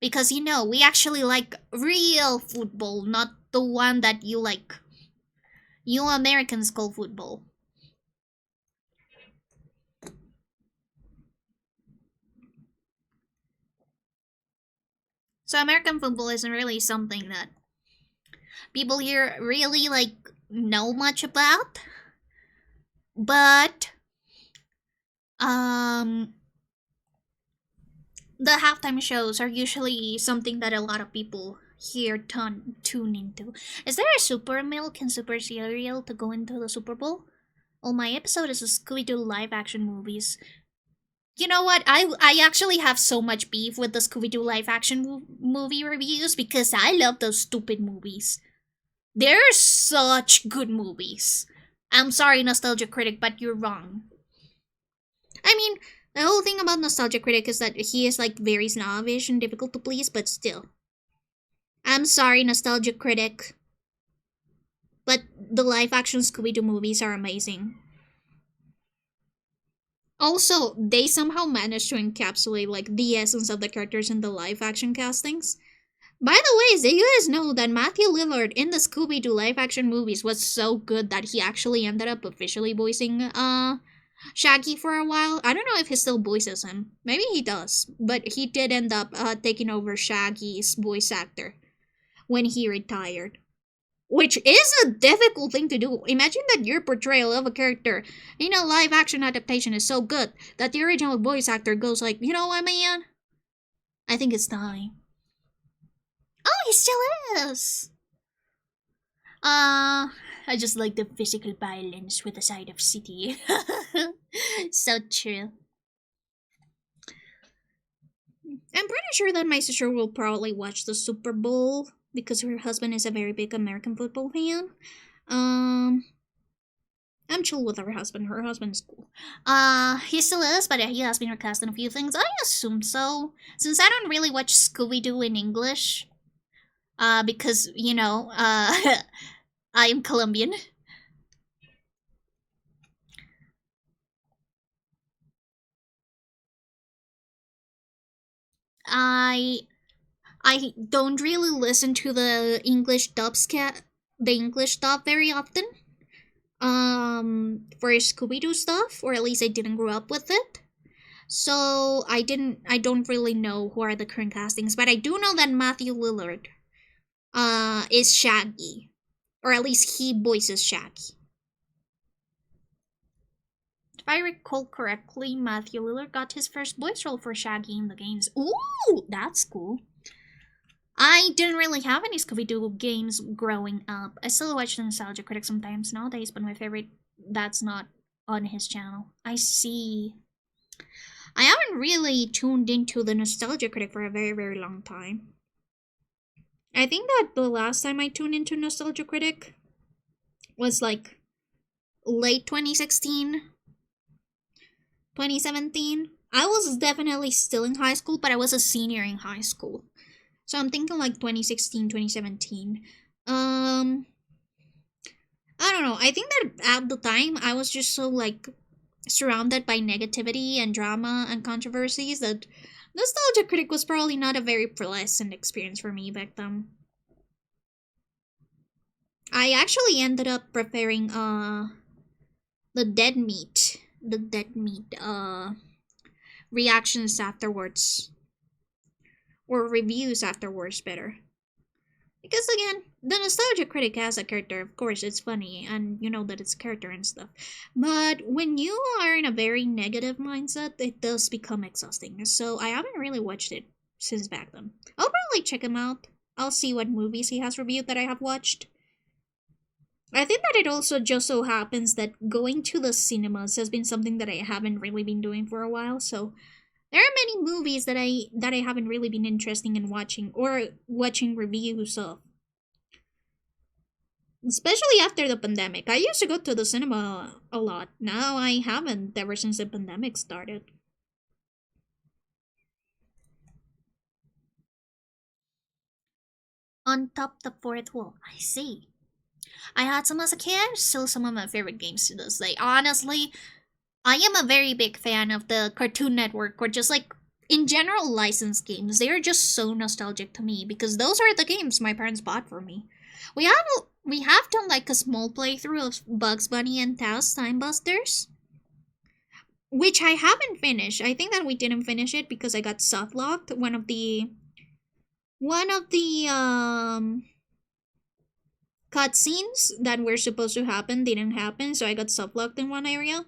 Because, you know, we actually like real football, not the one that you like. You Americans call football. So American football isn't really something that people here really like know much about. But the halftime shows are usually something that a lot of people here tune into. Is there a super milk and super cereal to go into the Super Bowl? Well, my episode is a Scooby-Doo live action movies. You know what? I actually have so much beef with the Scooby-Doo live action movie reviews because I love those stupid movies. They're such good movies. I'm sorry, Nostalgia Critic, but you're wrong. I mean, the whole thing about Nostalgia Critic is that he is like very snobbish and difficult to please, but still. I'm sorry, Nostalgia Critic. But the live action Scooby-Doo movies are amazing. Also, they somehow managed to encapsulate like the essence of the characters in the live action castings. By the way, did you guys know that Matthew Lillard in the Scooby-Doo live action movies was so good that he actually ended up officially voicing Shaggy for a while? I don't know if he still voices him. Maybe he does, but he did end up taking over Shaggy's voice actor when he retired. Which is a difficult thing to do. Imagine that your portrayal of a character in a live action adaptation is so good that the original voice actor goes like, you know what, man? I think it's time. Oh, he still is! I just like the physical violence with the side of city. So true. I'm pretty sure that my sister will probably watch the Super Bowl because her husband is a very big American football fan. I'm chill with her husband. Her husband's cool. He still is, but he has been recast in a few things. I assume so. Since I don't really watch Scooby-Doo in English. Because, you know, I am Colombian. I don't really listen to the English dub very often. For Scooby-Doo stuff, or at least I didn't grow up with it. So I don't really know who are the current castings, but I do know that Matthew Lillard is Shaggy. Or at least he voices Shaggy. If I recall correctly, Matthew Lillard got his first voice role for Shaggy in the games. Ooh, that's cool. I didn't really have any Scooby-Doo games growing up. I still watch the Nostalgia Critic sometimes nowadays, but my favorite, that's not on his channel. I see. I haven't really tuned into the Nostalgia Critic for a very, very long time. I think that the last time I tuned into Nostalgia Critic was like late 2016, 2017. I was definitely still in high school, but I was a senior in high school. So I'm thinking like 2016, 2017. I don't know. I think that at the time I was just so like surrounded by negativity and drama and controversies that Nostalgia Critic was probably not a very pleasant experience for me back then. I actually ended up preparing the dead meat reactions afterwards, or reviews afterwards better. Because again, the Nostalgia Critic has a character, of course it's funny, and you know that it's a character and stuff. But when you are in a very negative mindset, it does become exhausting. So I haven't really watched it since back then. I'll probably check him out. I'll see what movies he has reviewed that I have watched. I think that it also just so happens that going to the cinemas has been something that I haven't really been doing for a while, so there are many movies that I haven't really been interested in watching or watching reviews of. Especially after the pandemic. I used to go to the cinema a lot. Now I haven't ever since the pandemic started. On top the fourth wall. I see. I had some as a kid, still some of my favorite games to this day. Honestly, I am a very big fan of the Cartoon Network or just like in general licensed games. They are just so nostalgic to me because those are the games my parents bought for me. We have we have done like a small playthrough of Bugs Bunny and Taos Time Busters, which I haven't finished. I think that we didn't finish it because I got soft locked. One of the cutscenes that were supposed to happen didn't happen, so I got soft locked in one area.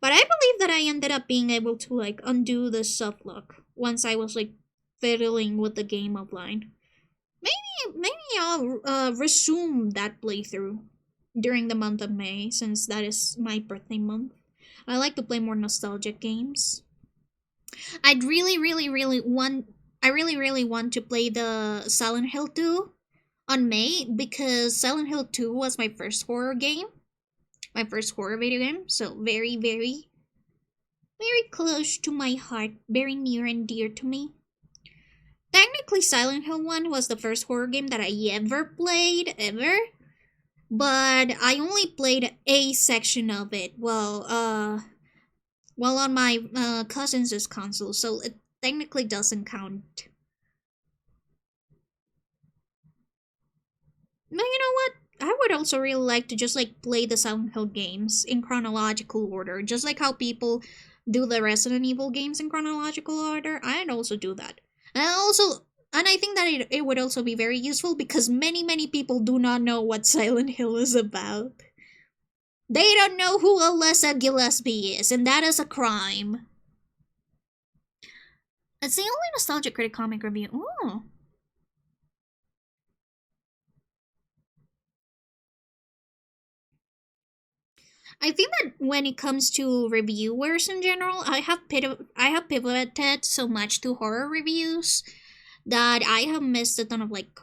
But I believe that I ended up being able to like undo the soft lock once I was like fiddling with the game offline. Maybe I'll resume that playthrough during the month of May since that is my birthday month. I like to play more nostalgic games. I'd really want to play the Silent Hill 2 on May because Silent Hill 2 was my first horror game, my first horror video game, so very close to my heart, very near and dear to me. Technically, Silent Hill 1 was the first horror game that I ever played, ever. But I only played a section of it while on my cousin's console, so it technically doesn't count. But you know what? I would also really like to just like play the Silent Hill games in chronological order, just like how people do the Resident Evil games in chronological order. I'd also do that. And I think that it would also be very useful because many people do not know what Silent Hill is about. They don't know who Alessa Gillespie is, and that is a crime. It's the only Nostalgia Critic comic review. Ooh. I think that when it comes to reviewers in general, I have pivoted so much to horror reviews that I have missed a ton of like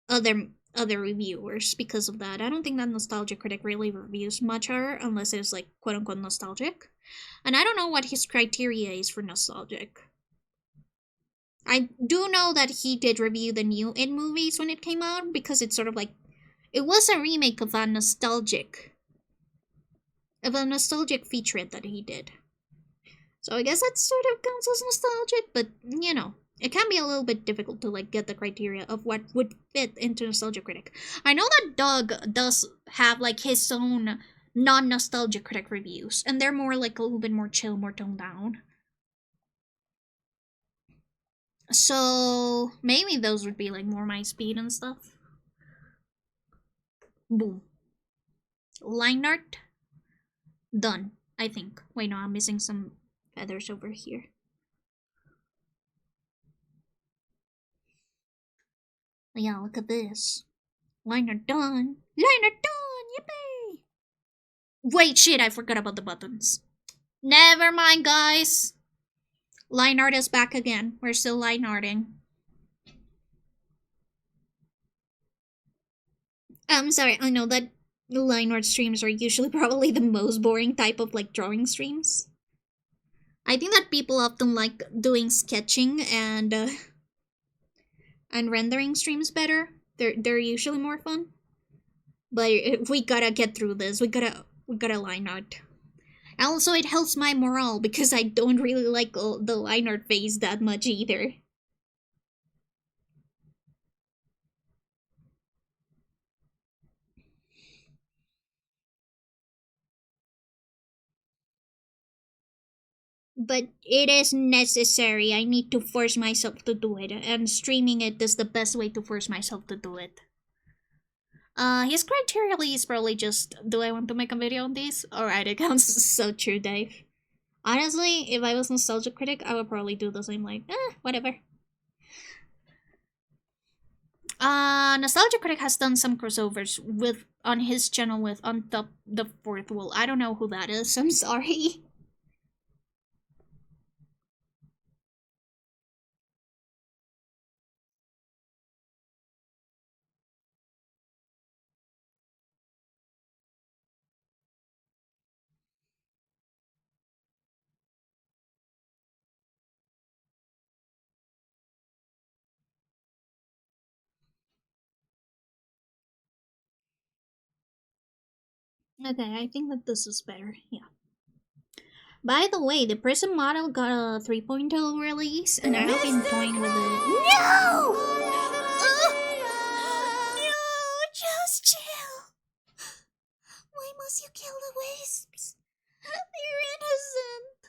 other reviewers because of that. I don't think that Nostalgia Critic really reviews much horror unless it's like quote unquote nostalgic. And I don't know what his criteria is for nostalgic. I do know that he did review the new It movies when it came out because it's sort of like it was a remake of a nostalgic featurette that he did. So I guess that sort of counts as nostalgic, but you know, it can be a little bit difficult to like get the criteria of what would fit into Nostalgia Critic. I know that Doug does have like his own non-nostalgia critic reviews, and they're more like a little bit more chill, more toned down. So maybe those would be like more my speed and stuff. Boom. Line art done. I think. Wait, no, I'm missing some feathers over here. Yeah, look at this. Liner done. Liner done. Yippee! Wait, shit, I forgot about the buttons. Never mind, guys. Line art is back again. We're still line arting. I'm sorry, I know that line art streams are usually probably the most boring type of like drawing streams. I think that people often like doing sketching and rendering streams better. They're usually more fun. But we gotta get through this. We gotta line art. Also, it helps my morale because I don't really like the line art phase that much either. But it is necessary. I need to force myself to do it, and streaming it is the best way to force myself to do it. His criteria is probably just, do I want to make a video on this? Alright, it counts. So true, Dave. Honestly, if I was Nostalgia Critic, I would probably do the same, like, whatever. Nostalgia Critic has done some crossovers with on his channel with On Top the Fourth Wall. I don't know who that is, I'm sorry. Okay, I think that this is better. Yeah. By the way, the Prism model got a 3.0 release, and I have been toying with it. No! No! Just chill. Why must you kill the wisps? They're innocent.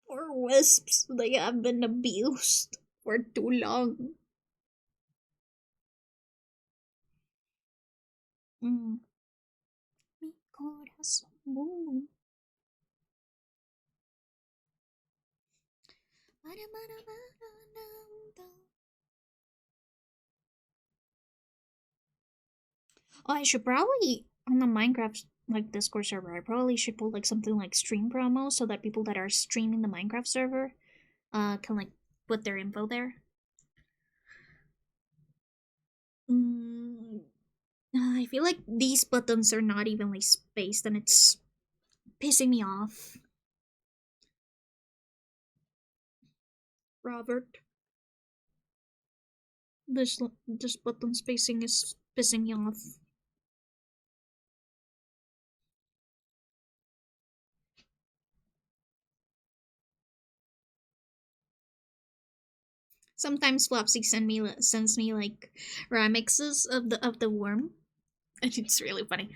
Poor wisps, they have been abused for too long. Mm. Mi corazón. Oh, I should probably on the Minecraft like Discord server. I probably should put like something like stream promo so that people that are streaming the Minecraft server can like put their info there. Mm, I feel like these buttons are not evenly spaced and it's pissing me off. Robert, this button spacing is pissing me off. Sometimes Flopsy sends me like remixes of the worm. And it's really funny.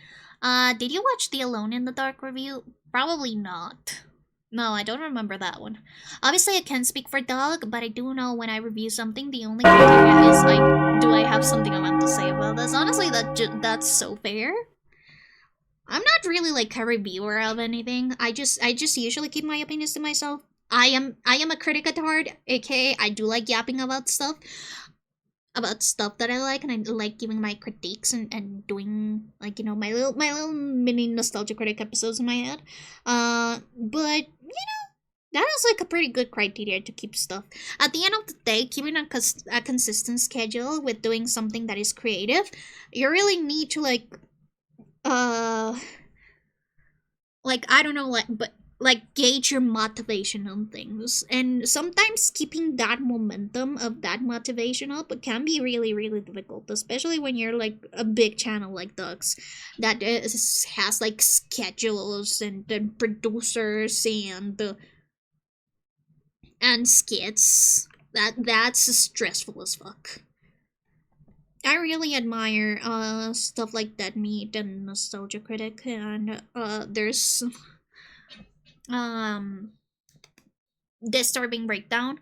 Did you watch the Alone in the Dark review? Probably not. No, I don't remember that one. Obviously, I can't speak for Dog, but I do know when I review something, the only criteria is like, do I have something I want to say about this? Honestly, that's so fair. I'm not really like a reviewer of anything. I just usually keep my opinions to myself. I am a critic at heart, aka I do like yapping about stuff that I like, and I like giving my critiques and doing like my little mini nostalgia critic episodes in my head. But that is like a pretty good criteria to keep stuff. At the end of the day, keeping a consistent schedule with doing something that is creative, you really need to uh I don't know but gauge your motivation on things, and sometimes keeping that momentum of that motivation up can be really really difficult, especially when you're like a big channel like Ducks that has like schedules and producers and skits. That's stressful as fuck. I really admire stuff like Dead Meat and Nostalgia Critic, and there's um Disturbing Breakdown,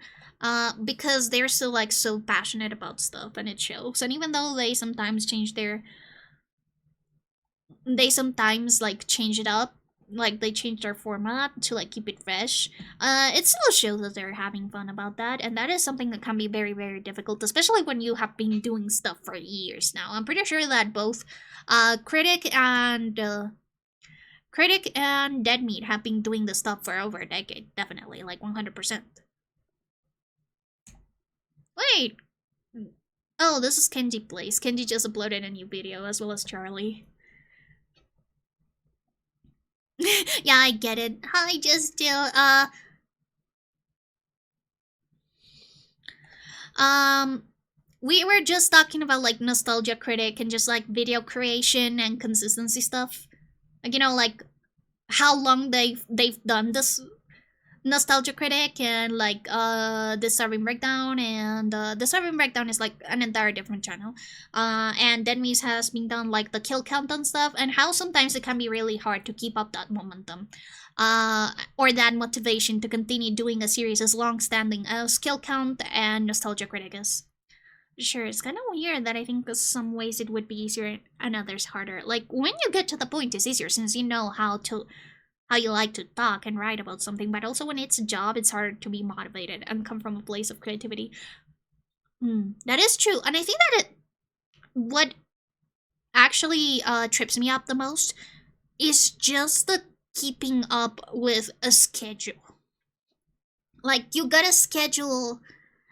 because they're still like so passionate about stuff and it shows. And even though they sometimes like change it up, like they change their format to like keep it fresh, it still shows that they're having fun about that, and that is something that can be very very difficult, especially when you have been doing stuff for years now. I'm pretty sure that both Critic and Dead Meat have been doing this stuff for over a decade, definitely, like 100%. Wait! Oh, this is Kenji Plays. Kenji just uploaded a new video, as well as Charlie. Yeah, I get it. Hi, just still, we were just talking about, like, Nostalgia Critic and just, like, video creation and consistency stuff. Like, like, how long they've done this Nostalgia Critic and like Disturbing Breakdown, and Disturbing Breakdown is like an entire different channel. And Denmis has been done like the kill count and stuff, and how sometimes it can be really hard to keep up that momentum. Or that motivation to continue doing a series as long standing as Kill Count and Nostalgia Critic is. Sure, it's kind of weird that I think some ways it would be easier and others harder. Like, when you get to the point, it's easier since you know how you like to talk and write about something, but also when it's a job, it's hard to be motivated and come from a place of creativity. That is true, and I think that what actually trips me up the most is just the keeping up with a schedule. Like, you gotta schedule.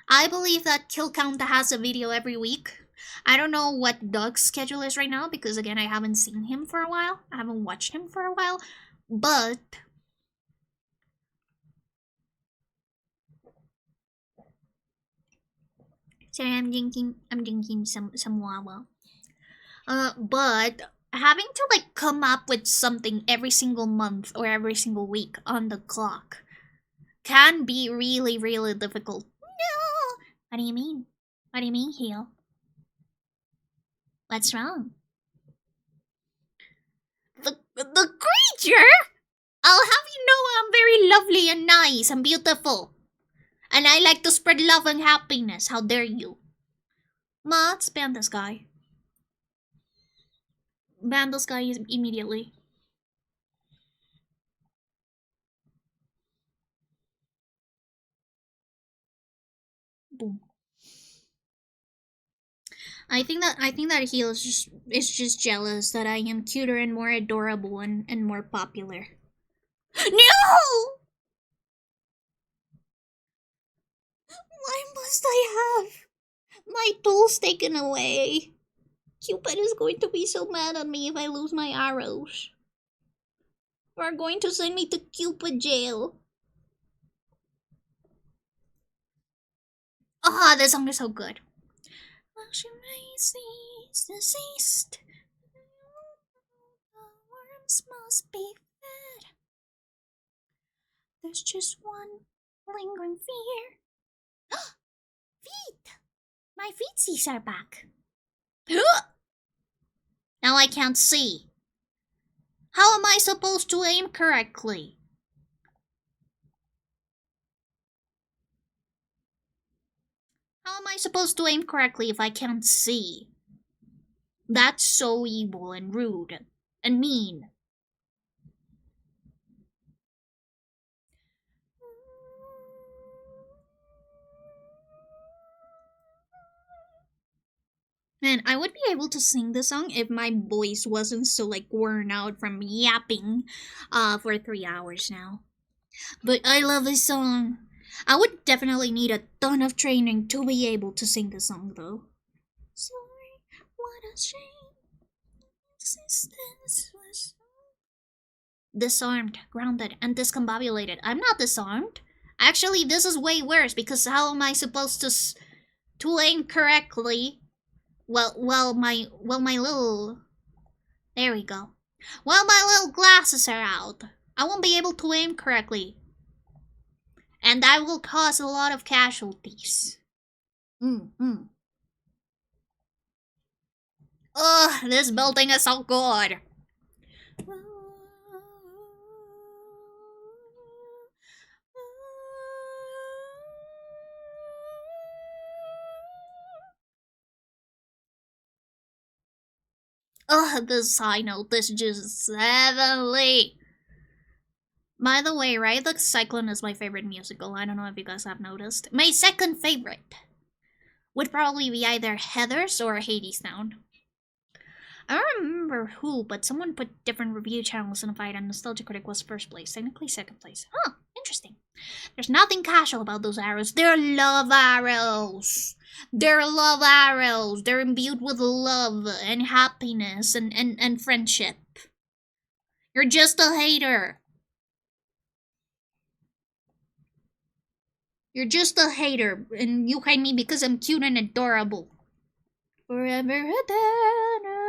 I believe that Kill Count has a video every week. I don't know what Doug's schedule is right now because, again, I haven't seen him for a while. I haven't watched him for a while. But Sorry, I'm drinking some wawa. But having to like come up with something every single month or every single week on the clock can be really, really difficult. No! What do you mean? What do you mean, Heel? What's wrong? The creature? I'll have you know I'm very lovely and nice and beautiful. And I like to spread love and happiness. How dare you? Ma, let's ban this guy. Ban this guy immediately. Boom. I think that he is just jealous that I am cuter and more adorable and more popular. No! Why must I have my tools taken away? Cupid is going to be so mad at me if I lose my arrows. They're going to send me to Cupid jail. Ah, this song is so good. Deceased. The worms must be fed. There's just one lingering fear. Feet! My feetsies are back. Now I can't see. How am I supposed to aim correctly? How am I supposed to aim correctly if I can't see? That's so evil and rude and mean. Man, I would be able to sing the song if my voice wasn't so like worn out from yapping for 3 hours now. But I love this song. I would definitely need a ton of training to be able to sing the song though. Sorry, what a shame. Existence was disarmed, grounded, and discombobulated. I'm not disarmed. Actually, this is way worse because how am I supposed to aim correctly? Well, my little. There we go. Well, my little glasses are out. I won't be able to aim correctly. And that will cause a lot of casualties. Ugh, this building is so good. Ugh, this high note is just heavenly. By the way, right, the Cyclone is my favorite musical. I don't know if you guys have noticed. My second favorite would probably be either Heathers or Hadestown. I don't remember who, but someone put different review channels in a fight and Nostalgia Critic was first place, technically second place. Huh, interesting. There's nothing casual about those arrows. They're love arrows. They're love arrows. They're imbued with love and happiness and friendship. You're just a hater. You're just a hater, and you hate me because I'm cute and adorable. Forever eternally,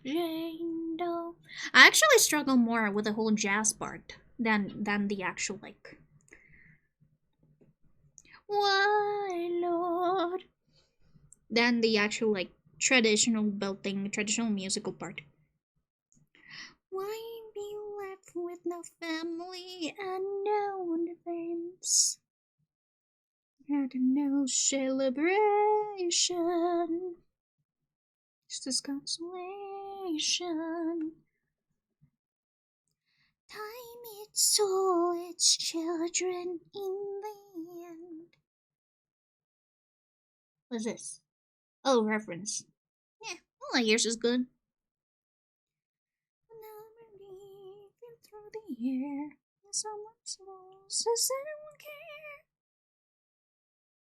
Jane Doe. I actually struggle more with the whole jazz part than the actual like. Why, Lord? Than the actual like traditional belting, traditional musical part. Why be left with no family and no defense? And no celebration. It's this consolation. Time it's all its children in the end. What's this? Oh, reference. Yeah, all I hears is good. Through the air, someone says, does anyone care?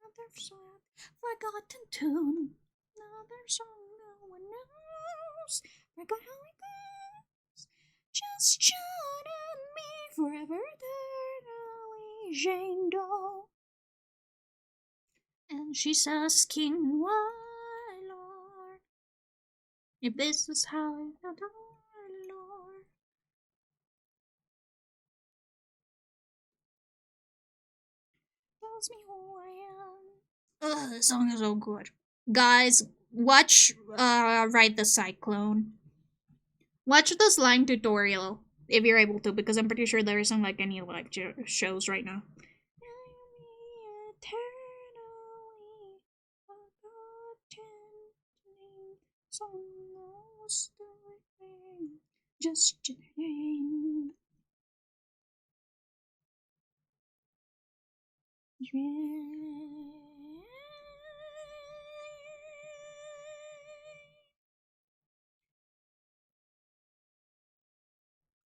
Another sad, forgotten tune. Another song no one knows. Forgot how it goes. Just shine on me forever eternally, Jane Doe. And she's asking why, Lord, if this is how I adore, Lord. Tells me who I am. Ugh, this song is so good. Guys, watch Ride the Cyclone. Watch the slime tutorial if you're able to, because I'm pretty sure there isn't like any like shows right now. Just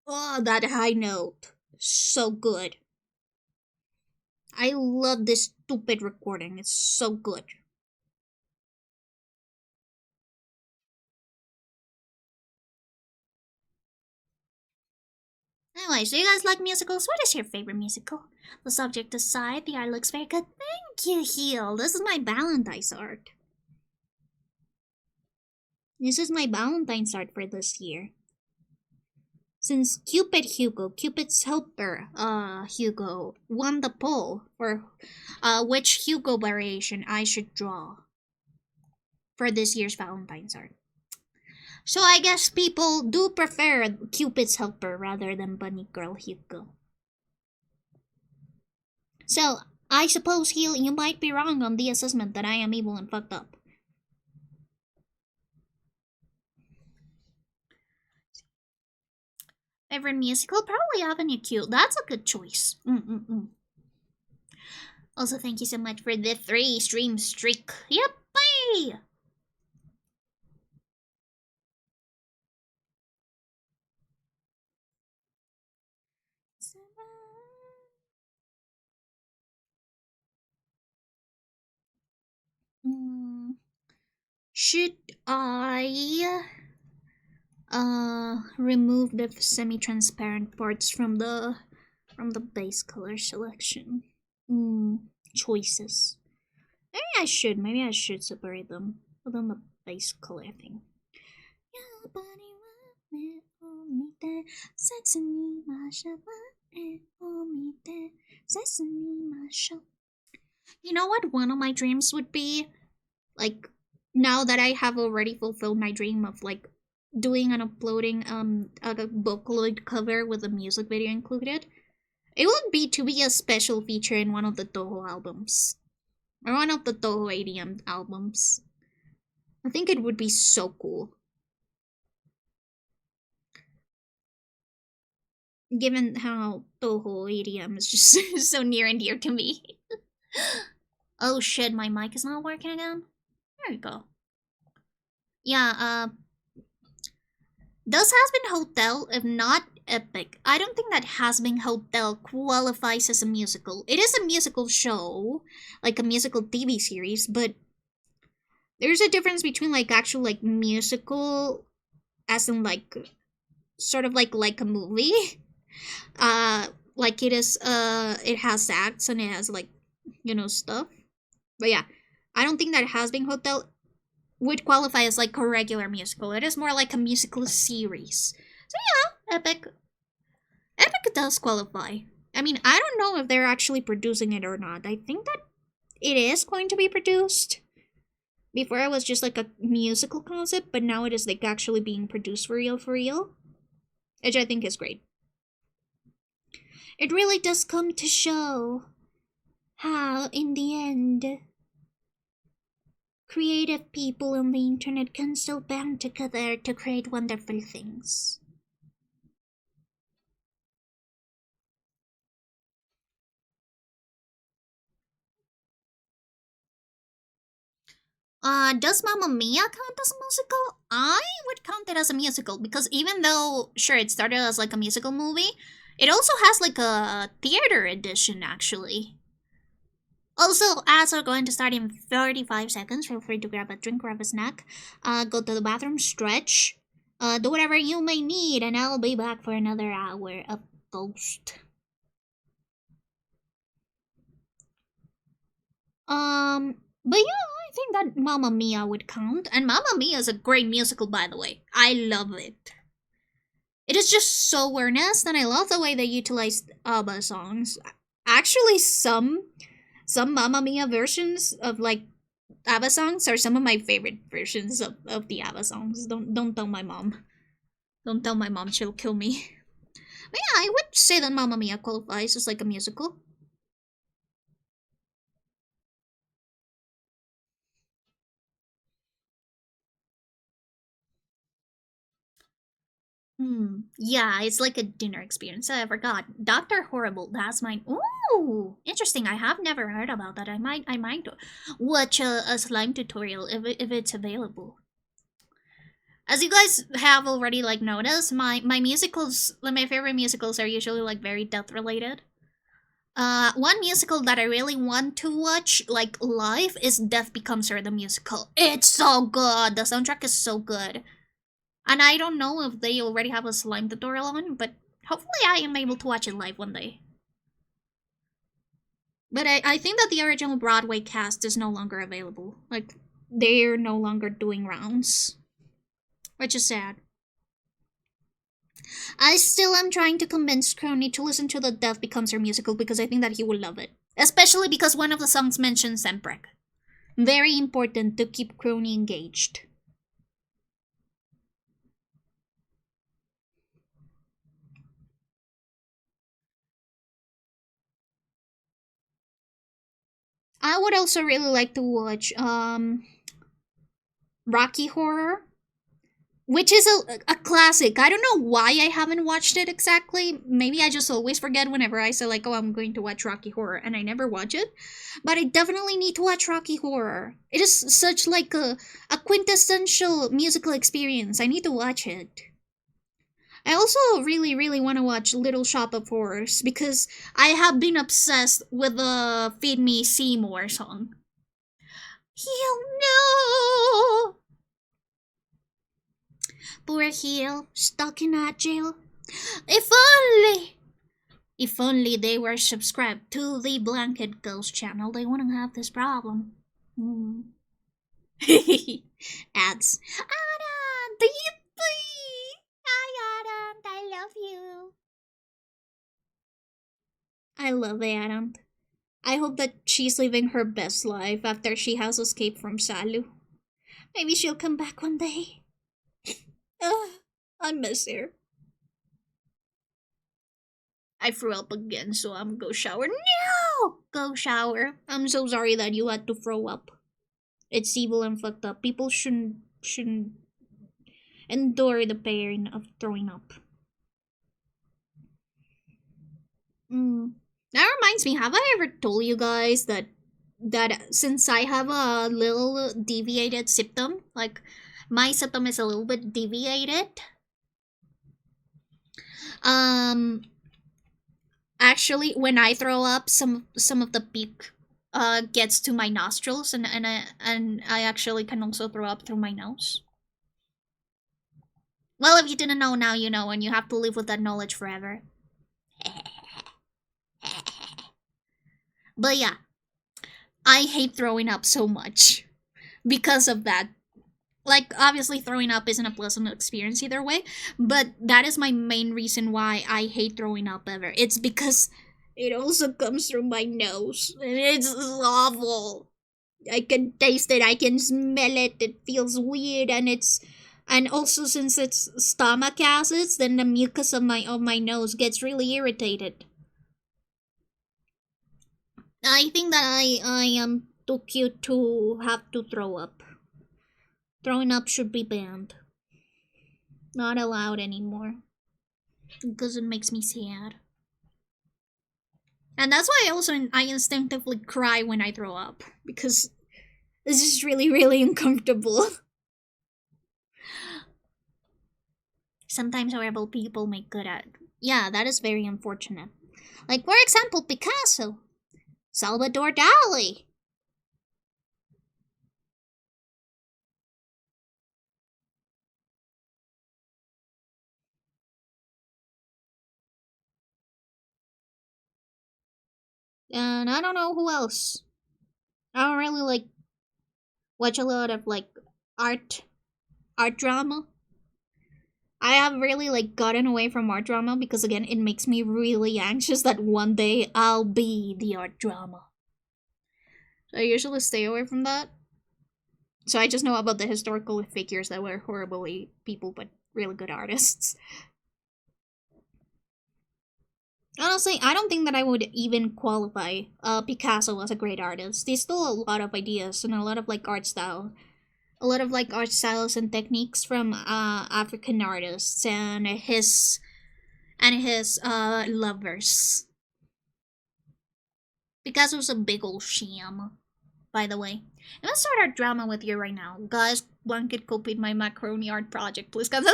oh, that high note. So good. I love this stupid recording. It's so good. Anyway, so you guys like musicals? What is your favorite musical? The subject aside, the art looks very good. Thank you, Heel. This is my Valentine's art. This is my Valentine's art for this year. Since Cupid's helper, Hugo, won the poll for which Hugo variation I should draw for this year's Valentine's art. So I guess people do prefer Cupid's helper rather than Bunny Girl Hugo. So I suppose you might be wrong on the assessment that I am evil and fucked up. Favorite musical? Probably Avenue Q. That's a good choice. Also, thank you so much for the 3 stream streak. Yep, bye! Should I remove the semi-transparent parts from the base color selection? Choices. Maybe I should separate them within the base color thing. You know what one of my dreams would be? Like, now that I have already fulfilled my dream of like doing and uploading a Vocaloid cover with a music video included, it would be to be a special feature in one of the Toho albums. Or one of the Toho ADM albums. I think it would be so cool. Given how Toho ADM is just so near and dear to me. Oh shit, my mic is not working again? There we go. Yeah, does Has Been Hotel, if not epic? I don't think that Has Been Hotel qualifies as a musical. It is a musical show, like a musical TV series, but there's a difference between like actual like musical, as in like sort of like a movie. Like it is it has acts and it has like, you know, stuff. But yeah, I don't think that Has Been Hotel would qualify as like a regular musical. It is more like a musical series. So yeah, Epic does qualify. I mean, I don't know if they're actually producing it or not. I think that it is going to be produced. Before it was just like a musical concept, but now it is like actually being produced for real. Which I think is great. It really does come to show how, in the end, creative people on the internet can still band together to create wonderful things. Does Mamma Mia count as a musical? I would count it as a musical because even though, sure, it started as like a musical movie, it also has like a theater edition actually. Also, ads are going to start in 35 seconds. Feel free to grab a drink, grab a snack, go to the bathroom, stretch, do whatever you may need, and I'll be back for another hour of Ghost. But yeah, I think that Mamma Mia would count. And Mamma Mia is a great musical, by the way. I love it. It is just so earnest, and I love the way they utilized ABBA songs. Actually, some Mamma Mia versions of like ABBA songs are some of my favorite versions of the ABBA songs. Don't tell my mom. Don't tell my mom, she'll kill me. But yeah, I would say that Mamma Mia qualifies as like a musical. Yeah, it's like a dinner experience. I forgot. Doctor Horrible, that's mine. Ooh, interesting. I have never heard about that. I might watch a slime tutorial if it's available. As you guys have already like noticed, my musicals, like my favorite musicals, are usually like very death related. One musical that I really want to watch like live is Death Becomes Her the musical. It's so good. The soundtrack is so good. And I don't know if they already have a slime tutorial on, but hopefully I am able to watch it live one day. But I think that the original Broadway cast is no longer available. Like, they're no longer doing rounds. Which is sad. I still am trying to convince Crony to listen to the Death Becomes Her musical because I think that he will love it. Especially because one of the songs mentions Semprek. Very important to keep Crony engaged. I would also really like to watch Rocky Horror, which is a classic. I don't know why I haven't watched it exactly. Maybe I just always forget whenever I say like, "Oh, I'm going to watch Rocky Horror," and I never watch it. But I definitely need to watch Rocky Horror. It is such like a quintessential musical experience. I need to watch it. I also really want to watch Little Shop of Horrors because I have been obsessed with the Feed Me Seymour song. He'll know. Poor Heel, stuck in that jail. If only, if only they were subscribed to the Blanket Ghost channel, they wouldn't have this problem. Mm. Ads. Adam, the yippee! Hi, Adam. I love you. I love Adam. I hope that she's living her best life after she has escaped from Salu. Maybe she'll come back one day. Ugh, I miss her. I threw up again, so I'm go shower. No! Go shower. I'm so sorry that you had to throw up. It's evil and fucked up. People shouldn't endure the pain of throwing up. That reminds me, have I ever told you guys that since I have a little deviated septum, like my septum is a little bit deviated. Um Actually, when I throw up, some of the peak gets to my nostrils, and I actually can also throw up through my nose. Well, if you didn't know, now you know, and you have to live with that knowledge forever. But yeah, I hate throwing up so much because of that. Like, obviously, throwing up isn't a pleasant experience either way, but that is my main reason why I hate throwing up ever. It's because it also comes through my nose, and it's awful. I can taste it, I can smell it, it feels weird, and also since it's stomach acids, then the mucus of my nose gets really irritated. I think that I am too cute to have to throw up. Throwing up should be banned. Not allowed anymore. Because it makes me sad. And that's why I instinctively cry when I throw up. Because it's just really uncomfortable. Sometimes horrible people make good at. Yeah, that is very unfortunate. Like, for example, Picasso. Salvador Dali. And I don't know who else. I don't really like watch a lot of like art drama. I have really like gotten away from art drama because again it makes me really anxious that one day I'll be the art drama. So I usually stay away from that. So I just know about the historical figures that were horribly people but really good artists. Honestly, I don't think that I would even qualify Picasso as a great artist. There's still a lot of ideas and a lot of like art style. A lot of like art styles and techniques from African artists and his lovers. Picasso's a big old sham, by the way. I'm gonna start our drama with you right now. Guys, blanket copied my macaroni art project, please guys. No!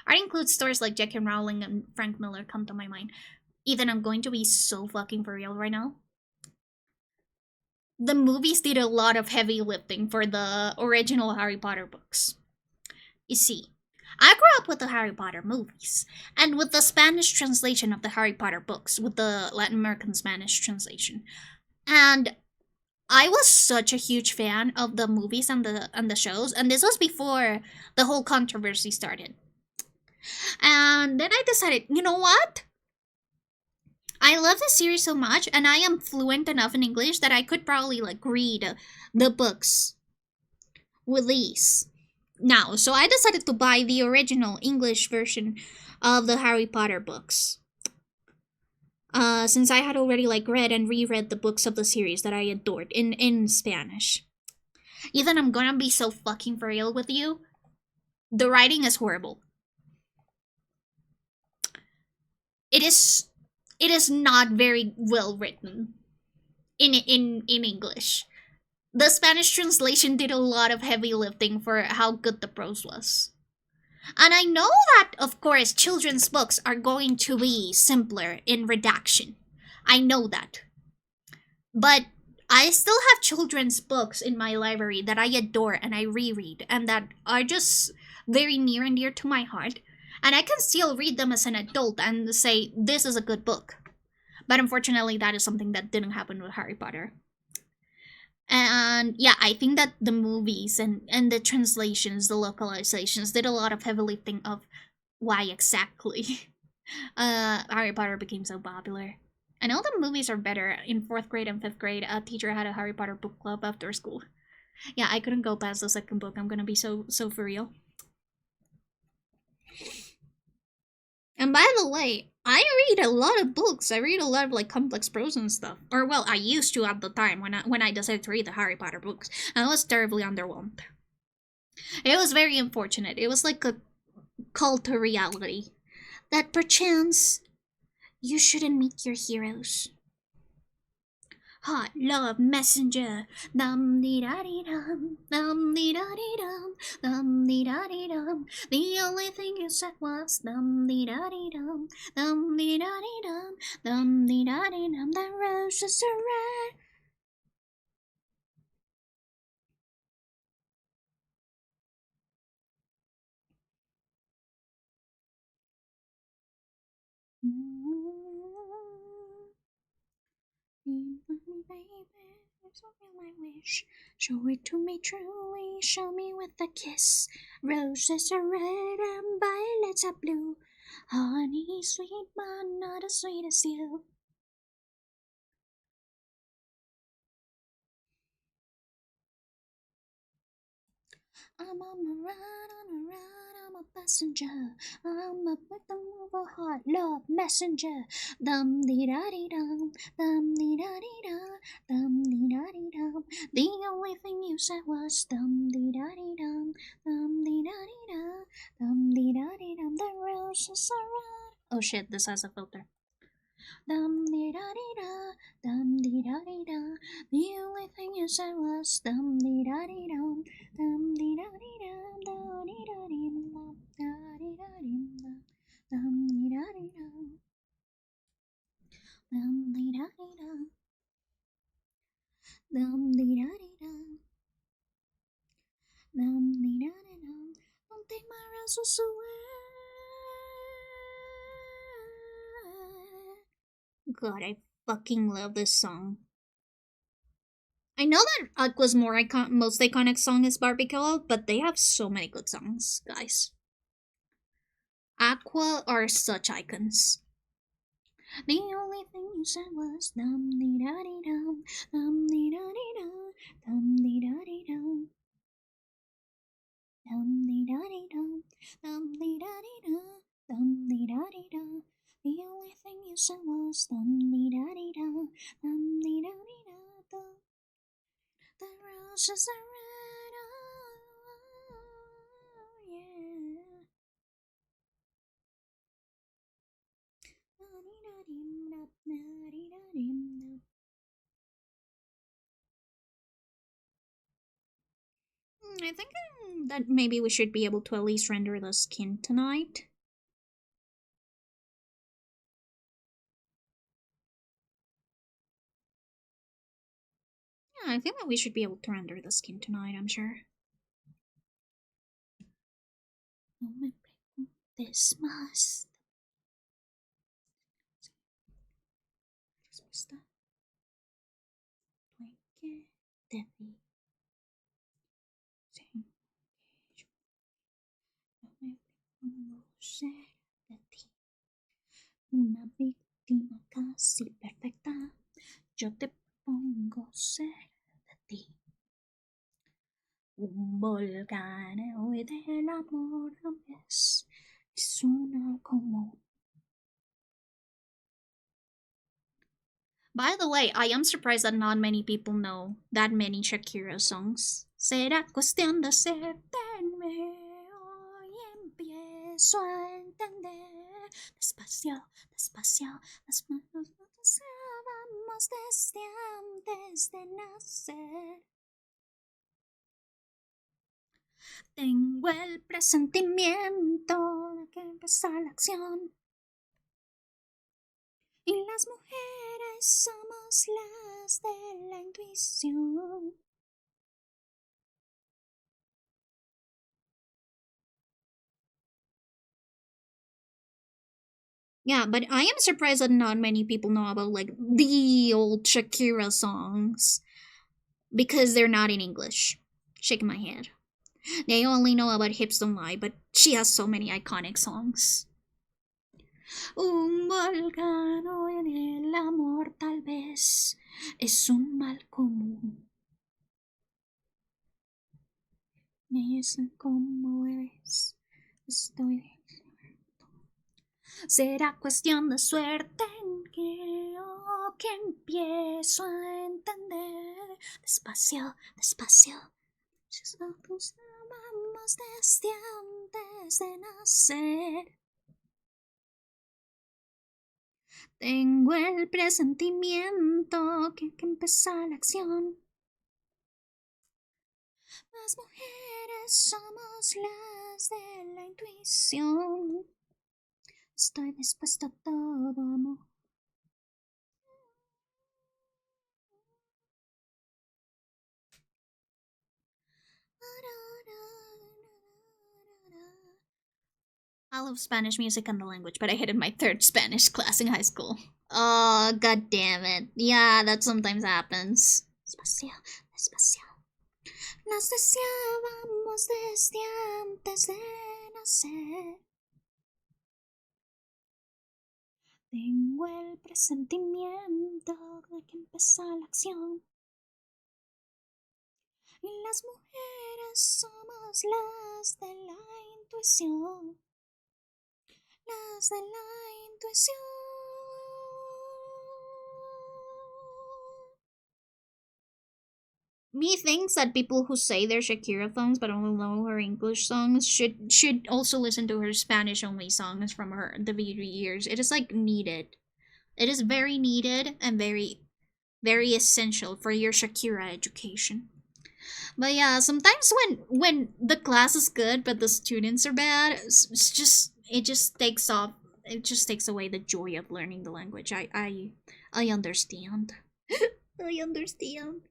Art includes stories like J.K. Rowling and Frank Miller come to my mind. Ethan, I'm going to be so fucking for real right now. The movies did a lot of heavy lifting for the original Harry Potter books. You see, I grew up with the Harry Potter movies, and with the Spanish translation of the Harry Potter books, with the Latin American Spanish translation. And I was such a huge fan of the movies and the shows, and this was before the whole controversy started. And then I decided, you know what? I love this series so much, and I am fluent enough in English that I could probably like read the books with ease. Now, so I decided to buy the original English version of the Harry Potter books. Since I had already like read and reread the books of the series that I adored in Spanish. Ethan, I'm gonna be so fucking for real with you. The writing is horrible. It is not very well written in English. The Spanish translation did a lot of heavy lifting for how good the prose was. And I know that, of course, children's books are going to be simpler in redaction. I know that. But I still have children's books in my library that I adore and I reread and that are just very near and dear to my heart. And I can still read them as an adult and say, this is a good book. But unfortunately, that is something that didn't happen with Harry Potter. And yeah, I think that the movies and the translations, the localizations did a lot of heavy lifting of why exactly Harry Potter became so popular. I know the movies are better. In 4th grade and 5th grade, a teacher had a Harry Potter book club after school. Yeah, I couldn't go past the second book. I'm gonna be so for real. And by the way, I read a lot of books. I read a lot of like complex prose and stuff. Or well, I used to at the time when I decided to read the Harry Potter books. And I was terribly underwhelmed. It was very unfortunate. It was like a call to reality. That perchance you shouldn't meet your heroes. Hot love messenger. Dum dee da dee dum. Dum dee da dee dum. Dum dee da dee dum. The only thing you said was dum dee da dee dum. Dum dee da dee dum. Dum dee da dee dum. The roses are red. Baby, fulfill my wish. Show it to me truly, show me with a kiss. Roses are red and violets are blue. Honey, sweet, but not as sweet as you. I'm on a run, I'm a passenger. I'm a victim of a hot love messenger. Dum dee da dee dum, dum dee da dee da, dum dee da dee dum. The only thing you said was dum dee da dee dum, dum dee da dee da, dum dee da dee dum. The roses are red. Oh shit, this has a filter. Dum dee da dee da, dum dee da dee da. The only thing you said was dum dee da dee dum, dum dee da dee dum, da dee da dee dum, da dee da dee dum, dum dee da dee dum, dum dee da dee dum, dum dee da dee dum, dum dee da dee dum. Don't take my roses away. God, I fucking love this song. I know that Aqua's most iconic song is Barbecue, but they have so many good songs, guys. Aqua are such icons. The only thing you said was dum dee da dee dum, dum dee da dee dum, dum dee da dee dum. Dum dee da dee dum, dum dee da dee dum, dum dee da dee dum. The only thing you said was dum dee da dee dum, dum dee da dee dum. The roses are red, oh yeah. I think that maybe we should be able to at least render the skin tonight. Yeah, I think that we should be able to render the skin tonight, I'm sure. This must. Una víctima casi perfecta, yo te pongo ser de ti. Un volcán hoy del amor es una como. By the way, I am surprised that not many people know that many Shakira songs. Será cuestión de acertarme, hoy empiezo a entender. Despacio, despacio, las manos no usábamos desde antes de nacer. Tengo el presentimiento de que empieza la acción. Y las mujeres somos las de la intuición. Yeah, but I am surprised that not many people know about like the old Shakira songs because they're not in English. Shaking my head. They only know about Hips Don't Lie, but she has so many iconic songs. Un volcán en el amor tal vez es un mal común. Me dicen cómo eres, estoy despierto. Será cuestión de suerte que empiezo a entender. Despacio, despacio. Nosotros amamos desde antes de nacer. Tengo el presentimiento que empezar la acción. Las mujeres somos las de la intuición. Estoy dispuesta a todo, amor. I love Spanish music and the language, but I hated my third Spanish class in high school. Oh, god damn it. Yeah, that sometimes happens. Despacio, despacio. Nos deseábamos desde antes de nacer. Tengo el presentimiento de que empieza la acción. Y las mujeres somos las de la intuición. Las de la intuición. Methinks that people who say they're Shakira fans but only know her English songs should also listen to her Spanish only songs from her the VOD years. It is like needed. It is very needed and very essential for your Shakira education. But yeah, sometimes when the class is good but the students are bad, it just takes away the joy of learning the language. I understand. I understand.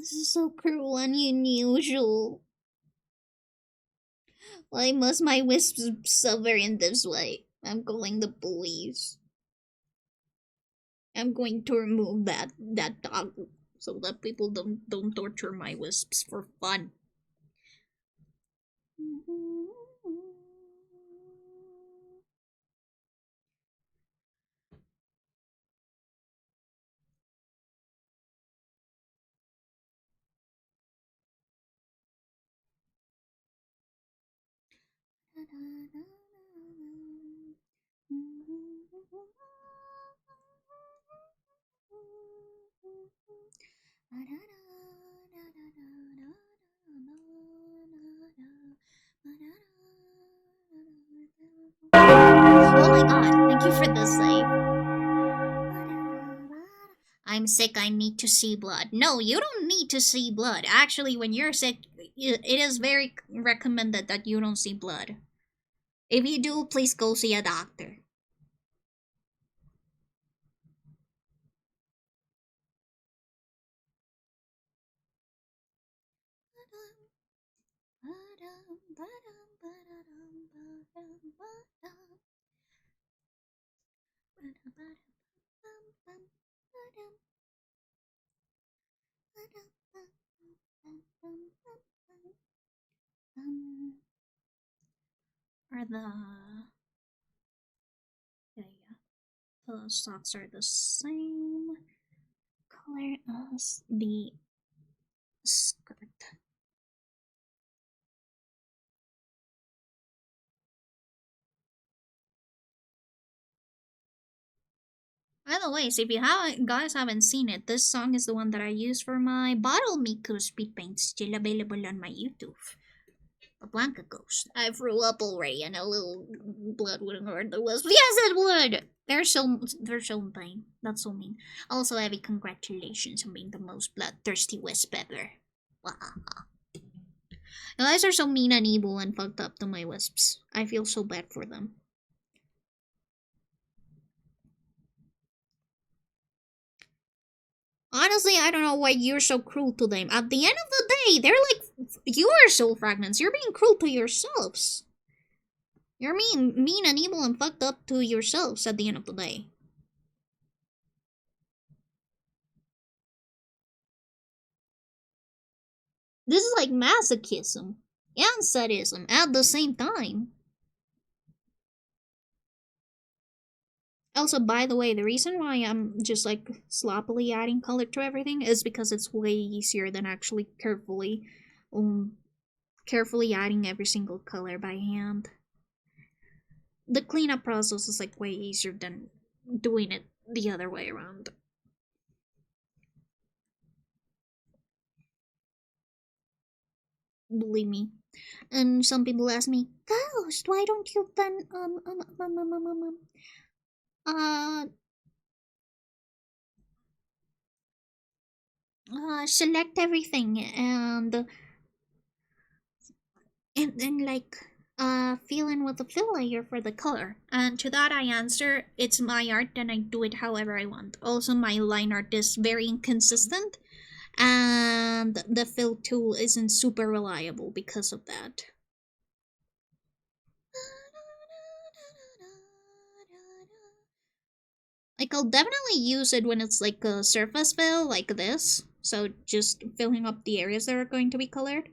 this is so cruel and unusual. Why must my wisps suffer in this way? I'm calling the police. I'm going to remove that dog so that people don't torture my wisps for fun. Oh my god, thank you for the save. I'm sick, I need to see blood. No, you don't need to see blood. Actually, when you're sick, it is very recommended that you don't see blood. If you do, please go see a doctor. Are the socks are the same color as the skirt. By the way, so if you guys haven't seen it, this song is the one that I use for my Bottle Miku speed paint, still available on my YouTube. A Blanca Ghost. I threw up already and a little blood wouldn't hurt the wasp. Yes, it would! They're so in pain. That's so mean. Also, heavy congratulations on being the most bloodthirsty wisp ever. You guys are so mean and evil and fucked up to my wisps. I feel so bad for them. Honestly, I don't know why you're so cruel to them. At the end of the day, they're like, you are soul fragments. You're being cruel to yourselves. You're mean and evil and fucked up to yourselves at the end of the day. This is like masochism and sadism at the same time. Also, by the way, the reason why I'm just like sloppily adding color to everything is because it's way easier than actually carefully adding every single color by hand. The cleanup process is like way easier than doing it the other way around. Believe me. And some people ask me, Ghost, why don't you then select everything and like fill in with the fill layer for the color? And to that I answer, it's my art and I do it however I want. Also, my line art is very inconsistent and the fill tool isn't super reliable because of that. Like, I'll definitely use it when it's like a surface fill like this, so just filling up the areas that are going to be colored.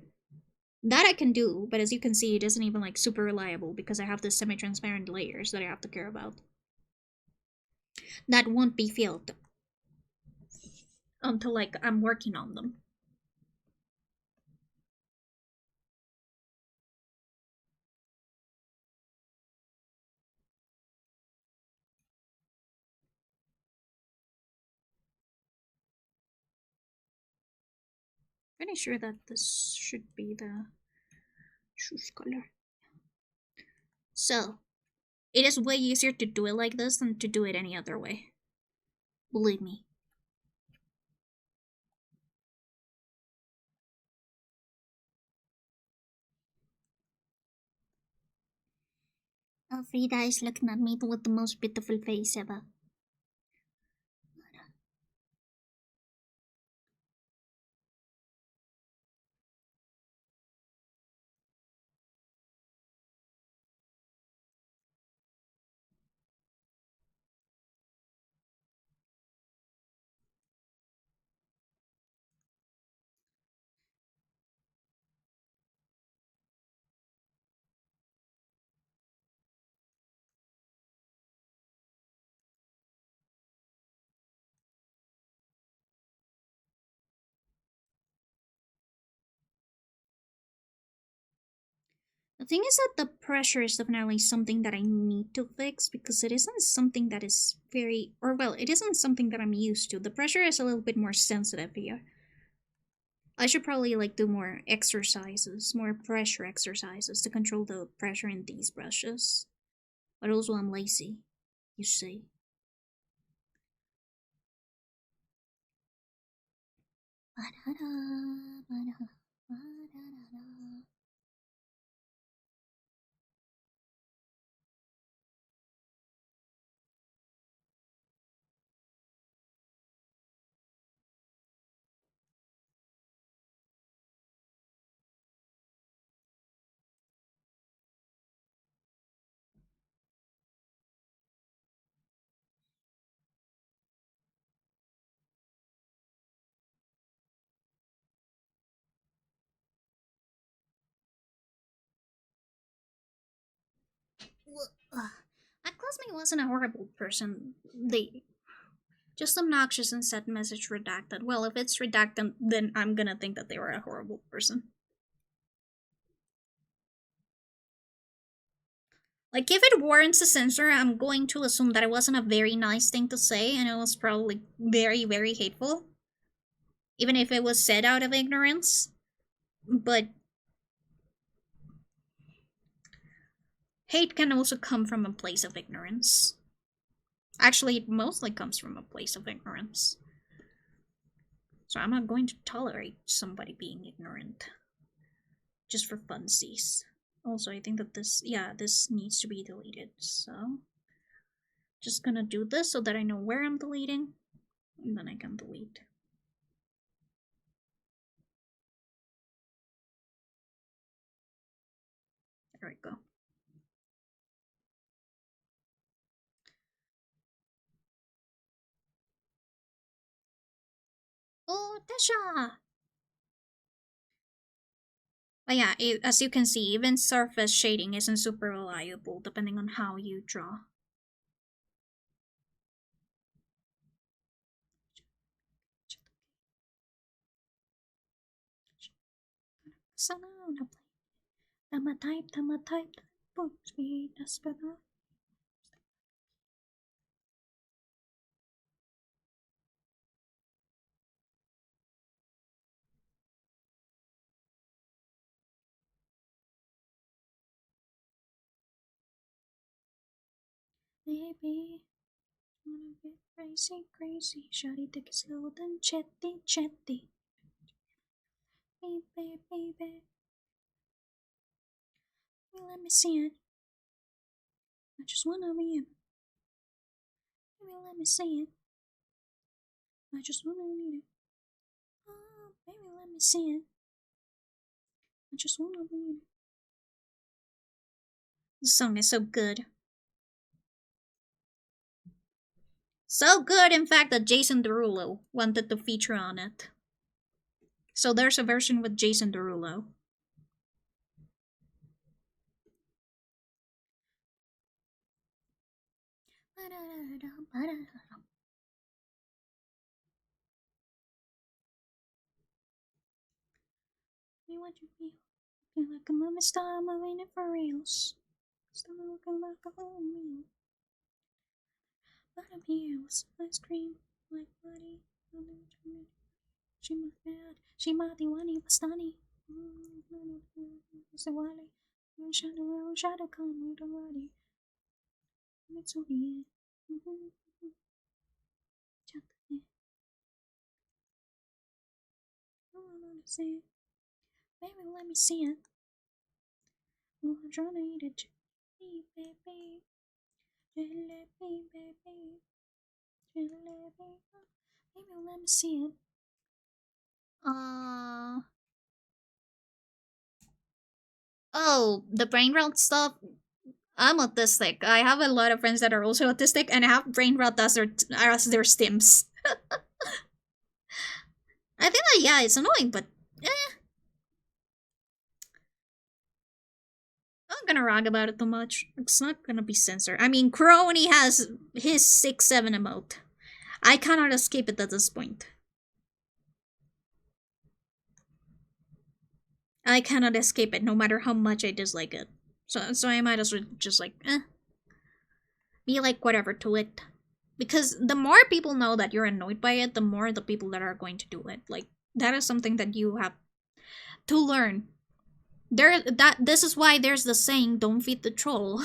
That I can do, but as you can see, it isn't even like super reliable because I have the semi-transparent layers that I have to care about. That won't be filled until like I'm working on them. Pretty sure that this should be the shoes color. So, it is way easier to do it like this than to do it any other way. Believe me. Frida is looking at me with the most beautiful face ever. The thing is that the pressure is definitely something that I need to fix because it isn't something that is very, or well, it isn't something that I'm used to. The pressure is a little bit more sensitive here. I should probably like do more exercises, more pressure exercises to control the pressure in these brushes. But also I'm lazy, you see. My classmate wasn't a horrible person. They just obnoxious and said message redacted. Well, if it's redacted, then I'm gonna think that they were a horrible person. Like, if it warrants a censor, I'm going to assume that it wasn't a very nice thing to say, and it was probably very, very hateful. Even if it was said out of ignorance. But hate can also come from a place of ignorance. Actually, it mostly comes from a place of ignorance. So I'm not going to tolerate somebody being ignorant. Just for funsies. Also, I think that this needs to be deleted. So, just gonna do this so that I know where I'm deleting. And then I can delete. There we go. Oh, Tesha! But yeah, as you can see, even surface shading isn't super reliable depending on how you draw. Tama type, book speed, Baby, wanna get crazy. Shawty, take it slow, then chatty. Baby. Let me see it. I just wanna be you. Baby, let me see it. I just wanna read it. Oh, baby, let me see it. I just wanna read it. The song is so good. So good, in fact, that Jason Derulo wanted to feature on it. So there's a version with Jason Derulo. Me what you feel like a movie star, moving it for reals. Still looking like a whole meal. Bottom heels, ice cream, like buddy. She must bad. She might be one of stunning. It's a wally. Shadow come with a body. It's so weird. I wanna see it. Baby, let me see it. Oh, I'm trying to eat it. Baby. Jalebi, baby. Jalebi. Baby, let me see it. Oh, the brain rot stuff. I'm autistic. I have a lot of friends that are also autistic and have brain rot as their stims. I think that yeah, it's annoying, but I'm not gonna rag about it too much. It's not gonna be censored. I mean, Crony has his 6-7 emote. I cannot escape it at this point. I cannot escape it no matter how much I dislike it. So I might as well just like, be like whatever to it. Because the more people know that you're annoyed by it, the more the people that are going to do it. Like, that is something that you have to learn. This is why there's the saying, don't feed the troll.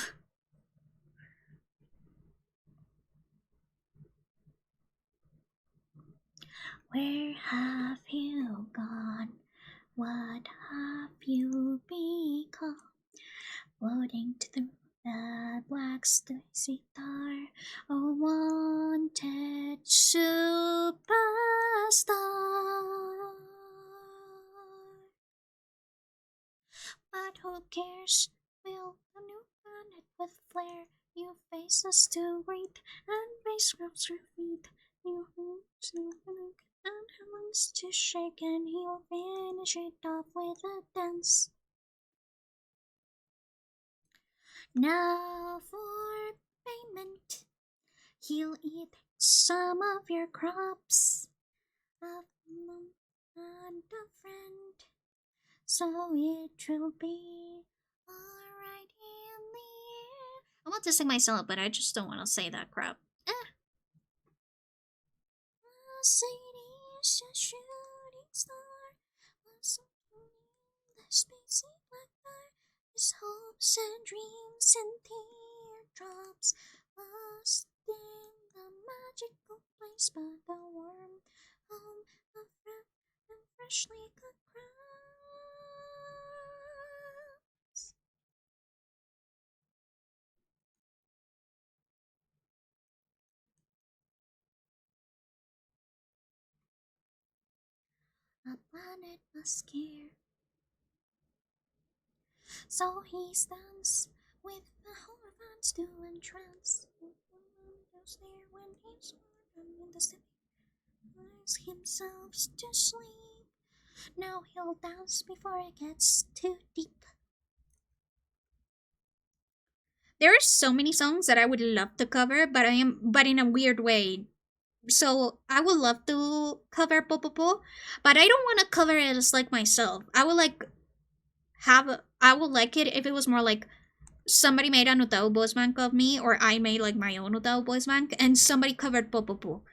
Where have you gone? What have you become? Floating to the black Stacy star, a wanted superstar. But who cares? We'll a new planet with flair, new faces to greet, and bass grabs your feet. New hoops, new look, and hands to shake, and he'll finish it off with a dance. Now for payment, he'll eat some of your crops, a mom and a friend, so it will be alright in the air. I want to sing myself, but I just don't want to say that crap. Mercedes, a shooting star, was the spacey black car. His hopes and dreams and teardrops lost in the magical place, but the warm home of red and freshly cut crops. A planet must care. So he stands with the whole fans to entrance. Just there when he's in the city, finds himself to sleep. Now he'll dance before it gets too deep. There are so many songs that I would love to cover, but in a weird way. So I would love to cover Popopo, but I don't want to cover it as like myself. I would like it if it was more like somebody made an Utao voice bank of me, or I made like my own Utao voice bank, and somebody covered Popopo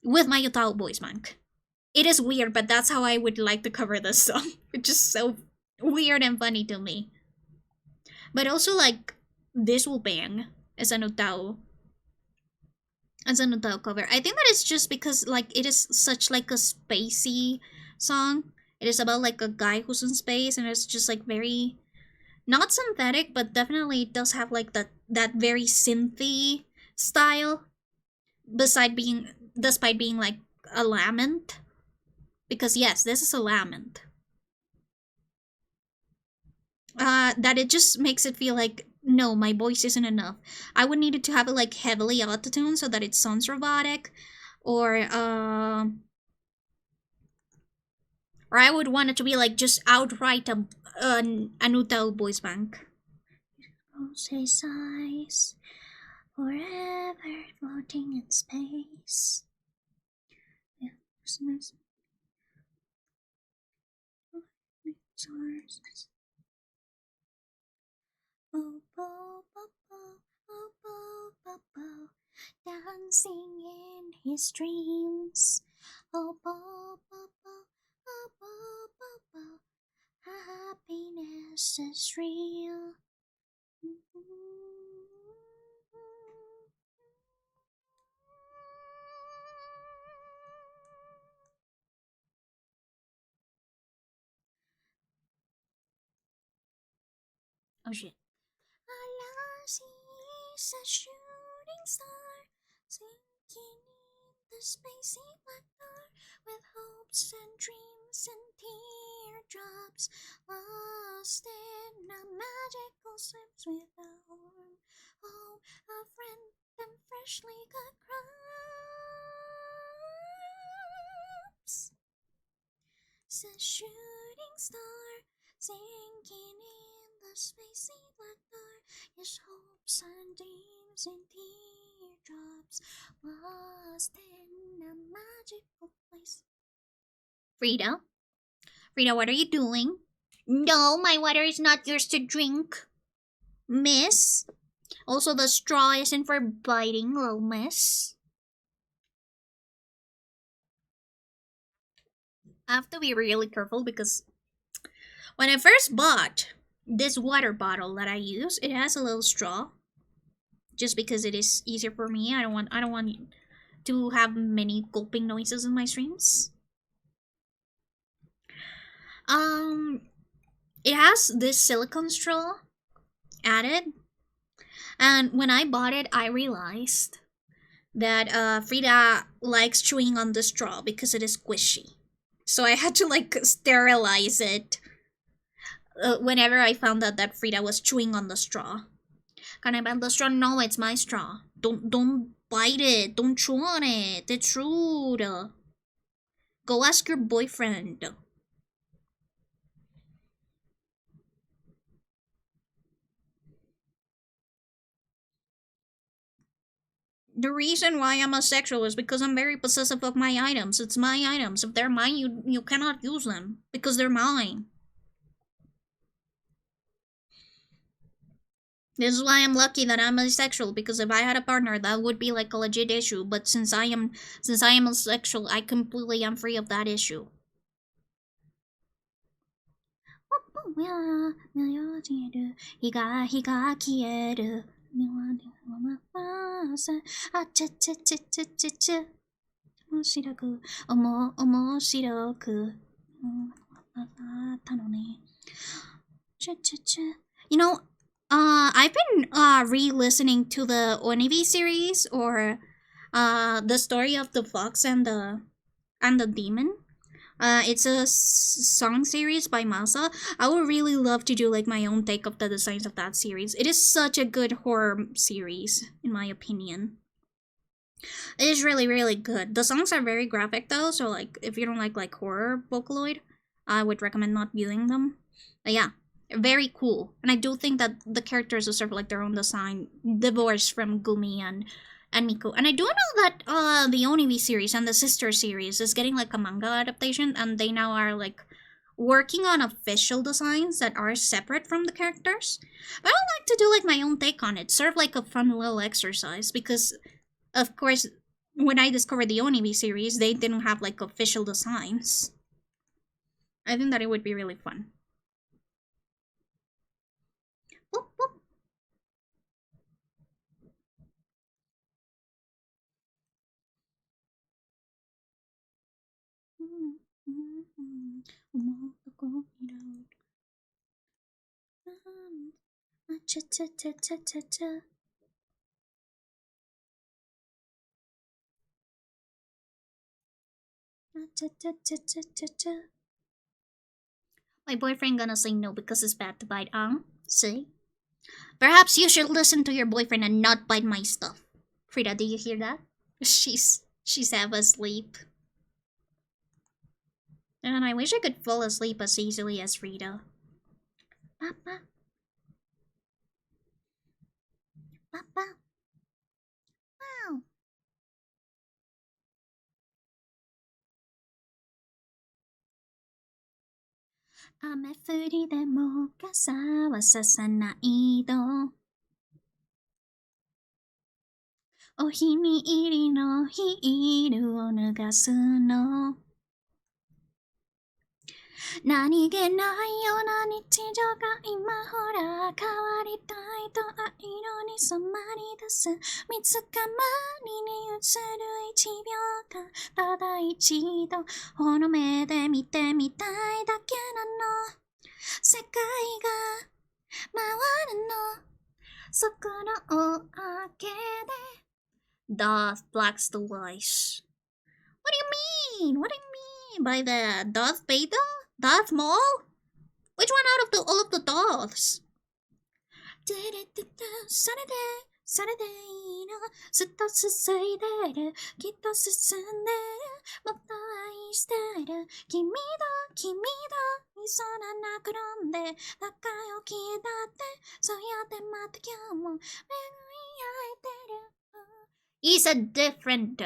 with my Utao voice bank. It is weird, but that's how I would like to cover this song. It's just so weird and funny to me. But also like this will bang as an Utao cover. I think that it's just because like it is such like a spacey song. It is about like a guy who's in space, and it's just like very not synthetic, but definitely it does have like that very synthy style. Despite being like a lament, because yes, this is a lament. That it just makes it feel like no, my voice isn't enough. I would need it to have it like heavily autotune so that it sounds robotic, or I would want it to be like just outright an Utao voice bank. Close his eyes, forever floating in space. Yeah, stars. Oh, bo, bo, bo, oh, bo, bo, bo, dancing in his dreams. Oh, bo, bo, bo, oh, bo, bo, bo, happiness is real. Oh shit. Alas, he's a shooting star, sinking in the spacey black car, with hopes and dreams and teardrops lost in a magical slips with a warm home, a friend, and freshly cut crops. It's a shooting star, sinking in the spacey black car, his hopes and dreams and teardrops lost in a magical place. Frida, what are you doing? No, my water is not yours to drink, miss. Also, the straw isn't for biting, little miss. I have to be really careful because when I first bought this water bottle that I use, it has a little straw. Just because it is easier for me. I don't want to have many gulping noises in my streams. It has this silicone straw added, and when I bought it, I realized that Frida likes chewing on the straw because it is squishy. So I had to like sterilize it whenever I found out that Frida was chewing on the straw. Can I bite the straw? No, it's my straw. Don't bite it. Don't chew on it. It's rude. Go ask your boyfriend. The reason why I'm asexual is because I'm very possessive of my items. It's my items. If they're mine, you cannot use them because they're mine. This is why I'm lucky that I'm asexual, because if I had a partner, that would be like a legit issue. But since I am asexual, I completely am free of that issue. You know, I've been re-listening to the Onivi series, or the story of the fox and the demon. It's a song series by Masa. I would really love to do like my own take of the designs of that series. It is such a good horror series, in my opinion. It is really, really good. The songs are very graphic though, so like if you don't like horror Vocaloid, I would recommend not viewing them. But yeah, very cool. And I do think that the characters deserve like their own design, divorced from Gumi and Miku. And I do know that the Onivi series and the Sister series is getting like a manga adaptation, and they now are like working on official designs that are separate from the characters. But I would like to do like my own take on it, sort of like a fun little exercise, because of course when I discovered the Onivi series, they didn't have like official designs. I think that it would be really fun. Whoop, whoop. My boyfriend gonna say no because it's bad to bite. See? Perhaps you should listen to your boyfriend and not bite my stuff. Frida, do you hear that? She's half asleep. And I wish I could fall asleep as easily as Frida. Papa. Papa. Wow. 雨降りでも傘はささないとお気に入りのヒールを脱がすの何気ないような日常が今ほら変わりたいと藍色に染まり出す水たまりに映る1秒間ただ一度この目で見てみたいだけなの世界が回るのそこのおあげで Darth blacks the lies. What do you mean? What do you mean by that? Darth Vader? Darth Maul? Which one out of all of the Darths? Saturday のずっと続いてるきっと進んでるもっと愛してる君だいそうな転んで仲良きだってそうやってまた今日も巡り合えてる He's a different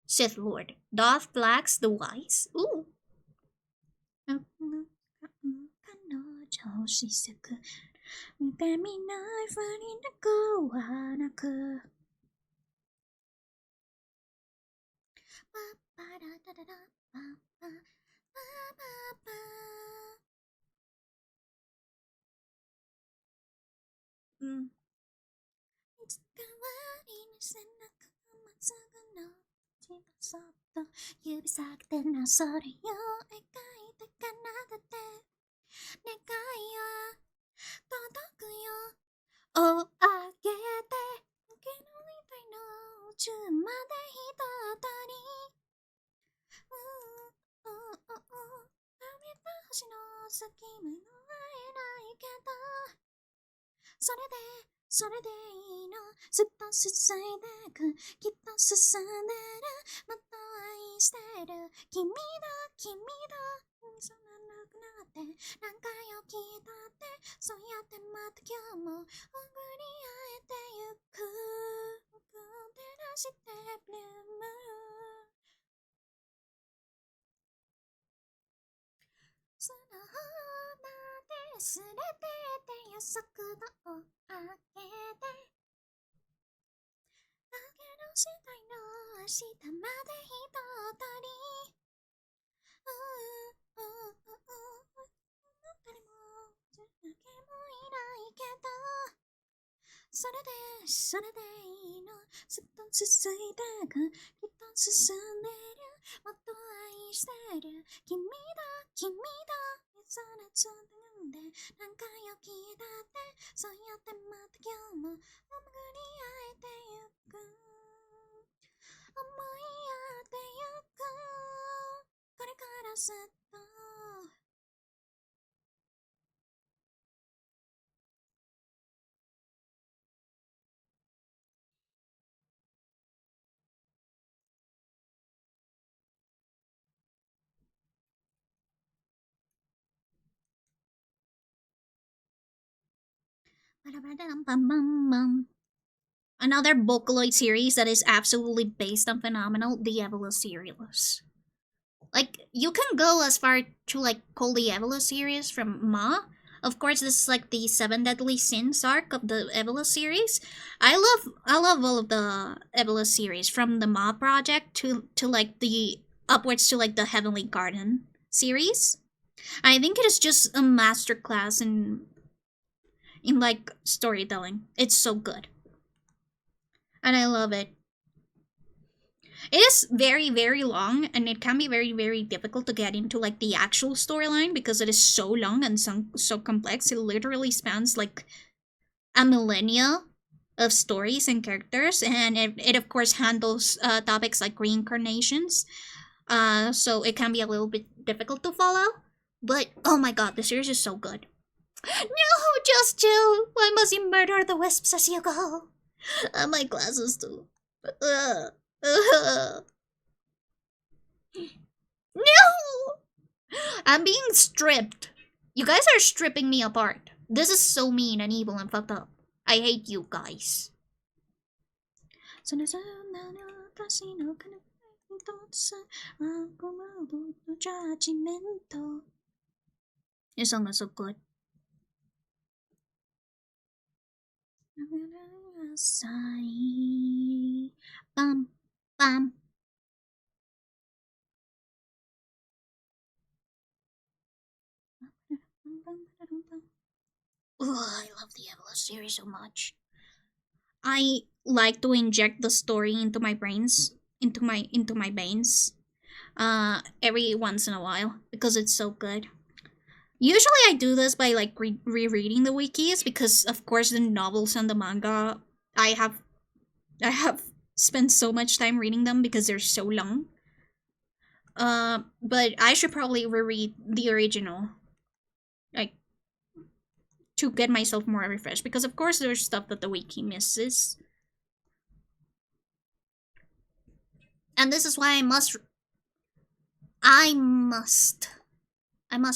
Sith Lord. Darth blacks the wise. Ooh. 調子咲く見てみないふりなくはなくパッパラダダダパッパパパパいつかわりに背中がまっすぐの血がそっと指先でなそれを描いて奏でて願いよ届くよをあげて受けのみたいの宇宙まで一通り食べた星の先目の会えないけどそれでいいのずっと進いでくきっと進んでるもっと愛してる君だそんななくなって何回起きたってそうやってまた今日も送り合えてゆく照らしてブルームその方まですれてて予測度を上げてだけどしたいの明日まで一通り誰もだけもいないけどそれでいいのずっと続いてくきっと進んでるもっと愛してる君だそれつんで何回起きたってそうやってまた今日も巡り合えてゆく思い合ってゆくこれからずっとAnother Vocaloid series that is absolutely based on phenomenal, the Evolus series. Like, you can go as far to like call the Evolus series from Ma. Of course, this is like the 7 Deadly Sins arc of the Evolus series. I love all of the Evolus series, from the Ma project to like the upwards to like the Heavenly Garden series. I think it is just a masterclass in like storytelling. It's so good. And I love it. It is very, very long, and it can be very, very difficult to get into like the actual storyline because it is so long and so complex. It literally spans like a millennia of stories and characters, and it of course handles topics like reincarnations. So it can be a little bit difficult to follow. But oh my god, the series is so good. No, just chill. Why must you murder the wisps as you go? My glasses too. No! I'm being stripped. You guys are stripping me apart. This is so mean and evil and fucked up. I hate you guys. This song is so good. Bum, bum. I love the Evolus series so much. I like to inject the story into my brains, into my veins, every once in a while because it's so good. Usually I do this by like rereading the wikis because of course the novels and the manga I have spent so much time reading them because they're so long. But I should probably reread the original, like, to get myself more refreshed because of course there's stuff that the wiki misses. And this is why I must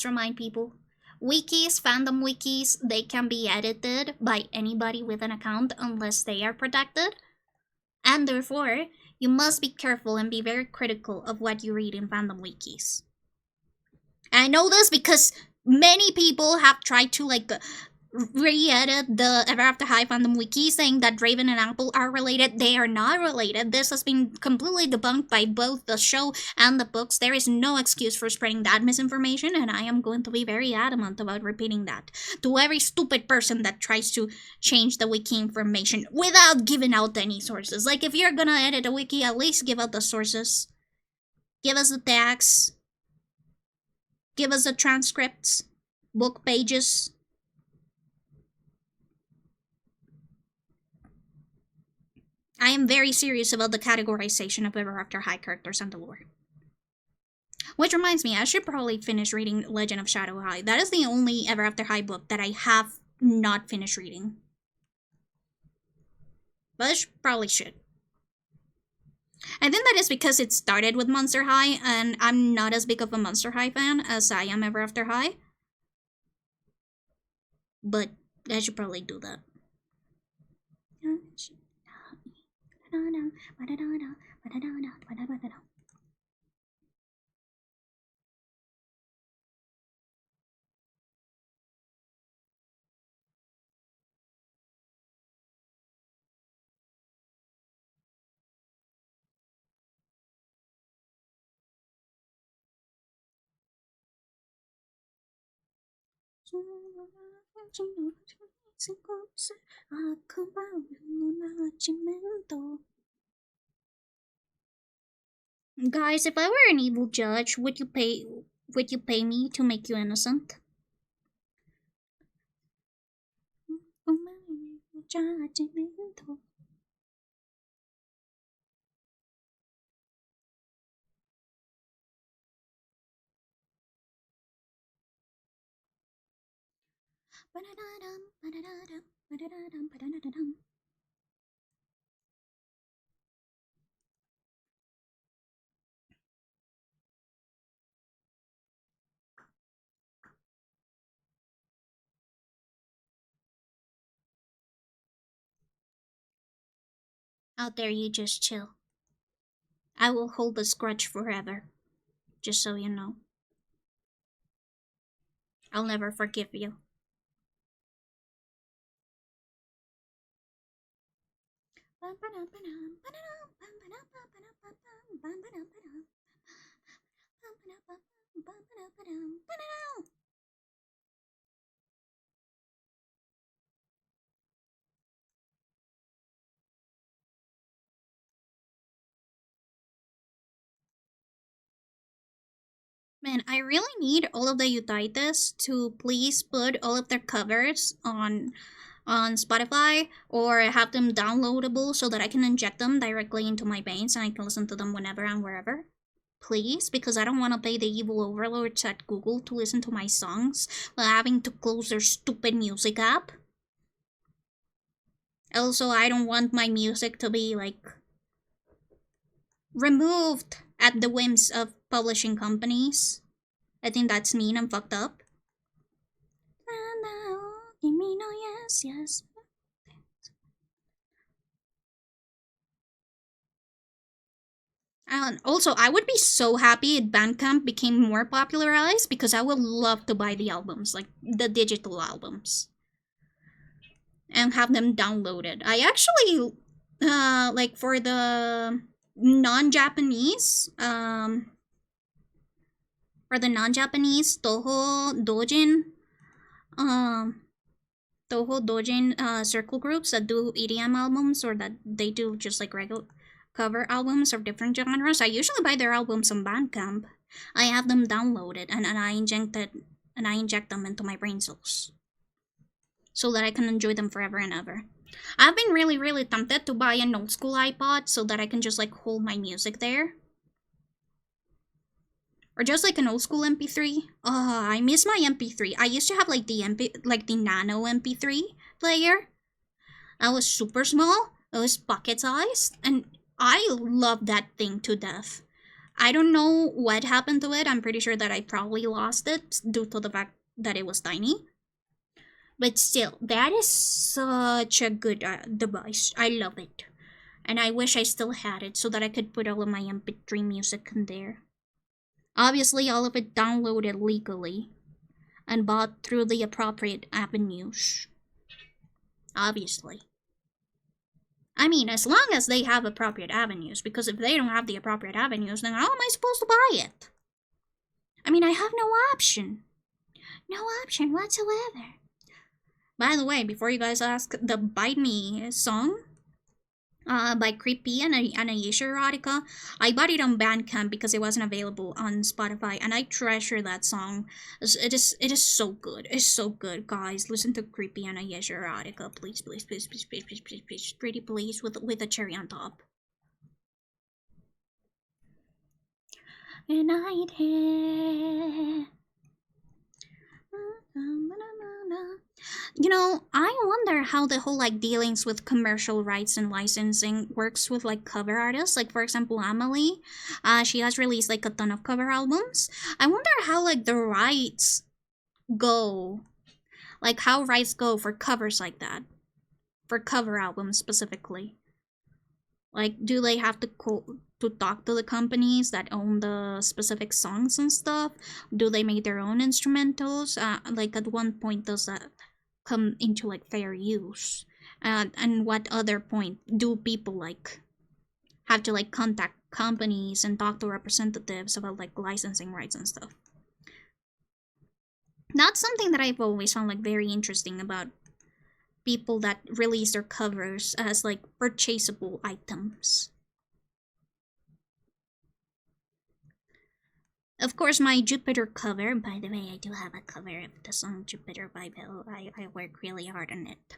remind people, wikis, fandom wikis, they can be edited by anybody with an account unless they are protected. And therefore, you must be careful and be very critical of what you read in fandom wikis. I know this because many people have tried to like re-edit the Ever After High fandom wiki saying that Raven and Apple are related. They are not related. This has been completely debunked by both the show and the books. There is no excuse for spreading that misinformation, and I am going to be very adamant about repeating that to every stupid person that tries to change the wiki information without giving out any sources. Like, if you're gonna edit a wiki, at least give out the sources. Give us the tags. Give us the transcripts, book pages. I am very serious about the categorization of Ever After High characters and the lore. Which reminds me, I should probably finish reading Legend of Shadow High. That is the only Ever After High book that I have not finished reading. But I probably should. I think that is because it started with Monster High, and I'm not as big of a Monster High fan as I am Ever After High. But I should probably do that. Guys, if I were an evil judge, would you pay me to make you innocent? Out there, you just chill. I will hold this grudge forever. Just so you know. I'll never forgive you. Man, I really need all of the Utaitas to please put all of their covers on Spotify or have them downloadable so that I can inject them directly into my veins and I can listen to them whenever and wherever. Please, because I don't want to pay the evil overlords at Google to listen to my songs while having to close their stupid music app. Also, I don't want my music to be, like, removed at the whims of publishing companies. I think that's mean and fucked up. Yes. And also, I would be so happy if Bandcamp became more popularized because I would love to buy the albums, like the digital albums, and have them downloaded. I actually, like for the non-Japanese, Toho Dojin circle groups that do EDM albums or that they do just like regular cover albums of different genres. I usually buy their albums on Bandcamp. I have them downloaded and I inject them into my brain cells so that I can enjoy them forever and ever. I've been really tempted to buy an old school iPod so that I can just like hold my music there. Or just like an old school MP3. Oh, I miss my MP3. I used to have like the nano MP3 player. That was super small. It was pocket sized, and I love that thing to death. I don't know what happened to it. I'm pretty sure that I probably lost it due to the fact that it was tiny. But still, that is such a good device. I love it. And I wish I still had it so that I could put all of my MP3 music in there. Obviously, all of it downloaded legally. and bought through the appropriate avenues. Obviously. I mean, as long as they have appropriate avenues, because if they don't have the appropriate avenues, then how am I supposed to buy it? I mean, I have no option. No option whatsoever. By the way, before you guys ask, the Bite Me song by Creepy and Ayesha Erotica, I bought it on Bandcamp because it wasn't available on Spotify, and I treasure that song. It is so good. It's so good, guys. Listen to Creepy and Ayesha Erotica, please, please, please, please, please, please, please, please, pretty please, with a cherry on top. And I did. You know, I wonder how the whole like dealings with commercial rights and licensing works with like cover artists. Like for example, Amelie, she has released like a ton of cover albums. I wonder how like the rights go, like how rights go for covers like that, for cover albums specifically. Like, do they have to talk to the companies that own the specific songs and stuff? Do they make their own instrumentals? Like at one point, does that come into like fair use? And what other point do people like have to like contact companies and talk to representatives about like licensing rights and stuff? That's something that I've always found like very interesting about people that release their covers as like purchasable items. Of course, my Jupiter cover, by the way, I do have a cover of the song Jupiter by Bill. I work really hard on it.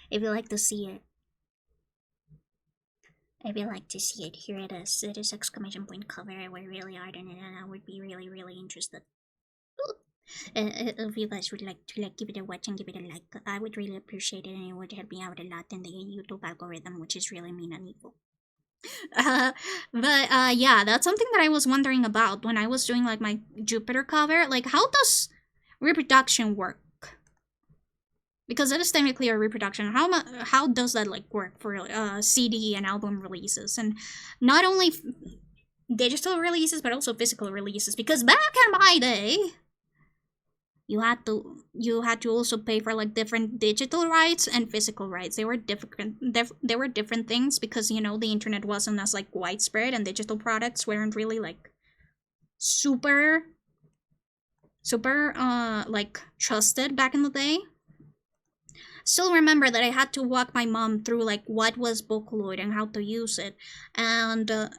If you like to see it, here it is. It is exclamation point cover. I work really hard on it, and I would be really, really interested. If you guys would like to like give it a watch and give it a like, I would really appreciate it, and it would help me out a lot in the YouTube algorithm, which is really mean and evil. Yeah, that's something that I was wondering about when I was doing like my Jupiter cover. Like, how does reproduction work? Because it is technically a reproduction. How does that like work for CD and album releases, and not only digital releases but also physical releases? Because back in my day, you had to also pay for like different digital rights and physical rights. They were different things because, you know, the internet wasn't as like widespread and digital products weren't really like super like trusted back in the day. Still remember that I had to walk my mom through like what was Vocaloid and how to use it, and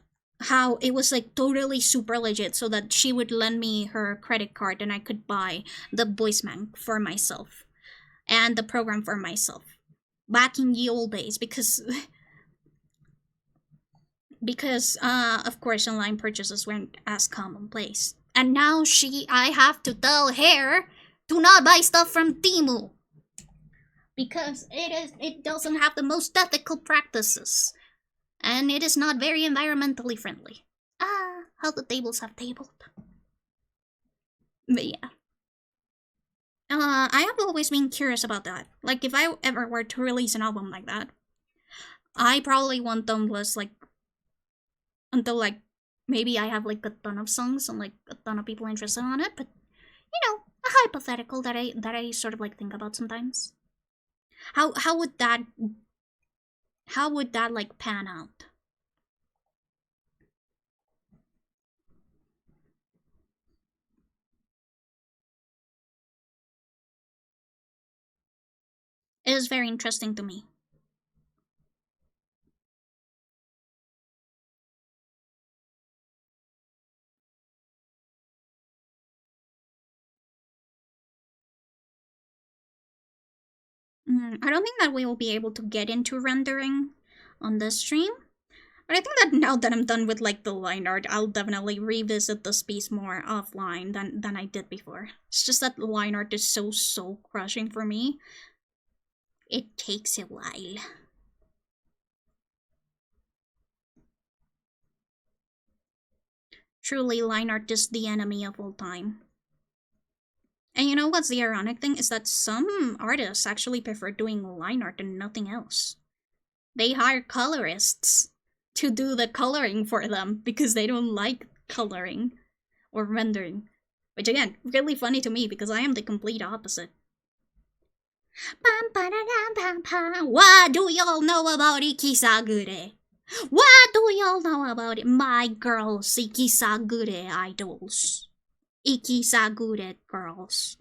how it was like totally super legit, so that she would lend me her credit card and I could buy the voice bank for myself and the program for myself back in the old days, because of course online purchases weren't as commonplace. And now I have to tell her to not buy stuff from Temu because it doesn't have the most ethical practices. And it is not very environmentally friendly. How the tables have tabled. But yeah. I have always been curious about that. Like, if I ever were to release an album like that, I probably want them was like until like maybe I have like a ton of songs and like a ton of people interested on it, but you know, a hypothetical that I sort of like think about sometimes. How would that like pan out? It is very interesting to me. I don't think that we will be able to get into rendering on this stream. But I think that now that I'm done with like the line art, I'll definitely revisit this piece more offline than I did before. It's just that the line art is so soul crushing for me. It takes a while. Truly, line art is the enemy of all time. And you know what's the ironic thing is that some artists actually prefer doing line art and nothing else. They hire colorists to do the coloring for them because they don't like coloring or rendering. Which again, really funny to me because I am the complete opposite. What do y'all know about Ikisagure? What do y'all know about it? My girls, Ikisagure idols. Ikisagure girls.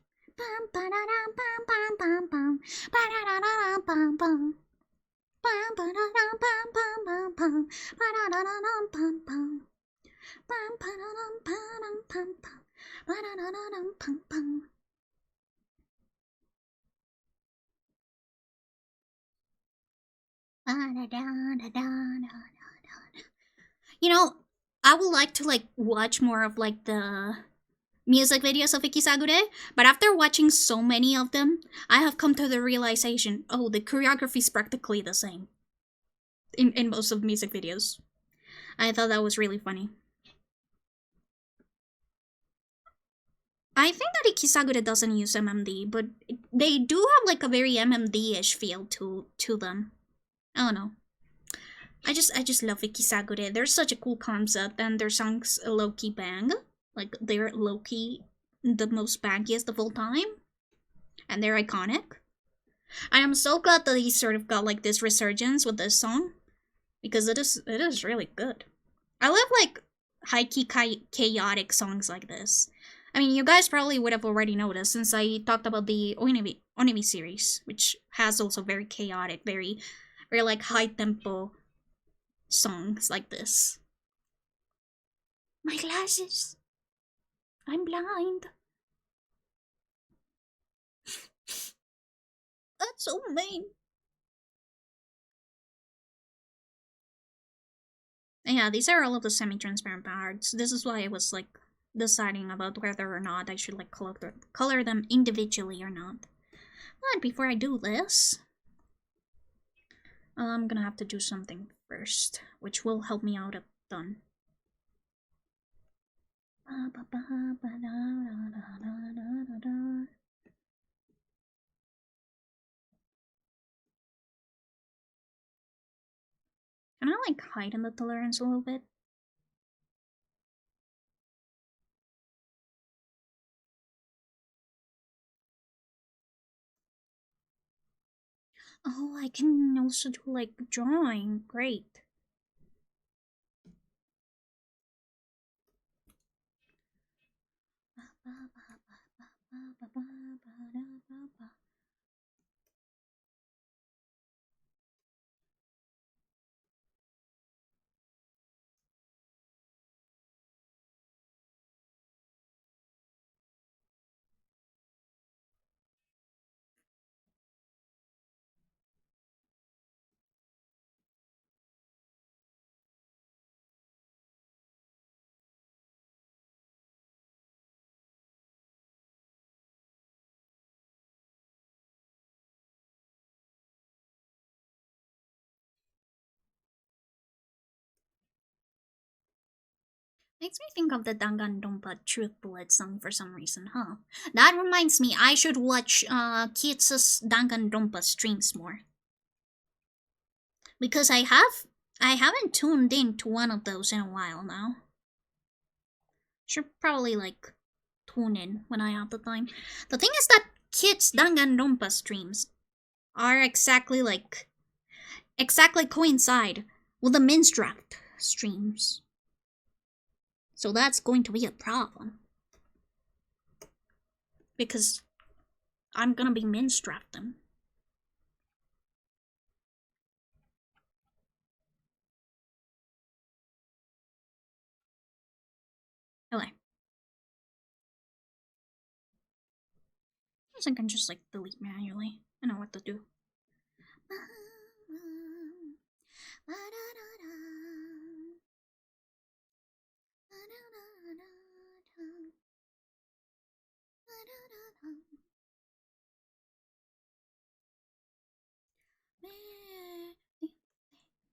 You know, I would like to like watch more of like the music videos of Ikisagure, but after watching so many of them, I have come to the realization, oh, the choreography is practically the same in most of the music videos. I thought that was really funny. I think that Ikisagure doesn't use MMD, but they do have like a very MMD-ish feel to them. I don't know. I just love Ikisagure. They're such a cool concept, and their songs low-key bang. Like, they're low-key the most bangiest of all time. And they're iconic. I am so glad that he sort of got like this resurgence with this song. Because it is really good. I love like high-key chaotic songs like this. I mean, you guys probably would have already noticed since I talked about the Onimi series, which has also very chaotic, very like high-tempo songs like this. My glasses. I'm blind. That's so mean. Yeah, these are all of the semi-transparent parts. This is why I was like deciding about whether or not I should like color them individually or not. But before I do this, I'm gonna have to do something first, which will help me out a ton. Can I like heighten the tolerance a little bit? Oh, I can also do like drawing. Great. Makes me think of the Danganronpa Truth Bullet song for some reason, huh? That reminds me, I should watch Kitsu's Danganronpa streams more. Because I haven't tuned in to one of those in a while now. Should probably like tune in when I have the time. The thing is that Kit's Danganronpa streams are exactly coincide with the Minstraft streams. So that's going to be a problem. Because I'm gonna be Minstrafting. Okay. I guess I can just like delete manually. I know what to do.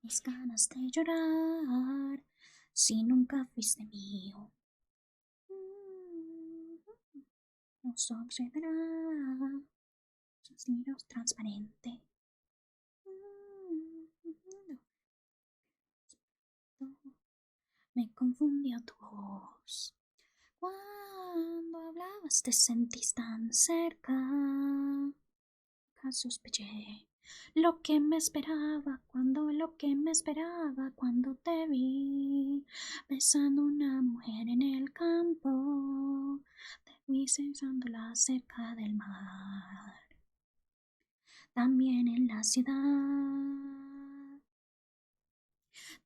Mis ganas de llorar si nunca fuiste mío. No sucederá. Suspiros transparente. Me confundió tu voz Cuando hablabas te sentís tan cerca, sospeché lo que me esperaba cuando te vi besando una mujer en el campo, te vi besándola cerca del mar, también en la ciudad.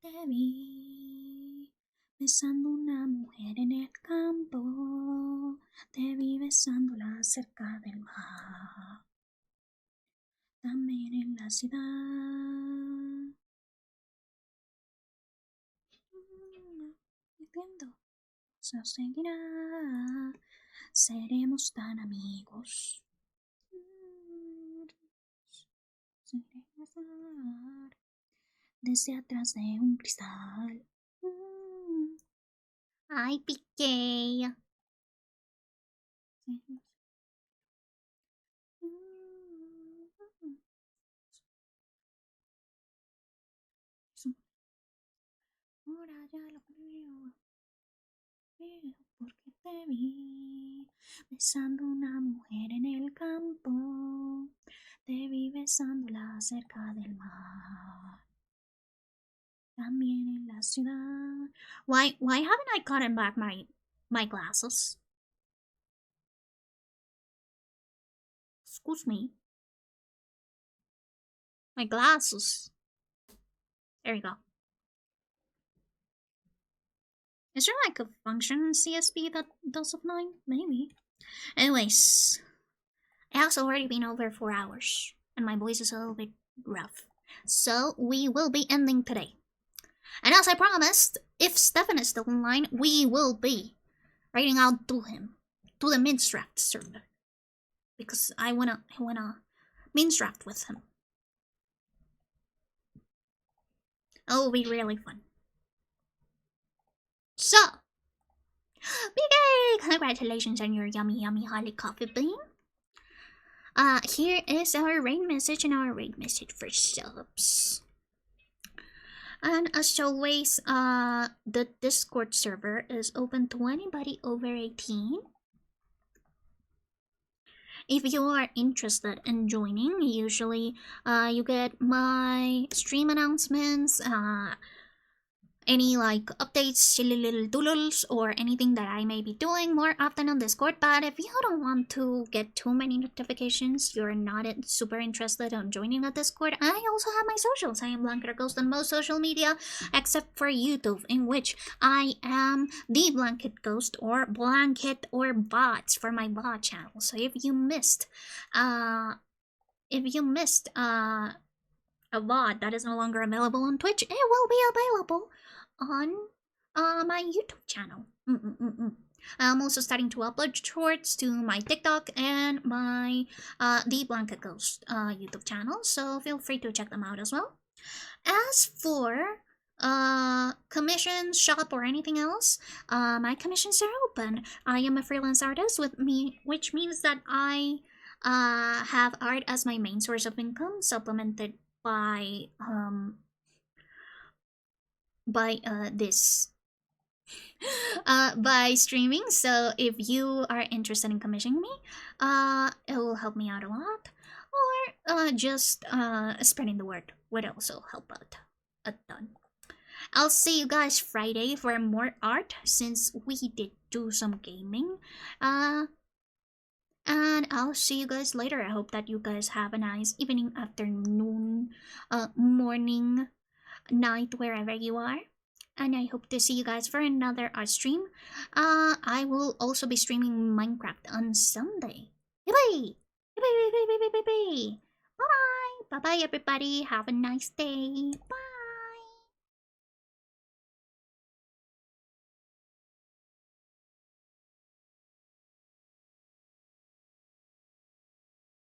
Te vi besando una mujer en el campo, te vi besándola cerca del mar, también en la ciudad. Entiendo, eso seguirá, seremos tan amigos. Seremos desde atrás de un cristal. Ay, piqué. Ahora ya lo creo, porque te vi besando una mujer en el campo, te vi besándola cerca del mar, también en la ciudad. Why haven't I gotten back my glasses? Excuse me. My glasses. There you go. Is there like a function in CSP that does of 9? Maybe. Anyways, it has already been over 4 hours, and my voice is a little bit rough. So we will be ending today. And as I promised, if Stefan is still online, we will be writing out to him, to the Minstraft server. Because I wanna Minstraft with him. It'll be really fun. So, BK, congratulations on your yummy holly coffee bean. Here is our raid message and our raid message for subs. And as always, the Discord server is open to anybody over 18. If you are interested in joining, usually you get my stream announcements, any like updates, silly little doodles, or anything that I may be doing more often on Discord. But if you don't want to get too many notifications, you're not super interested in joining the Discord, I also have my socials. I am Blanket Ghost on most social media except for YouTube, in which I am the Blanket Ghost or Blanket or Bots for my bot channel. So if you missed a VOD that is no longer available on Twitch, it will be available on my YouTube channel. I'm also starting to upload shorts to my TikTok and my The Blanket Ghost YouTube channel, so feel free to check them out as well. As for commissions, shop, or anything else, my commissions are open. I am a freelance artist which means that I have art as my main source of income, supplemented by by streaming. So if you are interested in commissioning me, it will help me out a lot, or just spreading the word would also help out a ton. I'll see you guys Friday for more art, since we did do some gaming, and I'll see you guys later. I hope that you guys have a nice evening, afternoon, morning, night, wherever you are. And I hope to see you guys for another art stream. I will also be streaming Minecraft on Sunday. Bye-bye! Bye-bye! Bye-bye, everybody. Have a nice day. Bye!